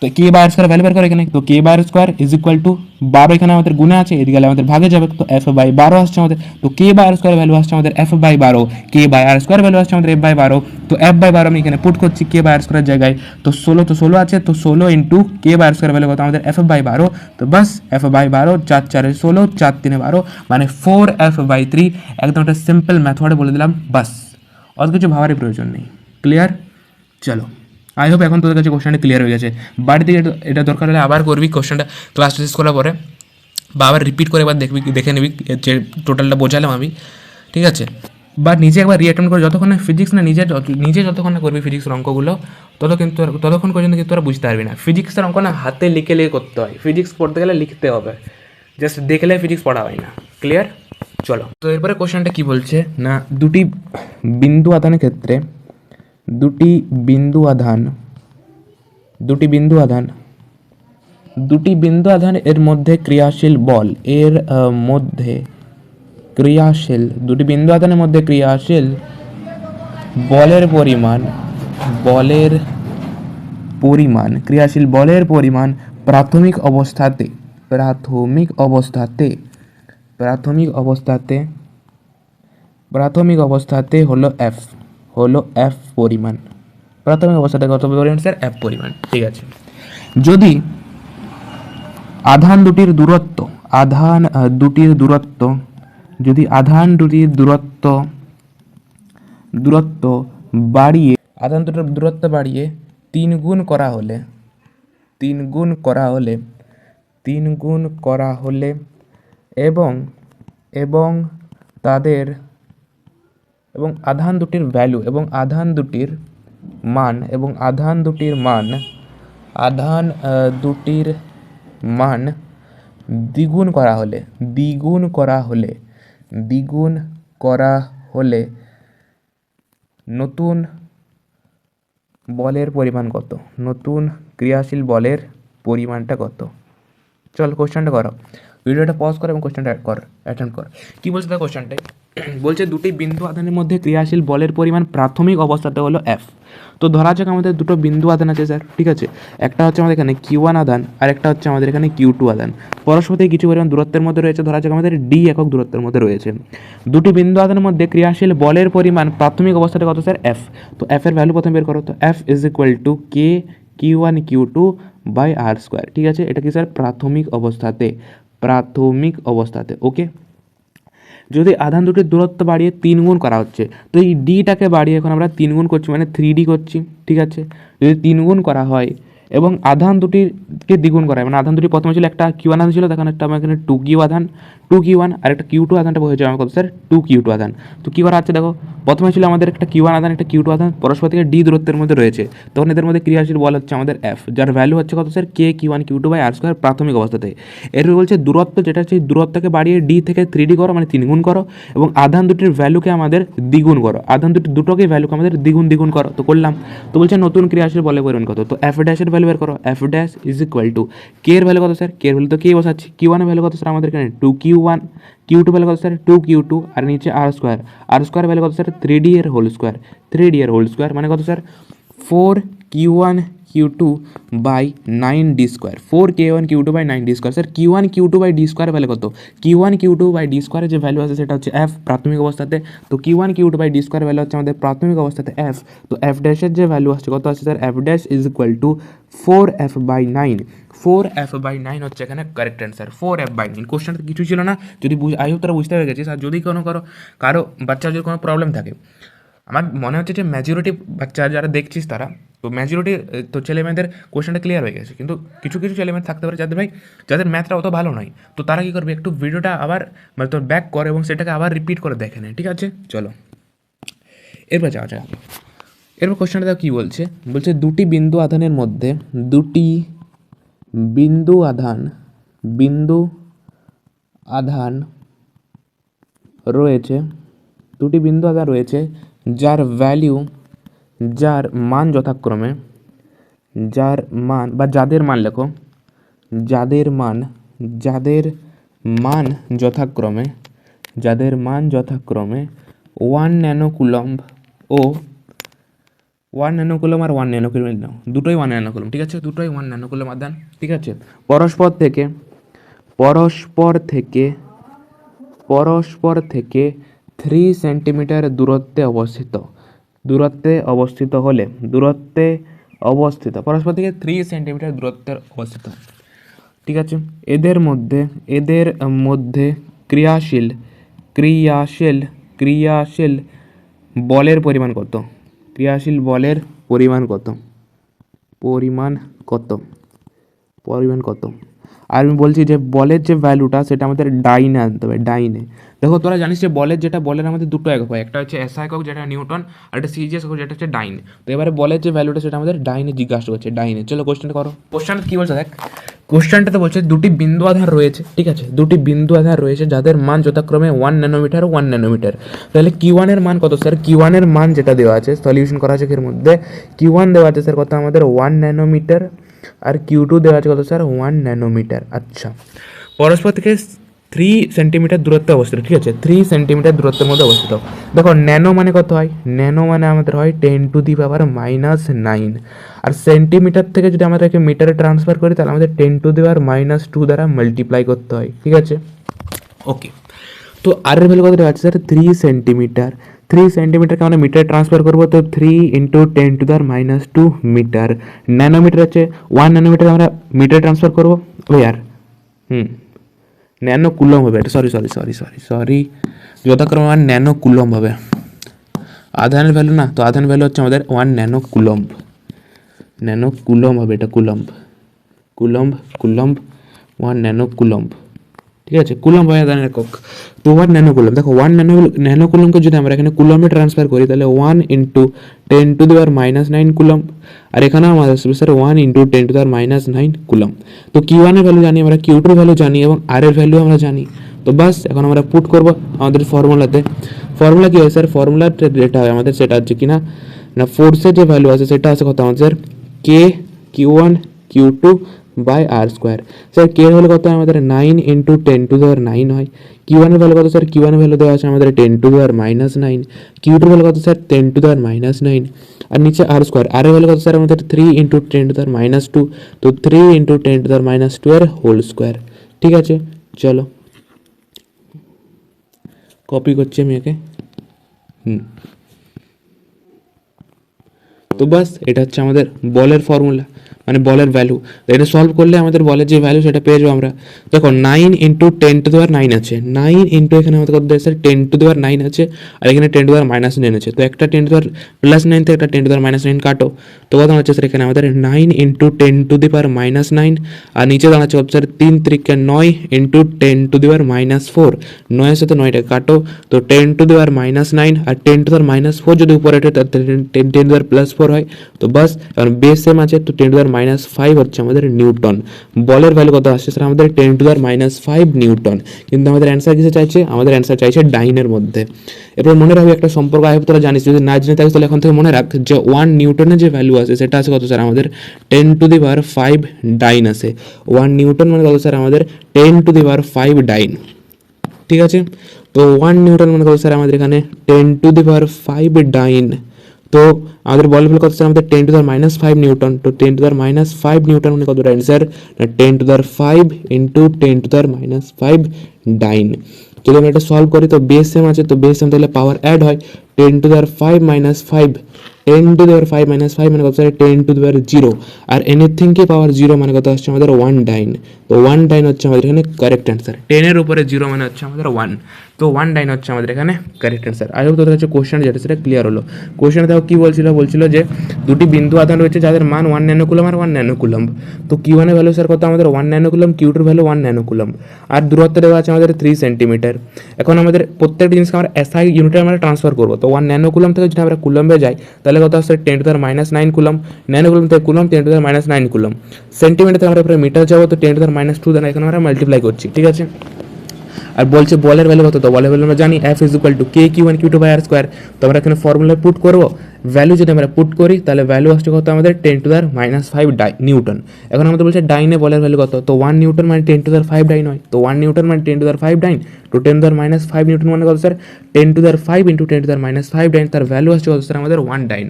তো কে বাই আর স্কোয়ার ভ্যালু বের করে এখানে, তো কে by R square is equal to 12 এখানে আমাদের গুণে আছে, এদিকে আমাদের ভাগে যাবে, তো এফ বাই 12 আসছে আমাদের। তো কে বাই আর স্কোয়ার ভ্যালু আসছে আমাদের F by 12, K by R square value আসছে আমাদের এফ বাই 12। তো এফ বাই 12 আমি এখানে পুট করছি কে বাই আর স্কোয়ারের জায়গায়। তো 16 আছে, তো 16 into k by R square value কত আমাদের এফ বাই 12। তো বাস এফ বাই 12, 4 4 16, 4 3 12, মানে 4f/3। একদম একটা সিম্পল মেথডে বলে দিলাম, বাস অত কিছু ভাবারই প্রয়োজন নেই। ক্লিয়ার? চলো, আই হোপ এখন তোদের কাছে কোশ্চেনটা ক্লিয়ার হয়ে গেছে। বাড়িতে এটা দরকার হলে আবার করবি কোশ্চেনটা, ক্লাস শেষ করার পরে বা আবার রিপিট করে এবার দেখে নিবি যে টোটালটা বোঝালাম আমি, ঠিক আছে। বা নিজে একবার রিঅ্যাটেন্ড করে, যতক্ষণ না ফিজিক্স না নিজে যতক্ষণ না করবি ফিজিক্সের অঙ্কগুলো, ততক্ষণ পর্যন্ত কিন্তু তোরা বুঝতে পারবি না। ফিজিক্সের অঙ্ক না হাতে লিখে করতে হয়, ফিজিক্স পড়তে গেলে লিখতে হবে, জাস্ট দেখলে ফিজিক্স পড়া হয় না। ক্লিয়ার? চলো, তো এরপরে কোশ্চেনটা কি বলছে না, দুটি বিন্দু আধানের ক্ষেত্রে দুটি বিন্দু আধান এর মধ্যে ক্রিয়াশীল বল এর মধ্যে ক্রিয়াশীল দুটি বিন্দু আধানের মধ্যে ক্রিয়াশীল ক্রিয়াশীল বলের পরিমাণ প্রাথমিক অবস্থাতে হলো এফ পরিমাণ। প্রাথমিক অবস্থাতে কত পরিমাণ স্যার, এফ পরিমাণ। ঠিক আছে, যদি আধান দুটির দূরত্ব বাড়িয়ে 3 গুণ করা হলে এবং আধান দুটির ভ্যালু এবং আধান দুটির মান দ্বিগুণ করা হলে নতুন বলের পরিমাণ কত, নতুন ক্রিয়াশীল বলের পরিমাণটা কত। চল কোশ্চেনটা করো, ভিডিওটা পজ কর এবং কোশ্চেনটা অ্যাটেন্ড কর। কী বলছে তার কোশ্চেনটাই, বলছে দুটি বিন্দু আধানের মধ্যে ক্রিয়াশীল বলের পরিমাণ প্রাথমিক অবস্থাতে হলো এফ। তো ধরা যাক আমাদের দুটো বিন্দু আধান আছে স্যার, ঠিক আছে। একটা হচ্ছে আমাদের এখানে কিউ ওয়ান আধান, আর একটা হচ্ছে আমাদের এখানে কিউ টু আধান। পরস্পর থেকে কিছু পরিমাণ দূরত্বের মধ্যে রয়েছে, ধরা যাক আমাদের ডি একক দূরত্বের মধ্যে রয়েছে। দুটি বিন্দু আধানের মধ্যে ক্রিয়াশীল বলের পরিমাণ প্রাথমিক অবস্থাতে কত স্যার, এফ। তো এফ এর ভ্যালু প্রথমে বের করো, তো F is equal to K Q one Q two by R square. ঠিক আছে, এটা কি স্যার প্রাথমিক অবস্থাতে। ওকে, যদি আধান দুটির দূরত্ব বাড়িয়ে 3 গুণ করা হচ্ছে, তো এই ডিটাকে বাড়িয়ে এখন আমরা 3 গুণ করছি, মানে 3D করছি। ঠিক আছে, যদি 3 গুণ করা হয় এবং আধান দুটিকে দ্বিগুণ করা হয়, মানে আধান দুটি প্রথমে ছিল একটা কিউ1 আধান ছিল, তখন একটা আমার এখানে 2q আধান 2q1 আর একটা q2 আধানটা হয়ে যাবে আমার কত স্যার 2q2 আধান। তো কী করা আছে দেখো, প্রথমে ছিল আমাদের একটা কিউ1 আধান একটা q2 আধান পরস্পর থেকে d দূরত্বের মধ্যে রয়েছে, তখন এদের মধ্যে ক্রিয়াশীল বল হচ্ছে আমাদের f, যার ভ্যালু হচ্ছে কত স্যার k q1q2/r² প্রাথমিক অবস্থাতে। এর বলছে দূরত্ব যেটা হচ্ছে দূরত্বকে বাড়িয়ে d থেকে 3d করো, মানে 3 গুণ করো, এবং আধান দুটির ভ্যালুকে আমাদের দ্বিগুণ করো, আধান দুটোকে ভ্যালুকে আমাদের দ্বিগুণ করো। তো করলাম, তো বলছে নতুন ক্রিয়াশীল বলের পরিমাণ কত, তো f ড্যাশের ভ্যালু বের করো, f dash is equal to K এর ভ্যালু কত স্যার, কে এর ভ্যালু তো কে বসাচ্ছি, q1 এর ভ্যালু কত স্যার আমাদের এখানে 2q1, q2 ভ্যালু কত স্যার 2q2, আর নিচে r² ভ্যালু কত স্যার 3d এর হোল স্কোয়ার, 3d এর হোল স্কোয়ার মানে কত sir 4q1q2/9d², 4k1q2/9d²। Sir q1q2/d² value কত, q1q2/d² যে ভ্যালু আছে সেটা হচ্ছে f প্রাথমিক অবস্থাতে, তো q1q2/d² ভ্যালু হচ্ছে আমাদের প্রাথমিক অবস্থাতে f, তো f ড্যাশের যে ভ্যালু আসছে কত আছে sir f dash is equal two 4f/9, 4f/9 হচ্ছে এখানে কারেক্ট অ্যান্সার, 4f/9। কোশ্চেনটা কিছু ছিল না, যদি আই হোপ তারা বুঝতে পেরে গেছিস, আর যদি কারো বাচ্চার যদি কোনো প্রবলেম থাকে, আমার মনে হচ্ছে যে মেজরিটি বাচ্চা যারা দেখছিস তারা, তো মেজরিটি তো ছেলেমেয়েদের কোশ্চেনটা ক্লিয়ার হয়ে গেছে, কিন্তু কিছু কিছু ছেলেমেয়ে থাকতে পারে যাদের ম্যাথটা অত ভালো নয়, তো তারা কী করবে, একটু ভিডিওটা আবার মানে তোর ব্যাক করে এবং সেটাকে আবার রিপিট করে দেখে নেয়, ঠিক আছে? চলো এরপর যাওয়া যাক। এরপর কোশ্চেনটা কী বলছে, দুটি বিন্দু আধানের মধ্যে দুটি বিন্দু আধান রয়েছে, দুটি বিন্দু আধান রয়েছে যার মান যথাক্রমে, যাদের মান যথাক্রমে 1 ন্যানোকুলম্ব ও 1 ন্যানোকুলম আর 1 ন্যানোকুলম নাও, দুটোই 1 ন্যানোকুলম, ঠিক আছে? দুটোই 1 ন্যানোকুলম আধান, ঠিক আছে? পরস্পর থেকে 3 সেন্টিমিটার দূরত্বে অবস্থিত পরস্পর থেকে 3 সেন্টিমিটার দূরত্বে অবস্থিত, ঠিক আছে? এদের মধ্যে ক্রিয়াশীল বলের পরিমাণ কত, আর আমি বলছি যে বলের যে ভ্যালুটা সেটা আমাদের ডাইনে আনতে হবে, ডাইনে। দেখো তোরা জানিস যে বলের আমাদের দুটো একক হয়, একটা হচ্ছে এসআই একক যেটা নিউটন, আর একটা সিজিএস একক যেটা হচ্ছে ডাইন। তো এবারে বলের যে ভ্যালুটা সেটা আমাদের ডাইনে জিজ্ঞাসা করছে, ডাইনে। চলো কোশ্চেনটা করো। কোশ্চেনটা কি বলছে দেখ, কোশ্চেনটাতে বলছে দুটি বিন্দু আধান রয়েছে, ঠিক আছে? দুটি বিন্দু আধান রয়েছে যাদের মান যথাক্রমে 1 ন্যানোমিটার ও 1 ন্যানোমিটার। তাহলে কিউ1 এর মান কত স্যার, কিউ1 এর মান যেটা দেওয়া আছে সলিউশন করা আছে এর মধ্যে, কিউ1 দেওয়া আছে স্যার কত আমাদের 1 ন্যানোমিটার, আর q2 দেওয়া আছে কত স্যার 1 ন্যানোমিটার। আচ্ছা, পরস্পর থেকে 3 সেন্টিমিটার দূরত্বে অবস্থিত, ঠিক আছে? 3 সেন্টিমিটার দূরত্বের মধ্যে অবস্থিত। দেখো ন্যানো মানে কত হয়, ন্যানো মানে আমাদের হয় 10⁻⁻⁹, আর সেন্টিমিটার থেকে যদি আমরা একে মিটারে ট্রান্সফার করি তাহলে আমাদের 10⁻²² দ্বারা মাল্টিপ্লাই করতে হয়, ঠিক আছে? ওকে, তো আর এর ভ্যালু কত দেওয়া আছে স্যার 3 সেন্টিমিটার। 3 সেন্টিমিটারকে আমরা মিটারে ট্রান্সফার করবো, তো 3 × 10⁻²² মিটার। ন্যানোমিটার হচ্ছে 1 ন্যানোমিটার আমরা মিটারে ট্রান্সফার করবো, ও ইয়ার ন্যানো কুলম হবে, এটা সরি যথাক্রমে 1 ন্যানো কুলম হবে। আধানের ভ্যালু না, তো আধান ভ্যালু হচ্ছে আমাদের 1 ন্যানো কুলম হবে, এটা কুলম্ব 1 ন্যানো কুলম্ব, ঠিক আছে? কুলম্ব হয় আধানের একক, তো 1 ন্যানো কুলম্ব। দেখো 1 ন্যানো কুলম্বকে যদি আমরা এখানে কুলম্বে ট্রান্সফার করি তাহলে 1 × 10⁻⁹ কুলম্ব, আর এখানে আমাদের আসবে স্যার 1 × 10⁻⁹ কুলম্ব। তো কিউ1 এর ভ্যালু জানি আমরা, কিউ2 এর ভ্যালু জানি, এবং আর এর ভ্যালু আমরা জানি। তো বাস এখন আমরা পুট করব আমাদের ফর্মুলাতে। ফর্মুলা কী হয় স্যার, ফর্মুলা যেটা হয় আমাদের সেটা হচ্ছে কিনা না, ফোর্সের যে ভ্যালু আছে সেটা আছে কত আমাদের কে q1q2/r²। স্যার কে এর ভ্যালু কত আমাদের 9 × 10⁹ হয়। q1 এর ভ্যালু কত স্যার, q1 এর ভ্যালু দেওয়া আছে আমাদের 10⁻⁹, q2 এর ভ্যালু কত স্যার 10⁻⁹, আর নিচে r², আর এর ভ্যালু কত স্যার আমাদের 3 × 10⁻², তো 3 × 10⁻² এর হোল স্কোয়ার, ঠিক আছে? চলো কপি করছি আমি একে, তো বাস এটা হচ্ছে আমাদের বলের ফর্মুলা। মানে বলের ভ্যালু। তো এটা সলভ করলে আমাদের বলের যে ভ্যালু সেটা পেয়ে যাবো আমরা। দেখো 9 ইন্টু 10⁻9 আছে, 9 ইন্টু এখানে আমাদের কত আছে 10⁻9 আছে, আর এখানে 10⁻9 আছে। তো একটা 10⁻+9 থেকে একটা 10⁻9 কাটো, তো কত হচ্ছে স্যার এখানে আমাদের 9 ইন্টু 10⁻9, আর নিচে দাঁড়াচ্ছে কত স্যার 3 3 9 ইন্টু 10⁻4, 9-এর সাথে 9টা কাটো, তো 10⁻9 আর 10⁻4 যদি উপরে ওঠে তাহলে 10⁻+4 হয়। তো বাস কারণ বেস সেম আছে, তো 10⁻5 হচ্ছে আমাদের নিউটন। বলের ভ্যালু কত আসছে স্যার আমাদের 10⁻5 নিউটন। কিন্তু আমাদের অ্যান্সার কিসে চাইছে, আমাদের অ্যান্সার চাইছে ডাইনের মধ্যে। এরপর মনে রাখবে একটা সম্পর্ক আয় তোরা জানিস, যদি না জেনে থাকিস তাহলে এখন থেকে মনে রাখ যে 1 নিউটনের যে ভ্যালু আছে সেটা আছে কত স্যার আমাদের 10⁵ ডাইন আছে। 1 নিউটন মানে কত স্যার আমাদের 10⁵ ডাইন, ঠিক আছে। তো 1 নিউটন মানে কত স্যার আমাদের এখানে 10⁵ ডাইন। তো আমাদের বল ভ্যালু কত স্যার আমাদের 10⁻5 নিউটন। তো 10⁻5 নিউটন মানে কত অ্যান্সার 10⁵ ইন্টু 10⁻5 ডাইন। যদি আমরা এটা সলভ করি তো বেস সেম আছে, তো বেস সেম তাহলে পাওয়ার অ্যাড হয় 10⁻5 10⁻5 মানে কত স্যার 10⁻0, আর এনিথিং কে পাওয়ার 0 মানে কত আসছে আমাদের 1 ডাইন। তো 1 ডাইন হচ্ছে আমাদের এখানে কারেক্ট অ্যান্সার। 10-এর উপরে 0 মানে হচ্ছে আমাদের 1, তো 1 ডাইন হচ্ছে আমাদের এখানে কারেক্ট অ্যান্সার। আই হোপ তোদের হচ্ছে কোশ্চেন যেটা সেটা ক্লিয়ার হলো। কোশ্চেনে দেখো কী বলছিল যে দুটি বিন্দু আধান রয়েছে যাদের মান 1 ন্যানোকুলম আর 1 ন্যানোকুলম। তো Q1 এর ভ্যালু স্যার কত আমাদের 1 ন্যানোকুলম, Q2 এর ভ্যালু 1 ন্যানোকুলম, আর দূরত্ব দেওয়া আছে আমাদের 3 সেন্টিমিটার। এখন আমাদের প্রত্যেকটা জিনিসকে আমরা SI ইউনিটে আমরা ট্রান্সফার করবো। তো 1 ন্যানোকুলম থেকে যদি আমরা কুলম্বে যাই তাহলে কত আসছে 10⁻9 কুলম, ন্যানোকুলম থেকে কুলম 10⁻9 কুলম, সেন্টিমিটার থেকে আমরা পরে মিটার যাবো, তো 10⁻2 দ্বারা এখানে আমরা মাল্টিপ্লাই করছি, ঠিক আছে। আর বলছে বলের ভ্যালু কত, তো বলের ভ্যালু আমরা জানি F = K/Q1 Q2/R²। তো আমরা এখানে ফর্মুলায় পুট করবো, ভ্যালু যদি আমরা পুট করি তাহলে ভ্যালু আসছে কত আমাদের 10⁻5 নিউটন। এখন আমাদের বলছে ডাইনে বলের ভ্যালু কত, তো 1 নিউটন মানে 10⁵ ডাইন হয়। তো 1 নিউটন মানে 10⁵ ডাইন, তো 10⁻5 নিউটন মানে কত স্যার 10⁵ ইন্টু 10⁻5 ডাইন, তার ভ্যালু আসছে কত স্যার আমাদের 1 ডাইন।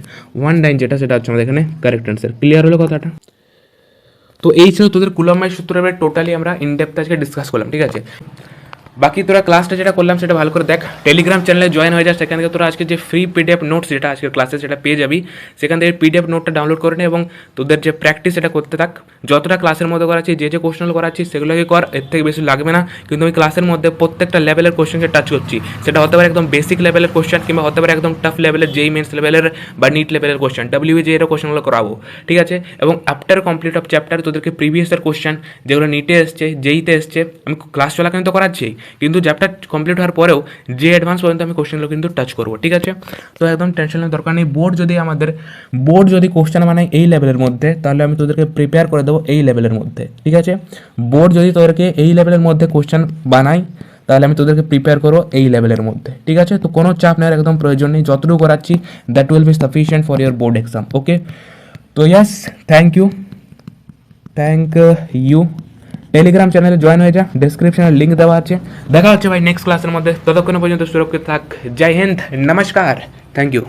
1 ডাইন যেটা সেটা হচ্ছে আমাদের এখানে কারেক্ট অ্যান্সার। ক্লিয়ার হলো কথাটা? তো এই ছিল তোদের কুলম্বের সূত্র টোটালি আমরা ইনডেপথ আজকে ডিসকাস করলাম, ঠিক আছে। বাকি তোরা ক্লাসটা যেটা করলাম সেটা ভালো করে দেখ, টেলিগ্রাম চ্যানেলে জয়েন হয়ে যায়, সেখান থেকে তোরা আজকে যে ফ্রি PDF নোটস যেটা আজকের ক্লাসে সেটা পেয়ে যাবি, সেখান থেকে PDF নোটটা ডাউনলোড করে নে এবং তোদের যে প্র্যাকটিস সেটা করতে থাক। যতটা ক্লাসের মধ্যে করাচ্ছি, যে কোশ্চেনগুলো করাচ্ছি সেগুলোকে কর, এর থেকে বেশি লাগবে না। কিন্তু আমি ক্লাসের মধ্যে প্রত্যেকটা লেভেলের কোশ্চেনকে টাচ করছি, সেটা হতে পারে একদম বেসিক লেভেলের কোশ্চেন, কিংবা হতে পারে একদম টাফ লেভেলের যেই মেন্স লেভেলের বা নিট লেভেলের কোশ্চেন, WBJ এর কোশ্চেনগুলো করাবো, ঠিক আছে। এবং আফটার কমপ্লিট অফ চ্যাপ্টার তোদেরকে প্রিভিয়াসের কোশ্চেন যেগুলো নিটে এসছে, যেইতে এসছে, আমি ক্লাস চলাকালীন তো করাচ্ছি, কিন্তু চ্যাপ্টার কমপ্লিট হওয়ার পরেও যে অ্যাডভান্স পর্যন্ত আমি কোশ্চেনগুলো কিন্তু টাচ করবো, ঠিক আছে। তো একদম টেনশন নেওয়ার দরকার নেই। বোর্ড যদি কোশ্চেন বানায় এই লেভেলের মধ্যে তাহলে আমি তোদেরকে প্রিপেয়ার করে দেবো এই লেভেলের মধ্যে, ঠিক আছে। বোর্ড যদি তোদেরকে এই লেভেলের মধ্যে কোশ্চেন বানাই তাহলে আমি তোদেরকে প্রিপেয়ার করবো এই লেভেলের মধ্যে, ঠিক আছে। তো কোনো চাপ নেওয়ার একদম প্রয়োজন নেই, যতটুকু করাচ্ছি that will be sufficient for your board exam, okay. তো ইয়াস, থ্যাংক ইউ। টেলিগ্রাম চ্যানেলে জয়েন হয়ে যা, ডেসক্রিপশনে লিঙ্ক দেওয়া আছে। দেখা হচ্ছে ভাই নেক্সট ক্লাসের মধ্যে, ততক্ষণ পর্যন্ত সুরক্ষিত থাক। জয় হিন্দ, নমস্কার, থ্যাংক ইউ।